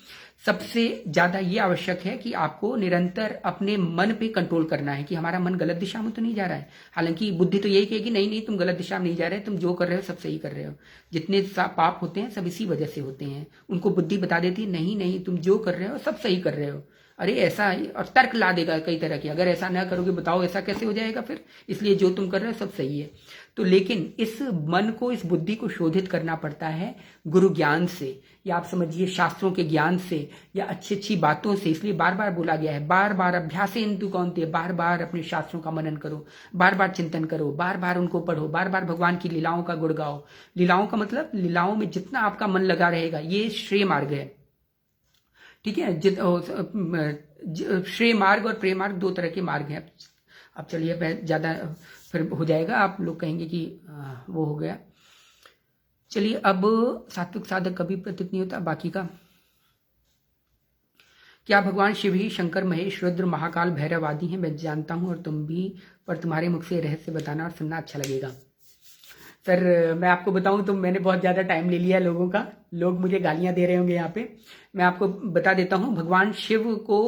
सबसे ज्यादा ये आवश्यक है कि आपको निरंतर अपने मन पे कंट्रोल करना है कि हमारा मन गलत दिशा में तो नहीं जा रहा है। हालांकि बुद्धि तो यही कहेगी नहीं नहीं तुम गलत दिशा में नहीं जा रहे, तुम जो कर रहे हो सब सही कर रहे हो। जितने पाप होते हैं सब इसी वजह से होते हैं। उनको बुद्धि बता देती है नहीं नहीं तुम जो कर रहे हो सब सही कर रहे हो। अरे ऐसा, और तर्क ला देगा कई तरह की, अगर ऐसा ना करोगे बताओ ऐसा कैसे हो जाएगा फिर, इसलिए जो तुम कर रहे हो सब सही है। तो लेकिन इस मन को, इस बुद्धि को शोधित करना पड़ता है गुरु ज्ञान से, या आप समझिए शास्त्रों के ज्ञान से, या अच्छी अच्छी बातों से। इसलिए बार बार बोला गया है, बार बार अभ्यासेन्तु कौन्तेय, बार बार अपने शास्त्रों का मनन करो, बार बार चिंतन करो, बार बार उनको पढ़ो, बार बार भगवान की लीलाओं का गुण गाओ। लीलाओं का मतलब लीलाओं में जितना आपका मन लगा रहेगा, ये श्रेय मार्ग है। ठीक है, श्रेय मार्ग और प्रेम मार्ग दो तरह के मार्ग हैं। अब चलिए ज्यादा फिर हो जाएगा, आप लोग कहेंगे कि वो हो गया। चलिए अब सात्विक साधक कभी प्रतीत नहीं होता, बाकी का क्या भगवान शिव ही शंकर महेश रुद्र महाकाल भैरव आदि हैं? मैं जानता हूं और तुम भी, पर तुम्हारे मुख से रहस्य बताना और सुनना अच्छा लगेगा। सर मैं आपको बताऊं तो मैंने बहुत ज़्यादा टाइम ले लिया लोगों का, लोग मुझे गालियां दे रहे होंगे यहाँ पे। मैं आपको बता देता हूं, भगवान शिव को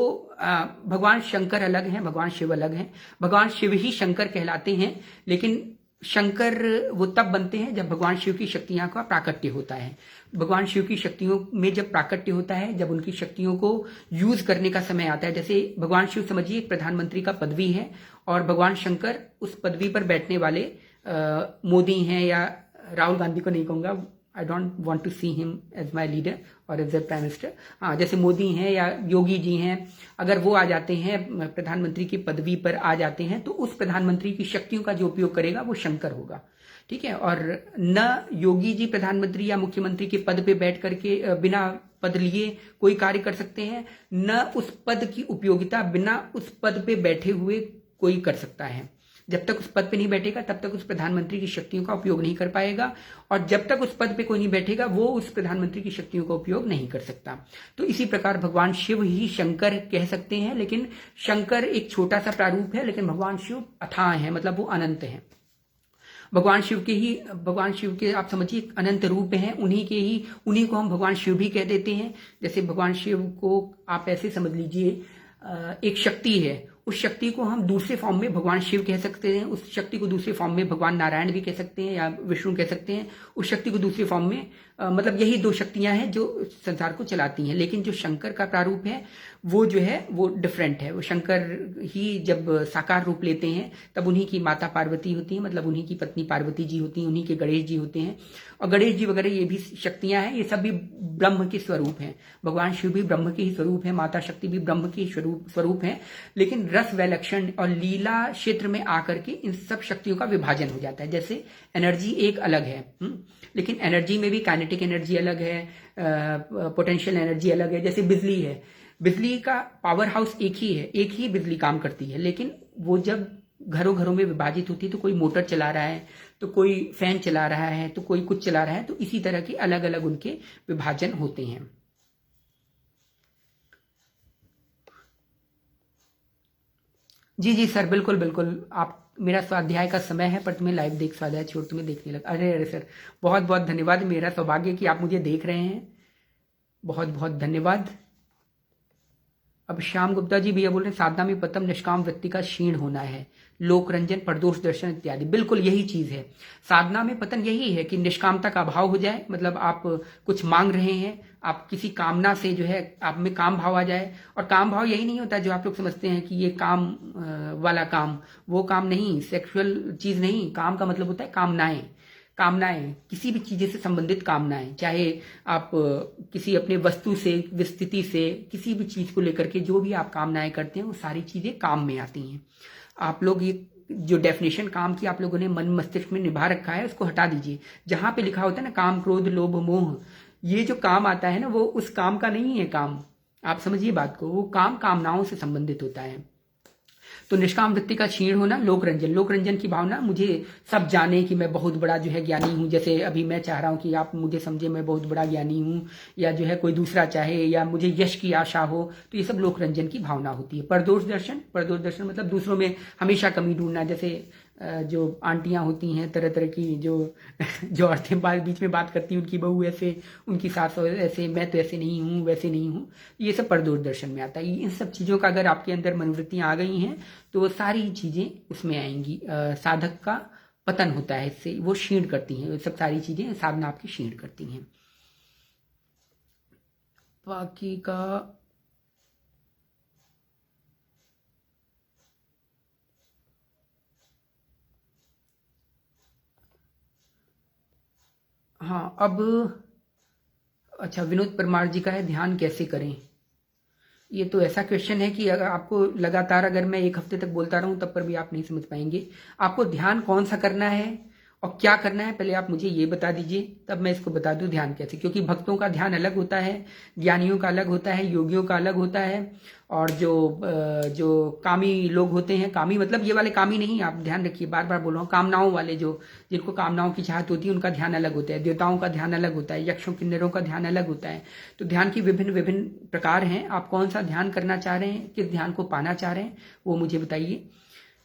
भगवान शंकर अलग हैं, भगवान शिव अलग हैं। भगवान शिव ही शंकर कहलाते हैं, लेकिन शंकर वो तब बनते हैं जब भगवान शिव की शक्तियां का प्राकट्य होता है। भगवान शिव की शक्तियों में जब प्राकट्य होता है, जब उनकी शक्तियों को यूज करने का समय आता है। जैसे भगवान शिव समझिए एक प्रधानमंत्री का पदवी है, और भगवान शंकर उस पदवी पर बैठने वाले मोदी हैं, या राहुल गांधी को नहीं कहूंगा, I don't want to see him as my leader और एज ए प्राइम मिनिस्टर। हाँ, जैसे मोदी हैं या योगी जी हैं, अगर वो आ जाते हैं प्रधानमंत्री की पदवी पर आ जाते हैं, तो उस प्रधानमंत्री की शक्तियों का जो उपयोग करेगा वो शंकर होगा। ठीक है, और न योगी जी प्रधानमंत्री या मुख्यमंत्री के पद पे बैठ करके बिना पद लिए कोई कार्य कर सकते हैं, न उस पद की उपयोगिता बिना उस पद पे बैठे हुए कोई कर सकता है। जब तक उस पद पे नहीं बैठेगा तब तक उस प्रधानमंत्री की शक्तियों का उपयोग नहीं कर पाएगा, और जब तक उस पद पे कोई नहीं बैठेगा वो उस प्रधानमंत्री की शक्तियों का उपयोग नहीं कर सकता। तो इसी प्रकार भगवान शिव ही शंकर कह सकते हैं, लेकिन शंकर एक छोटा सा प्रारूप है, लेकिन भगवान शिव अथाह है, मतलब वो अनंत है। भगवान शिव के आप समझिए अनंत रूप हैं, उन्हीं को हम भगवान शिव भी कह देते हैं। जैसे भगवान शिव को आप ऐसे समझ लीजिए, एक शक्ति है, उस शक्ति को हम दूसरे फॉर्म में भगवान शिव कह सकते हैं, उस शक्ति को दूसरे फॉर्म में भगवान नारायण भी कह सकते हैं या विष्णु कह सकते हैं। उस शक्ति को दूसरे फॉर्म में मतलब यही दो शक्तियां हैं जो संसार को चलाती हैं। लेकिन जो शंकर का प्रारूप है वो जो है वो डिफरेंट है। वो शंकर ही जब साकार रूप लेते हैं तब उन्हीं की माता पार्वती होती है, मतलब उन्हीं की पत्नी पार्वती जी होती हैं, उन्हीं के गणेश जी होते हैं, और गणेश जी वगैरह ये भी शक्तियां हैं, ये सब भी ब्रह्म के स्वरूप हैं। भगवान शिव भी ब्रह्म के ही स्वरूप है, माता शक्ति भी ब्रह्म के ही स्वरूप है। लेकिन रस वैलक्षण और लीला क्षेत्र में आकर के इन सब शक्तियों का विभाजन हो जाता है। जैसे एनर्जी एक अलग है, लेकिन एनर्जी में भी काइनेटिक एनर्जी अलग है, पोटेंशियल एनर्जी अलग है। जैसे बिजली है, बिजली का पावर हाउस एक ही है, एक ही बिजली काम करती है, लेकिन वो जब घरों घरों में विभाजित होती है तो कोई मोटर चला रहा है, तो कोई फैन चला रहा है, तो कोई कुछ चला रहा है, तो इसी तरह के अलग अलग उनके विभाजन होते हैं। जी जी सर, बिल्कुल बिल्कुल। आप, मेरा स्वाध्याय का समय है पर तुम्हें लाइव देख, स्वाध्याय छोड़ तुम्हें देखने लगा। अरे अरे सर, बहुत बहुत धन्यवाद। मेरा सौभाग्य कि आप मुझे देख रहे हैं, बहुत बहुत धन्यवाद। अब श्याम गुप्ता जी भैया बोल रहे हैं साधना में प्रथम निष्काम वृत्ति का क्षीण होना है, लोक रंजन, प्रदोष दर्शन इत्यादि। बिल्कुल यही चीज है, साधना में पतन यही है कि निष्कामता का अभाव हो जाए। मतलब आप कुछ मांग रहे हैं, आप किसी कामना से जो है आप में काम भाव आ जाए। और काम भाव यही नहीं होता जो आप लोग समझते हैं कि ये काम वाला काम, वो काम नहीं, सेक्सुअल चीज नहीं। काम का मतलब होता है कामनाएं। कामनाएं, किसी भी चीज़ें से संबंधित कामनाएं, चाहे आप किसी अपने वस्तु से, स्थिति से, किसी भी चीज़ को लेकर के जो भी आप कामनाएं करते हैं वो सारी चीज़ें काम में आती हैं। आप लोग ये जो डेफिनेशन काम की आप लोगों ने मन मस्तिष्क में निभा रखा है उसको हटा दीजिए। जहां पे लिखा होता है ना काम क्रोध लोभ मोह, ये जो काम आता है ना वो उस काम का नहीं है काम। आप समझिए बात को, वो काम कामनाओं से संबंधित होता है। तो निष्काम वृत्ति का क्षीण होना, लोक रंजन की भावना, मुझे सब जाने कि मैं बहुत बड़ा जो है ज्ञानी हूं। जैसे अभी मैं चाह रहा हूं कि आप मुझे समझे मैं बहुत बड़ा ज्ञानी हूं, या जो है कोई दूसरा चाहे, या मुझे यश की आशा हो, तो ये सब लोक रंजन की भावना होती है। परदोष दर्शन मतलब दूसरों में हमेशा कमी ढूंढना। जैसे जो आंटियां होती हैं तरह तरह की, जो औरतें बीच में बात करती हैं, उनकी बहू ऐसे, उनकी सास ऐसे, मैं तो ऐसे नहीं हूँ, वैसे नहीं हूँ, ये सब परदोष दर्शन में आता है। इन सब चीज़ों का अगर आपके अंदर मनोवृत्तियाँ आ गई हैं तो वो सारी चीज़ें उसमें आएंगी। साधक का पतन होता है इससे, वो क्षीण करती हैं, सब सारी चीज़ें साधना आपकी क्षीण करती हैं। बाकी का हाँ, अब अच्छा, विनोद परमार जी का है ध्यान कैसे करें। ये तो ऐसा क्वेश्चन है कि अगर आपको लगातार अगर मैं एक हफ्ते तक बोलता रहूं तब पर भी आप नहीं समझ पाएंगे। आपको ध्यान कौन सा करना है और क्या करना है, पहले आप मुझे ये बता दीजिए, तब मैं इसको बता दूं ध्यान कैसे। क्योंकि भक्तों का ध्यान अलग होता है, ज्ञानियों का अलग होता है, योगियों का अलग होता है, और जो कामी लोग होते हैं, कामी मतलब ये वाले कामी नहीं, आप ध्यान रखिए, बार बार बोल रहा हूँ, कामनाओं वाले, जो जिनको कामनाओं की चाहत होती है उनका ध्यान अलग होता है, देवताओं का ध्यान अलग होता है, यक्षों किन्नरों का ध्यान अलग होता है। तो ध्यान की विभिन्न विभिन्न प्रकार हैं। आप कौन सा ध्यान करना चाह रहे हैं, किस ध्यान को पाना चाह रहे हैं, वो मुझे बताइए,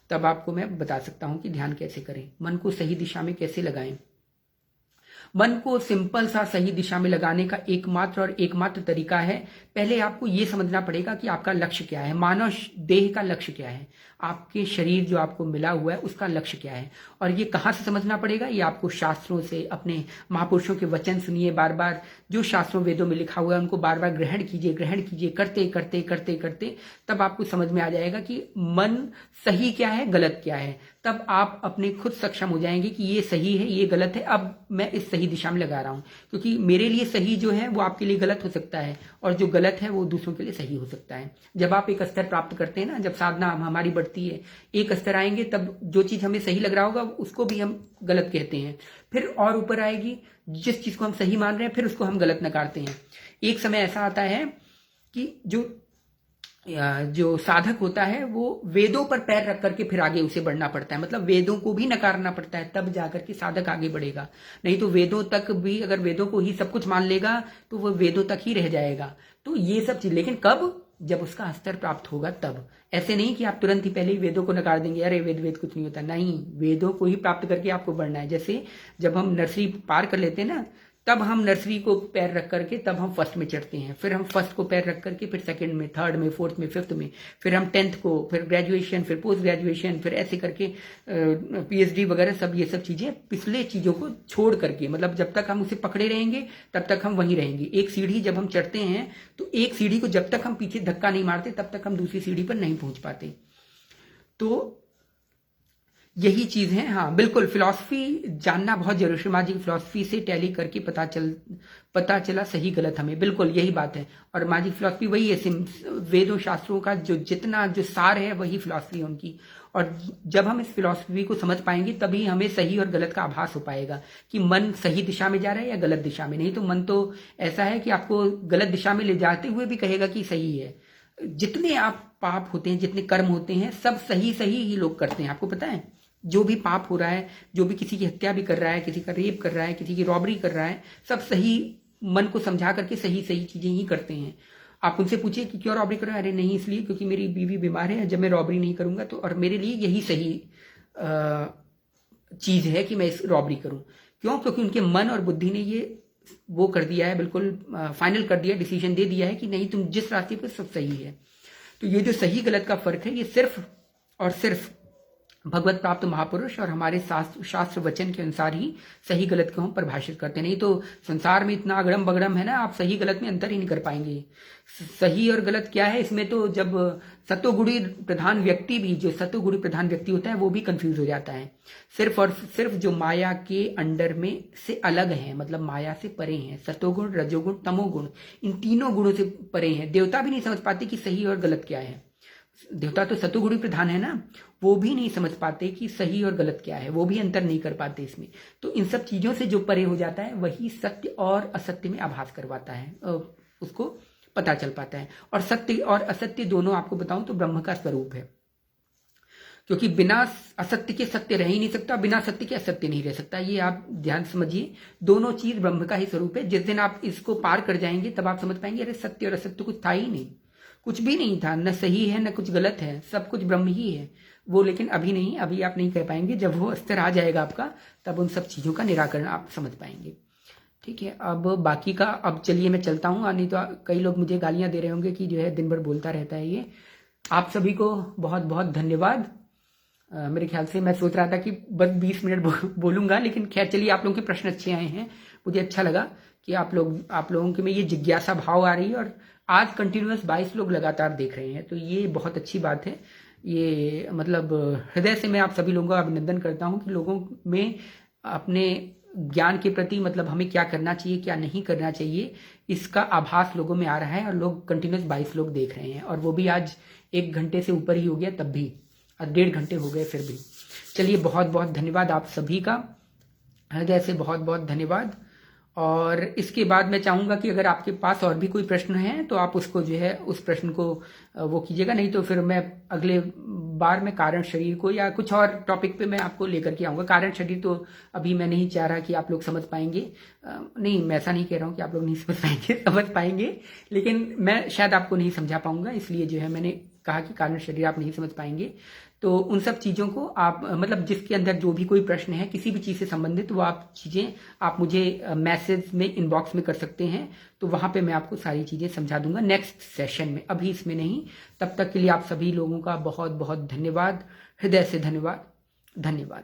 तब आपको मैं बता सकता हूं कि ध्यान कैसे करें, मन को सही दिशा में कैसे लगाएं। मन को सिंपल सा सही दिशा में लगाने का एकमात्र तरीका है, पहले आपको यह समझना पड़ेगा कि आपका लक्ष्य क्या है, मानव देह का लक्ष्य क्या है, आपके शरीर जो आपको मिला हुआ है उसका लक्ष्य क्या है। और ये कहाँ से समझना पड़ेगा, ये आपको शास्त्रों से, अपने महापुरुषों के वचन सुनिए, बार बार जो शास्त्रों वेदों में लिखा हुआ है उनको बार बार ग्रहण कीजिए, करते करते करते करते तब आपको समझ में आ जाएगा कि मन सही क्या है, गलत क्या है। तब आप अपने खुद सक्षम हो जाएंगे कि ये सही है, ये गलत है, अब मैं इस सही दिशा में लगा रहा हूं। क्योंकि मेरे लिए सही जो है वो आपके लिए गलत हो सकता है, और जो गलत है वो दूसरों के लिए सही हो सकता है। जब आप एक स्तर प्राप्त करते हैं ना, जब साधना हमारी बढ़ती है, एक स्तर आएंगे तब जो चीज हमें सही लग रहा होगा उसको भी हम गलत कहते हैं, फिर और ऊपर आएगी, जिस चीज को हम सही मान रहे हैं फिर उसको हम गलत नकारते हैं। एक समय ऐसा आता है कि जो साधक होता है वो वेदों पर पैर रख करके फिर आगे उसे बढ़ना पड़ता है, मतलब वेदों को भी नकारना पड़ता है, तब जाकर के साधक आगे बढ़ेगा। नहीं तो वेदों तक भी, अगर वेदों को ही सब कुछ मान लेगा तो वो वेदों तक ही रह जाएगा। तो ये सब चीज, लेकिन कब, जब उसका स्तर प्राप्त होगा तब। ऐसे नहीं कि आप तुरंत ही पहले ही वेदों को नकार देंगे, अरे वेद कुछ नहीं होता, नहीं, वेदों को ही प्राप्त करके आपको बढ़ना है। जैसे जब हम नर्सरी पार कर लेते हैं ना, तब हम नर्सरी को पैर रख करके तब हम फर्स्ट में चढ़ते हैं, फिर हम फर्स्ट को पैर रख करके फिर सेकंड में, थर्ड में, फोर्थ में, फिफ्थ में, फिर हम 10th को, फिर ग्रेजुएशन, फिर पोस्ट ग्रेजुएशन, फिर ऐसे करके PhD वगैरह सब, ये सब चीजें पिछले चीजों को छोड़ करके, मतलब जब तक हम उसे पकड़े रहेंगे तब तक हम वहीं रहेंगे। एक सीढ़ी जब हम चढ़ते हैं तो एक सीढ़ी को जब तक हम पीछे धक्का नहीं मारते तब तक हम दूसरी सीढ़ी पर नहीं पहुंच पाते। तो यही चीज है। हाँ बिल्कुल, फिलॉसफी जानना बहुत जरूरी है। माँ जी फिलॉसफी से टैली करके पता चला सही गलत हमें, बिल्कुल यही बात है। और माँ जी फिलॉसफी वही है, वेदों शास्त्रों का जितना जो सार है वही फिलॉसफी है उनकी। और जब हम इस फिलॉसफी को समझ पाएंगे तभी हमें सही और गलत का आभास हो पाएगा कि मन सही दिशा में जा रहा है या गलत दिशा में। नहीं तो मन तो ऐसा है कि आपको गलत दिशा में ले जाते हुए भी कहेगा कि सही है। जितने आप पाप होते हैं, जितने कर्म होते हैं, सब सही ही लोग करते हैं। आपको पता है, जो भी पाप हो रहा है, जो भी किसी की हत्या भी कर रहा है, किसी का रेप कर रहा है, किसी की रॉबरी कर रहा है, सब सही मन को समझा करके सही चीजें ही करते हैं। आप उनसे पूछिए कि क्यों रॉबरी कर रहे हैं, अरे नहीं इसलिए क्योंकि मेरी बीवी बीमार है, जब मैं रॉबरी नहीं करूंगा तो, और मेरे लिए यही सही चीज है कि मैं इस रॉबरी करूं। क्यों? क्योंकि उनके मन और बुद्धि ने ये वो कर दिया है, बिल्कुल फाइनल कर दिया, डिसीजन दे दिया है कि नहीं, तुम जिस रास्ते पर सब सही है। तो ये जो सही गलत का फर्क है, ये सिर्फ और सिर्फ भगवत प्राप्त महापुरुष और हमारे शास्त्र वचन के अनुसार ही सही गलत को हम परिभाषित करते हैं। नहीं तो संसार में इतना अगड़म बगड़म है ना, आप सही गलत में अंतर ही नहीं कर पाएंगे। सही और गलत क्या है इसमें, तो जब सतोगुणी प्रधान व्यक्ति भी, जो सतोगुणी प्रधान व्यक्ति होता है वो भी कंफ्यूज हो जाता है। सिर्फ और सिर्फ जो माया के अंडर में से अलग है, मतलब माया से परे हैं, सतोगुण रजोगुण तमोगुण, इन तीनों गुणों से परे हैं। देवता भी नहीं समझ पाते कि सही और गलत क्या है। देवता तो सतोगुणी प्रधान है ना, वो भी नहीं समझ पाते कि सही और गलत क्या है, वो भी अंतर नहीं कर पाते इसमें। तो इन सब चीजों से जो परे हो जाता है वही सत्य और असत्य में आभास करवाता है, उसको पता चल पाता है। और सत्य और असत्य दोनों आपको बताऊं तो ब्रह्म का स्वरूप है, क्योंकि बिना असत्य के सत्य रह ही नहीं सकता, बिना सत्य के असत्य नहीं रह सकता। ये आप ध्यान समझिए, दोनों चीज ब्रह्म का ही स्वरूप है। जिस दिन आप इसको पार कर जाएंगे तब आप समझ पाएंगे अरे सत्य और असत्य कुछ था ही नहीं, कुछ भी नहीं था, न सही है न कुछ गलत है, सब कुछ ब्रह्म ही है वो। लेकिन अभी नहीं, अभी आप नहीं कह पाएंगे। जब वो स्तर आ जाएगा आपका, तब उन सब चीजों का निराकरण आप समझ पाएंगे। ठीक है, अब बाकी का, अब चलिए मैं चलता हूँ, नहीं तो कई लोग मुझे गालियां दे रहे होंगे कि जो है दिन भर बोलता रहता है ये। आप सभी को बहुत बहुत धन्यवाद। मेरे ख्याल से मैं सोच रहा था कि बस 20 मिनट बोलूंगा, लेकिन खैर चलिए, आप लोगों के प्रश्न अच्छे आए हैं, मुझे अच्छा लगा कि आप लोगों के में ये जिज्ञासा भाव आ रही है। और आज कंटिन्यूअस 22 लोग लगातार देख रहे हैं, तो ये बहुत अच्छी बात है। ये मतलब हृदय से मैं आप सभी लोगों का अभिनंदन करता हूं कि लोगों में अपने ज्ञान के प्रति, मतलब हमें क्या करना चाहिए क्या नहीं करना चाहिए, इसका आभास लोगों में आ रहा है। और लोग कंटिन्यूअस 22 लोग देख रहे हैं, और वो भी आज 1 घंटे से ऊपर ही हो गया, तब भी 1.5 घंटे हो गए फिर भी। चलिए, बहुत बहुत धन्यवाद आप सभी का, हृदय से बहुत बहुत धन्यवाद। और इसके बाद मैं चाहूंगा कि अगर आपके पास और भी कोई प्रश्न है तो आप उसको जो है उस प्रश्न को वो कीजिएगा, नहीं तो फिर मैं अगले बार में कारण शरीर को या कुछ और टॉपिक पे मैं आपको लेकर के आऊंगा। कारण शरीर तो अभी मैं नहीं चाह रहा कि आप लोग समझ पाएंगे, नहीं मैं ऐसा नहीं कह रहा हूँ कि आप लोग नहीं समझ पाएंगे, समझ पाएंगे, लेकिन मैं शायद आपको नहीं समझा पाऊंगा, इसलिए जो है मैंने कहा कि कारण शरीर आप नहीं समझ पाएंगे। तो उन सब चीज़ों को आप, मतलब जिसके अंदर जो भी कोई प्रश्न है किसी भी चीज़ से संबंधित, वो आप चीज़ें आप मुझे मैसेज में, इनबॉक्स में कर सकते हैं, तो वहाँ पे मैं आपको सारी चीज़ें समझा दूंगा नेक्स्ट सेशन में, अभी इसमें नहीं। तब तक के लिए आप सभी लोगों का बहुत बहुत धन्यवाद, हृदय से धन्यवाद, धन्यवाद।